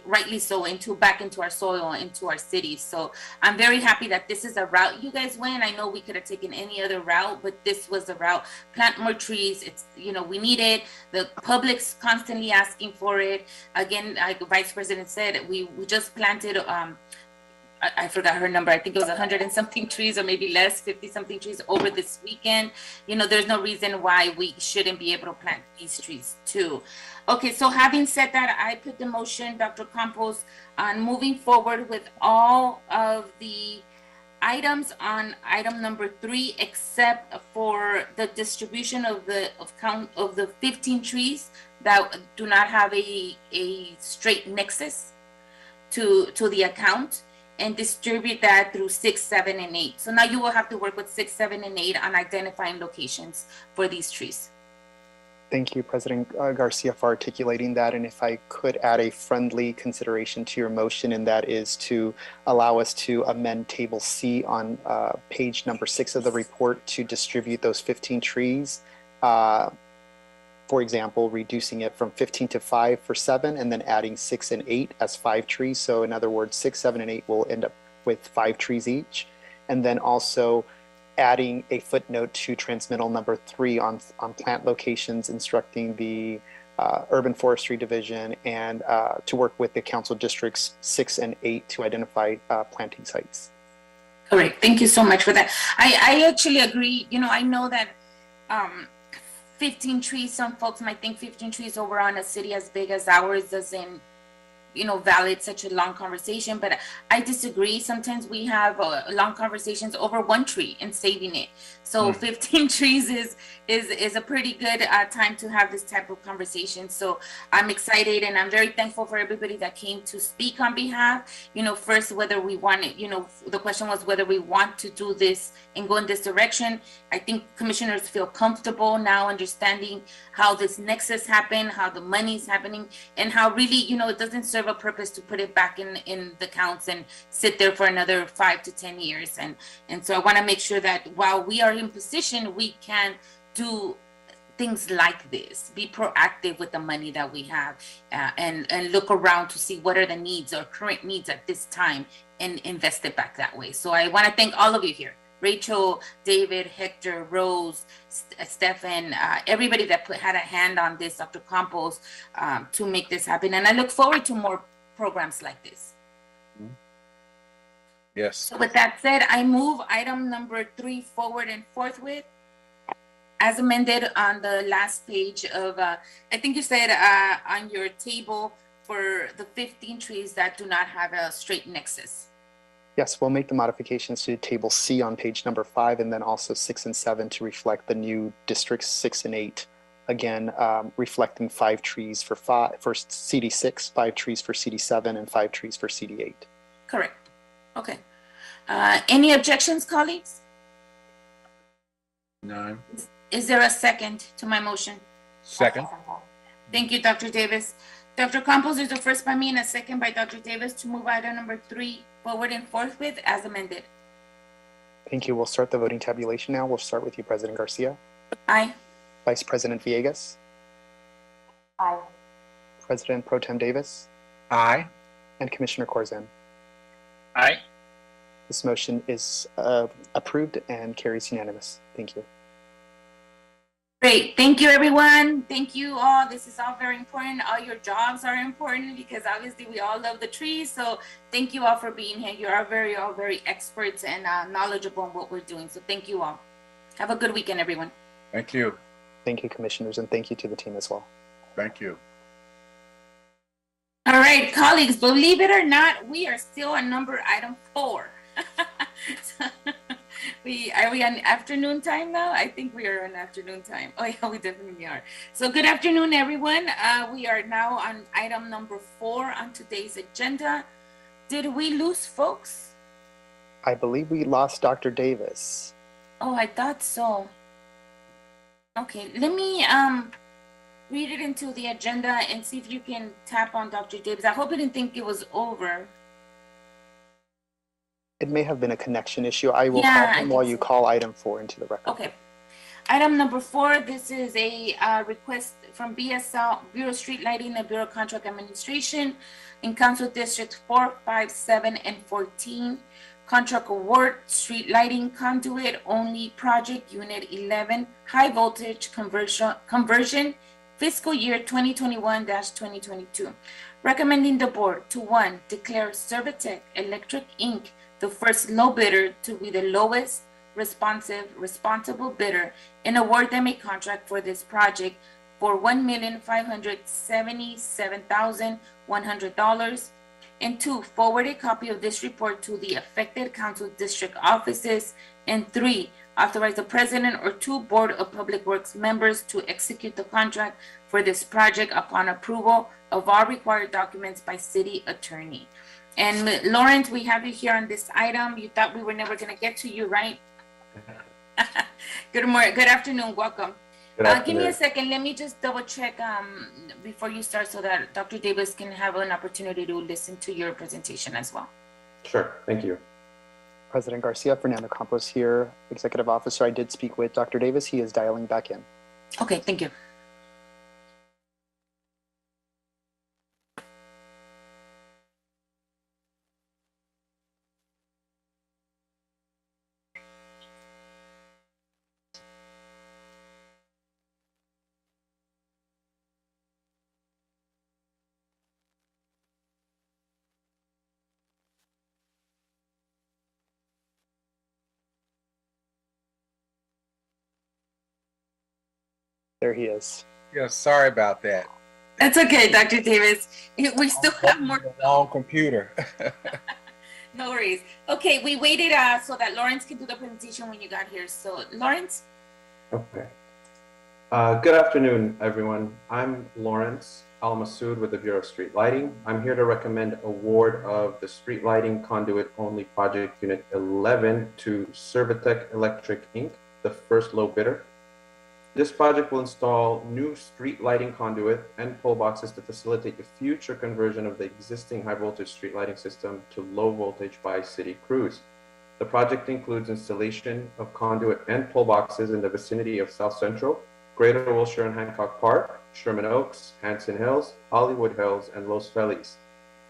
rightly so, back into our soil, into our cities. So I'm very happy that this is a route you guys went. I know we could have taken any other route, but this was the route. Plant more trees. It's, we need it. The public's constantly asking for it. Again, like Vice President said, we just planted, I forgot her number. I think it was 100 and something trees, or maybe less, 50 something trees over this weekend. There's no reason why we shouldn't be able to plant these trees too. Okay, so having said that, I put the motion, Dr. Campos, on moving forward with all of the items on item number 3, except for the distribution of the 15 trees that do not have a straight nexus to the account, and distribute that through 6, 7, and 8. So now you will have to work with 6, 7, and 8 on identifying locations for these trees. Thank you, President Garcia, for articulating that. And if I could add a friendly consideration to your motion, and that is to allow us to amend Table C on page number 6 of the report to distribute those 15 trees. For example, reducing it from 15 to 5 for 7, and then adding 6 and 8 as 5 trees. So in other words, 6, 7, and 8 will end up with 5 trees each. And then also adding a footnote to transmittal number 3 on plant locations, instructing the Urban Forestry Division and to work with the council districts 6 and 8 to identify planting sites. Correct. Thank you so much for that. I actually agree. I know that 15 trees, some folks might think 15 trees over on a city as big as ours doesn't valid such a long conversation, but I disagree. Sometimes we have long conversations over 1 tree and saving it. So 15 trees is a pretty good time to have this type of conversation. So I'm excited, and I'm very thankful for everybody that came to speak on behalf. First, whether we want it, the question was whether we want to do this and go in this direction. I think commissioners feel comfortable now understanding how this nexus happened, how the money's happening, and how really, it doesn't serve a purpose to put it back in the counts and sit there for another 5 to 10 years. And so I want to make sure that while we are in position, we can do things like this, be proactive with the money that we have, and look around to see what are the needs or current needs at this time and invest it back that way. So I want to thank all of you here. Rachel, David, Hector, Rose, Stefan, everybody that had a hand on this, Dr. Campos, to make this happen. And I look forward to more programs like this. Yes. So with that said, I move item number 3 forward and forthwith, as amended on the last page of, I think you said on your table for the 15 trees that do not have a straight nexus. Yes, we'll make the modifications to Table C on page number 5, and then also 6 and 7 to reflect the new districts 6 and 8. Again, reflecting 5 trees for CD6, 5 trees for CD7, and 5 trees for CD8. Correct. Okay. Any objections, colleagues? No. Is there a second to my motion? Second. Thank you, Dr. Davis. Dr. Campos is the first by me and a second by Dr. Davis to move item number 3 forward and forthwith as amended. Thank you. We'll start the voting tabulation now. We'll start with you, President Garcia. Aye. Vice President Villegas. Aye. President Pro Tem Davis. Aye. And Commissioner Corzine. Aye. This motion is approved and carries unanimous. Thank you. Great. Thank you, everyone. Thank you all. This is all very important. All your jobs are important because obviously we all love the trees. So thank you all for being here. You are all very experts and knowledgeable in what we're doing. So thank you all. Have a good weekend, everyone. Thank you. Thank you, commissioners, and thank you to the team as well. Thank you. All right, colleagues, believe it or not, we are still on item 4. Are we on afternoon time now? I think we are on afternoon time. Oh yeah, we definitely are. So good afternoon, everyone. We are now on item number 4 on today's agenda. Did we lose folks? I believe we lost Dr. Davis. Oh, I thought so. Okay, let me read it into the agenda and see if you can tap on Dr. Davis. I hope you didn't think it was over. It may have been a connection issue. I will Yeah, call him while you call item 4 into the record. Okay. Item number 4, this is a request from BSL, Bureau of Street Lighting and Bureau of Contract Administration in Council Districts 4, 5, 7, and 14. Contract award, street lighting conduit only project unit 11, high voltage conversion, fiscal year 2021-2022. Recommending the board to 1, declare Servitec Electric Inc. the first low bidder to be the lowest responsible bidder and award them a contract for this project for $1,577,100. And 2, forward a copy of this report to the affected council district offices. And 3, authorize the president or 2 Board of Public Works members to execute the contract for this project upon approval of all required documents by city attorney. And Lawrence, we have you here on this item. You thought we were never going to get to you, right? Good morning. Good afternoon. Welcome. Give me a second. Let me just double check before you start so that Dr. Davis can have an opportunity to listen to your presentation as well. Sure. Thank you. President Garcia, Fernando Campos here, Executive Officer. I did speak with Dr. Davis. He is dialing back in. Okay, thank you. There he is. Yeah, sorry about that. That's okay, Dr. Davis. We still have more. Long computer. No worries. Okay, we waited so that Lawrence can do the presentation when you got here. So, Lawrence? Okay. Good afternoon, everyone. I'm Lawrence Al-Masood with the Bureau of Street Lighting. I'm here to recommend award of the Street Lighting Conduit Only Project Unit 11 to Servitec Electric Inc., the first low bidder. This project will install new street lighting conduit and pole boxes to facilitate the future conversion of the existing high voltage street lighting system to low voltage by city crews. The project includes installation of conduit and pole boxes in the vicinity of South Central, Greater Wilshire and Hancock Park, Sherman Oaks, Hanson Hills, Hollywood Hills, and Los Feliz.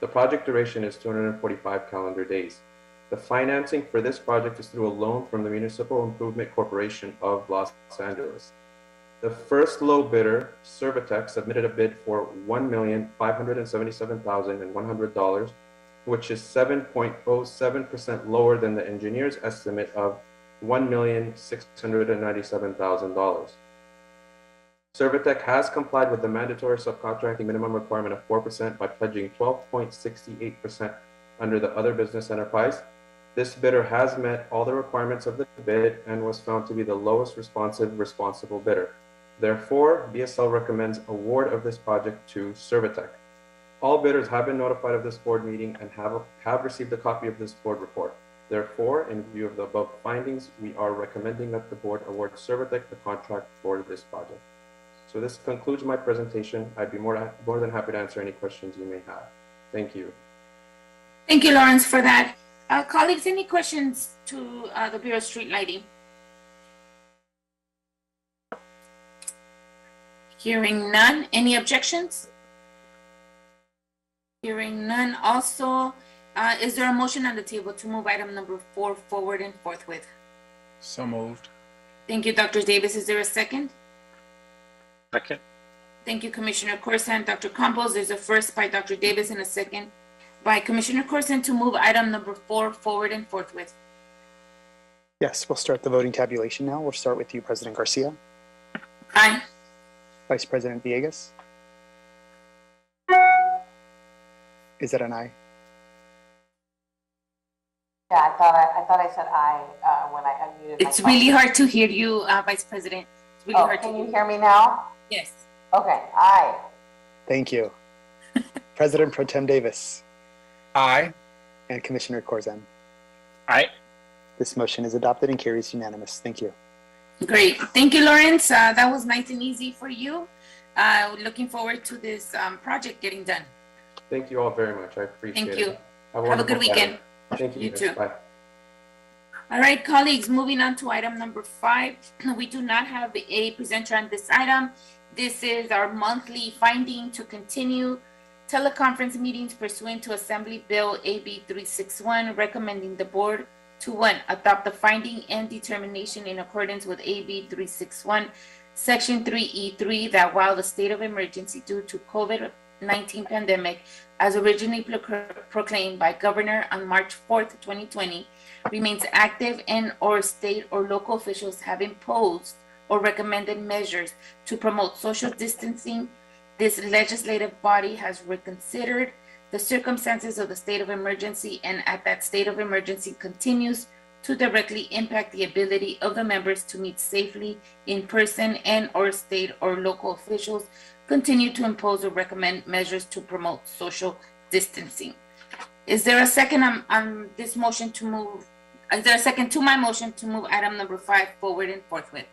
The project duration is 245 calendar days. The financing for this project is through a loan from the Municipal Improvement Corporation of Los Angeles. The first low bidder, Servitec, submitted a bid for $1,577,100, which is 7.07% lower than the engineer's estimate of $1,697,000. Servitec has complied with the mandatory subcontracting minimum requirement of 4% by pledging 12.68% under the Other Business Enterprise. This bidder has met all the requirements of the bid and was found to be the lowest responsible bidder. Therefore, BSL recommends award of this project to Servitec. All bidders have been notified of this board meeting and have received a copy of this board report. Therefore, in view of the above findings, we are recommending that the board award Servitec the contract for this project. So this concludes my presentation. I'd be more than happy to answer any questions you may have. Thank you. Thank you, Lawrence, for that. Colleagues, any questions to the Bureau of Street Lighting? Hearing none. Any objections? Hearing none. Also, is there a motion on the table to move item number 4 forward and forthwith? So moved. Thank you, Dr. Davis. Is there a second? Second. Thank you, Commissioner Corson. Dr. Campos, there's a first by Dr. Davis and a second by Commissioner Corson to move item number 4 forward and forthwith. Yes, we'll start the voting tabulation now. We'll start with you, President Garcia. Aye. Vice President Villegas? Is that an aye? Yeah, I thought I said aye when I unmuted. It's really hard to hear you, Vice President. It's really hard to Can you hear me now? Yes. Okay, aye. Thank you. President Pro Tem Davis? Aye. And Commissioner Corzine? Aye. This motion is adopted and carries unanimous. Thank you. Great. Thank you, Lawrence. That was nice and easy for you. Looking forward to this project getting done. Thank you all very much. I appreciate it. Thank you. Have Have a good wonderful weekend. day. Thank you. You too. Bye. All right, colleagues, moving on to item number 5. We do not have a presenter on this item. This is our monthly finding to continue teleconference meetings pursuant to Assembly Bill AB 361, recommending the board to 1, adopt the finding and determination in accordance with AB 361, Section 3E3, that while the state of emergency due to COVID-19 pandemic, as originally proclaimed by Governor on March 4th, 2020, remains active, and or state or local officials have imposed or recommended measures to promote social distancing, this legislative body has reconsidered the circumstances of the state of emergency, and at that state of emergency continues to directly impact the ability of the members to meet safely in person, and or state or local officials continue to impose or recommend measures to promote social distancing. Is there a second on this motion to move? Is there a second to my motion to move item number 5 forward and forthwith?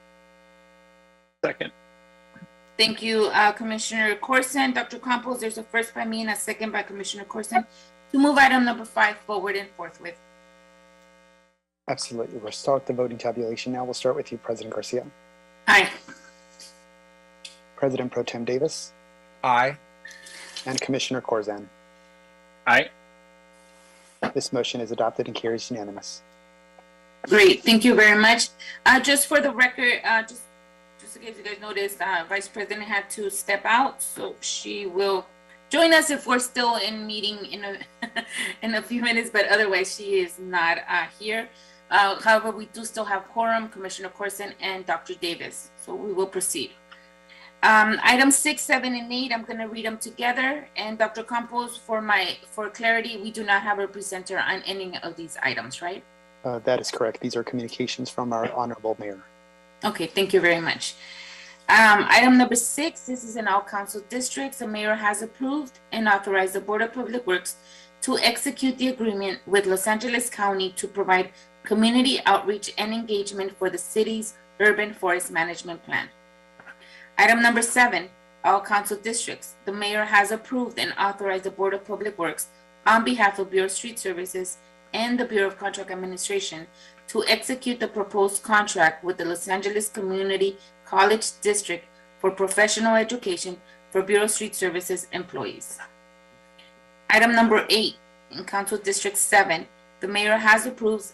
Second. Thank you, Commissioner Corzine. Dr. Campos, there's a first by me and a second by Commissioner Corzine to move item number 5 forward and forthwith. Absolutely. We'll start the voting tabulation now. We'll start with you, President Garcia. Aye. President Pro Tem Davis? Aye. And Commissioner Corzine? Aye. This motion is adopted and carries unanimous. Great, thank you very much. Just for the record, just in case you guys noticed, Vice President had to step out, so she will join us if we're still in meeting in a few minutes, but otherwise she is not here. However, we do still have quorum, Commissioner Corzine and Dr. Davis, so we will proceed. Items 6, 7, and 8, I'm going to read them together. And Dr. Campos, for clarity, we do not have a presenter on any of these items, right? That is correct. These are communications from our Honorable Mayor. Okay, thank you very much. Item number 6, this is in all council districts. The mayor has approved and authorized the Board of Public Works to execute the agreement with Los Angeles County to provide community outreach and engagement for the city's urban forest management plan. Item number 7, all council districts. The mayor has approved and authorized the Board of Public Works on behalf of Bureau of Street Services and the Bureau of Contract Administration to execute the proposed contract with the Los Angeles Community College District for professional education for Bureau of Street Services employees. Item number 8, in Council District 7, the mayor has approved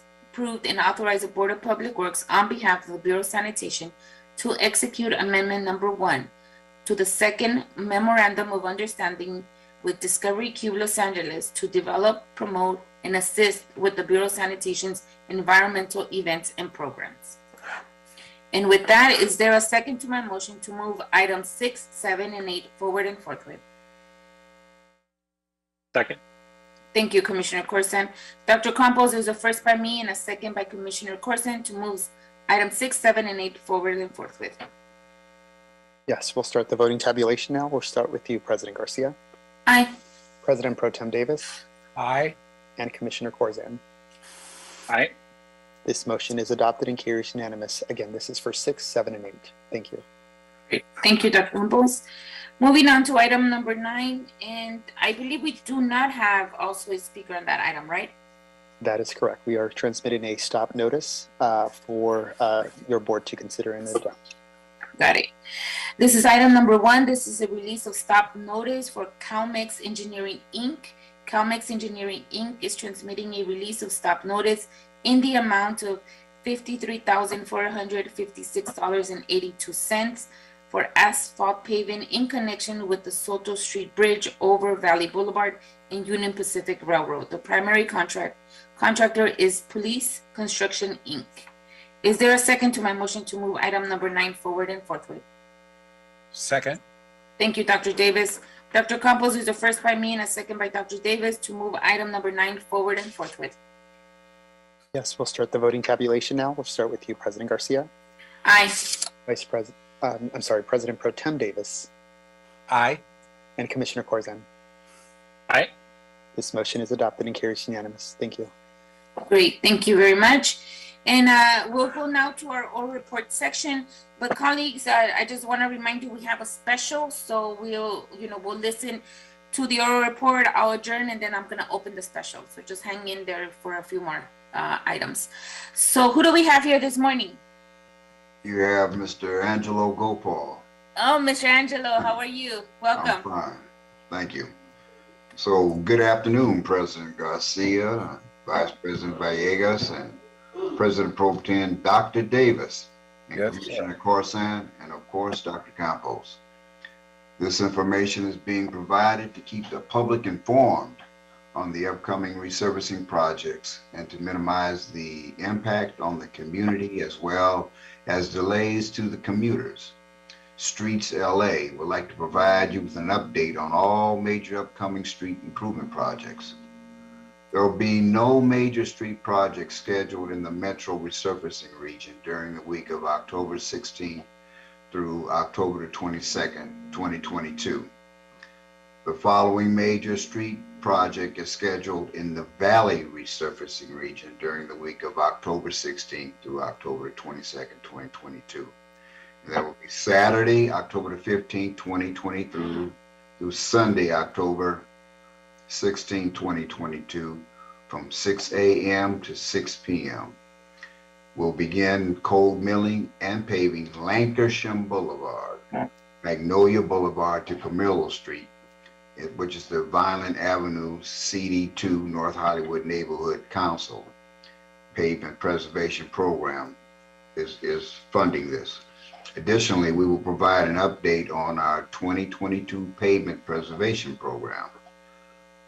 and authorized the Board of Public Works on behalf of the Bureau of Sanitation to execute amendment number 1 to the second memorandum of understanding with Discovery Cube Los Angeles to develop, promote, and assist with the Bureau of Sanitation's environmental events and programs. And with that, is there a second to my motion to move items 6, 7, and 8 forward and forthwith? Second. Thank you, Commissioner Corzine. Dr. Campos, there's a first by me and a second by Commissioner Corzine to move items 6, 7, and 8 forward and forthwith. Yes, we'll start the voting tabulation now. We'll start with you, President Garcia. Aye. President Pro Tem Davis? Aye. And Commissioner Corzine? Aye. This motion is adopted and carries unanimous. Again, this is for 6, 7, and 8. Thank you. Great. Thank you, Dr. Campos. Moving on to item number 9, and I believe we do not have also a speaker on that item, right? That is correct. We are transmitting a stop notice for your board to consider and adopt. Got it. This is item number 1. This is a release of stop notice for Calmex Engineering, Inc. Calmex Engineering, Inc. is transmitting a release of stop notice in the amount of $53,456.82 for asphalt paving in connection with the Soto Street Bridge over Valley Boulevard and Union Pacific Railroad. The primary contractor is Police Construction, Inc. Is there a second to my motion to move item number 9 forward and forthwith? Second. Thank you, Dr. Davis. Dr. Campos is the first by me and a second by Dr. Davis to move item number 9 forward and forthwith. Yes, we'll start the voting tabulation now. We'll start with you, President Garcia. Aye. President Pro Tem Davis. Aye. And Commissioner Corzine. Aye. This motion is adopted and carries unanimous. Thank you. Great, thank you very much. And we'll go now to our oral report section. But colleagues, I just want to remind you we have a special, so we'll listen to the oral report. I'll adjourn, and then I'm going to open the special. So just hang in there for a few more items. So who do we have here this morning? You have Mr. Angelo Gopal. Oh, Mr. Angelo, how are you? Welcome. I'm fine. Thank you. So good afternoon, President Garcia, Vice President Villegas, and President Pro Tem Dr. Davis, and Yes, Commissioner Corzine, and of course, Dr. Campos. This information is being provided to keep the public informed on the upcoming resurfacing projects and to minimize the impact on the community as well as delays to the commuters. Streets LA would like to provide you with an update on all major upcoming street improvement projects. There will be no major street projects scheduled in the Metro resurfacing region during the week of October 16th through October 22nd, 2022. The following major street project is scheduled in the Valley resurfacing region during the week of October 16th through October 22nd, 2022. And that will be Saturday, October the 15th, 2023 through Sunday, October 16, 2022, from 6 a.m. to 6 p.m. We'll begin cold milling and paving Lankershim Boulevard, Magnolia Boulevard to Camillo Street, which is the Vineland Avenue CD2 North Hollywood Neighborhood Council Pavement Preservation Program is funding this. Additionally, we will provide an update on our 2022 Pavement Preservation Program.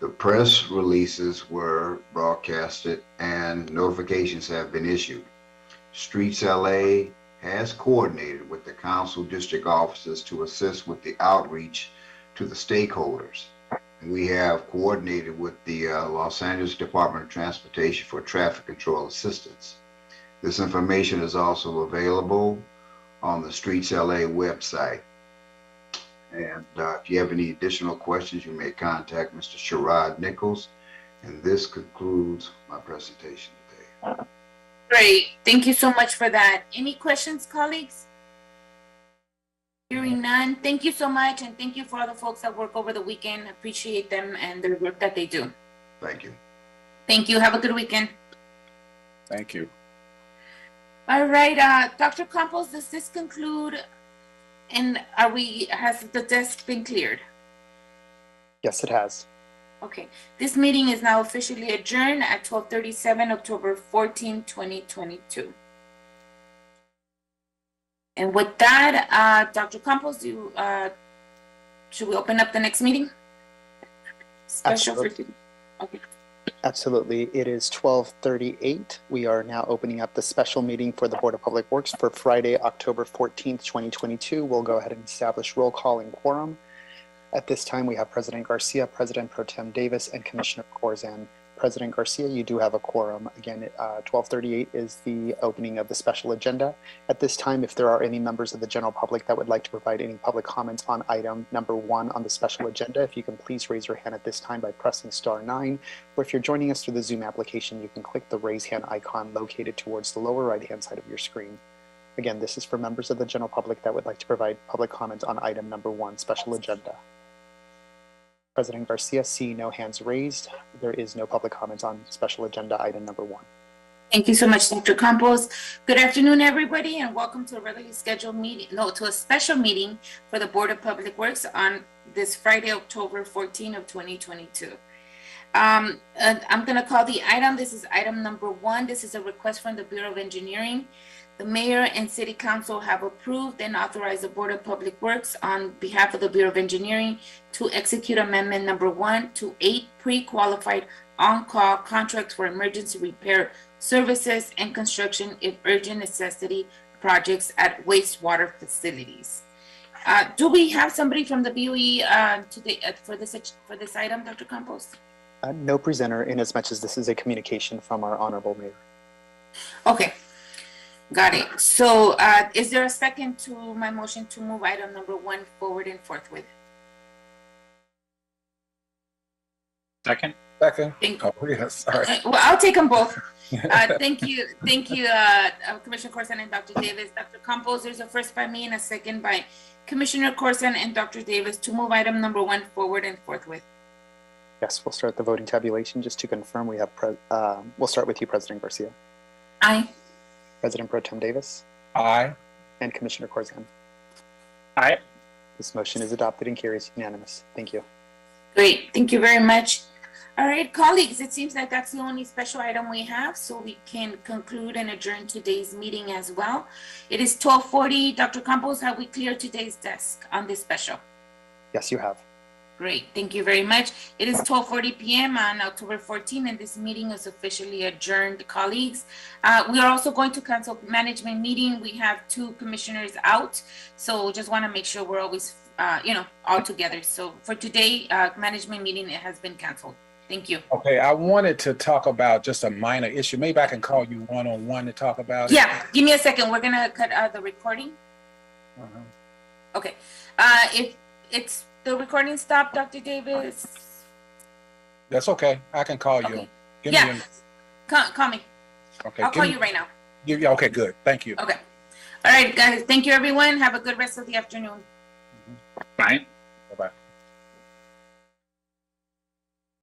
The press releases were broadcasted and notifications have been issued. Streets LA has coordinated with the council district offices to assist with the outreach to the stakeholders. And we have coordinated with the Los Angeles Department of Transportation for traffic control assistance. This information is also available on the Streets LA website. And if you have any additional questions, you may contact Mr. Sherrod Nichols. And this concludes my presentation today. Great, thank you so much for that. Any questions, colleagues? Hearing none, thank you so much, and thank you for all the folks that work over the weekend. Appreciate them and the work that they do. Thank you. Thank you. Have a good weekend. Thank you. All right, Dr. Campos, does this conclude? And has the desk been cleared? Yes, it has. Okay, this meeting is now officially adjourned at 12:37, October 14, 2022. And with that, Dr. Campos, should we open up the next meeting? Special Absolutely. Okay. Absolutely. It is 12:38. We are now opening up the special meeting for the Board of Public Works for Friday, October 14th, 2022. We'll go ahead and establish roll call and quorum. At this time, we have President Garcia, President Pro Tem Davis, and Commissioner Corzine. President Garcia, you do have a quorum. Again, 12:38 is the opening of the special agenda. At this time, if there are any members of the general public that would like to provide any public comments on item number 1 on the special agenda, if you can please raise your hand at this time by pressing *9, or if you're joining us through the Zoom application, you can click the raise hand icon located towards the lower right-hand side of your screen. Again, this is for members of the general public that would like to provide public comments on item number 1, special agenda. President Garcia, see no hands raised. There is no public comments on special agenda item number 1. Thank you so much, Dr. Campos. Good afternoon, everybody, and welcome to a regularly scheduled meeting, to a special meeting for the Board of Public Works on this Friday, October 14 of 2022. I'm going to call the item. This is item number 1. This is a request from the Bureau of Engineering. The Mayor and City Council have approved and authorized the Board of Public Works on behalf of the Bureau of Engineering to execute Amendment number 1 to 8 pre-qualified on-call contracts for emergency repair services and construction if urgent necessity projects at wastewater facilities. Do we have somebody from the BOE for this item, Dr. Campos? No presenter, in as much as this is a communication from our honorable mayor. Okay, got it. So is there a second to my motion to move item number 1 forward and forthwith? Second. Thank Oh, yeah, sorry. Well, I'll take them both. Thank you, Commissioner Corson and Dr. Davis. Dr. Campos, there's a first by me and a second by Commissioner Corson and Dr. Davis to move item number 1 forward and forthwith. Yes, we'll start the voting tabulation. Just to confirm, we have we'll start with you, President Garcia. Aye. President Pro Tem Davis. Aye. And Commissioner Corzine. Aye. This motion is adopted and carries unanimous. Thank you. Great, thank you very much. All right, colleagues, it seems like that's the only special item we have, so we can conclude and adjourn today's meeting as well. It is 12:40. Dr. Campos, have we cleared today's desk on this special? Yes, you have. Great, thank you very much. It is 12:40 p.m. on October 14, and this meeting is officially adjourned, colleagues. We are also going to cancel management meeting. We have 2 commissioners out, so just want to make sure we're always, all together. So for today, management meeting has been canceled. Thank you. Okay, I wanted to talk about just a minor issue. Maybe I can call you one-on-one to talk about it. Yeah, give me a second. We're gonna cut the recording. Okay, if it's the recording stopped, Dr. Davis. That's okay. I can call you. Okay. Call me. Okay. I'll call you right now. Yeah, okay, good. Thank you. Okay. All right, guys. Thank you, everyone. Have a good rest of the afternoon. Bye.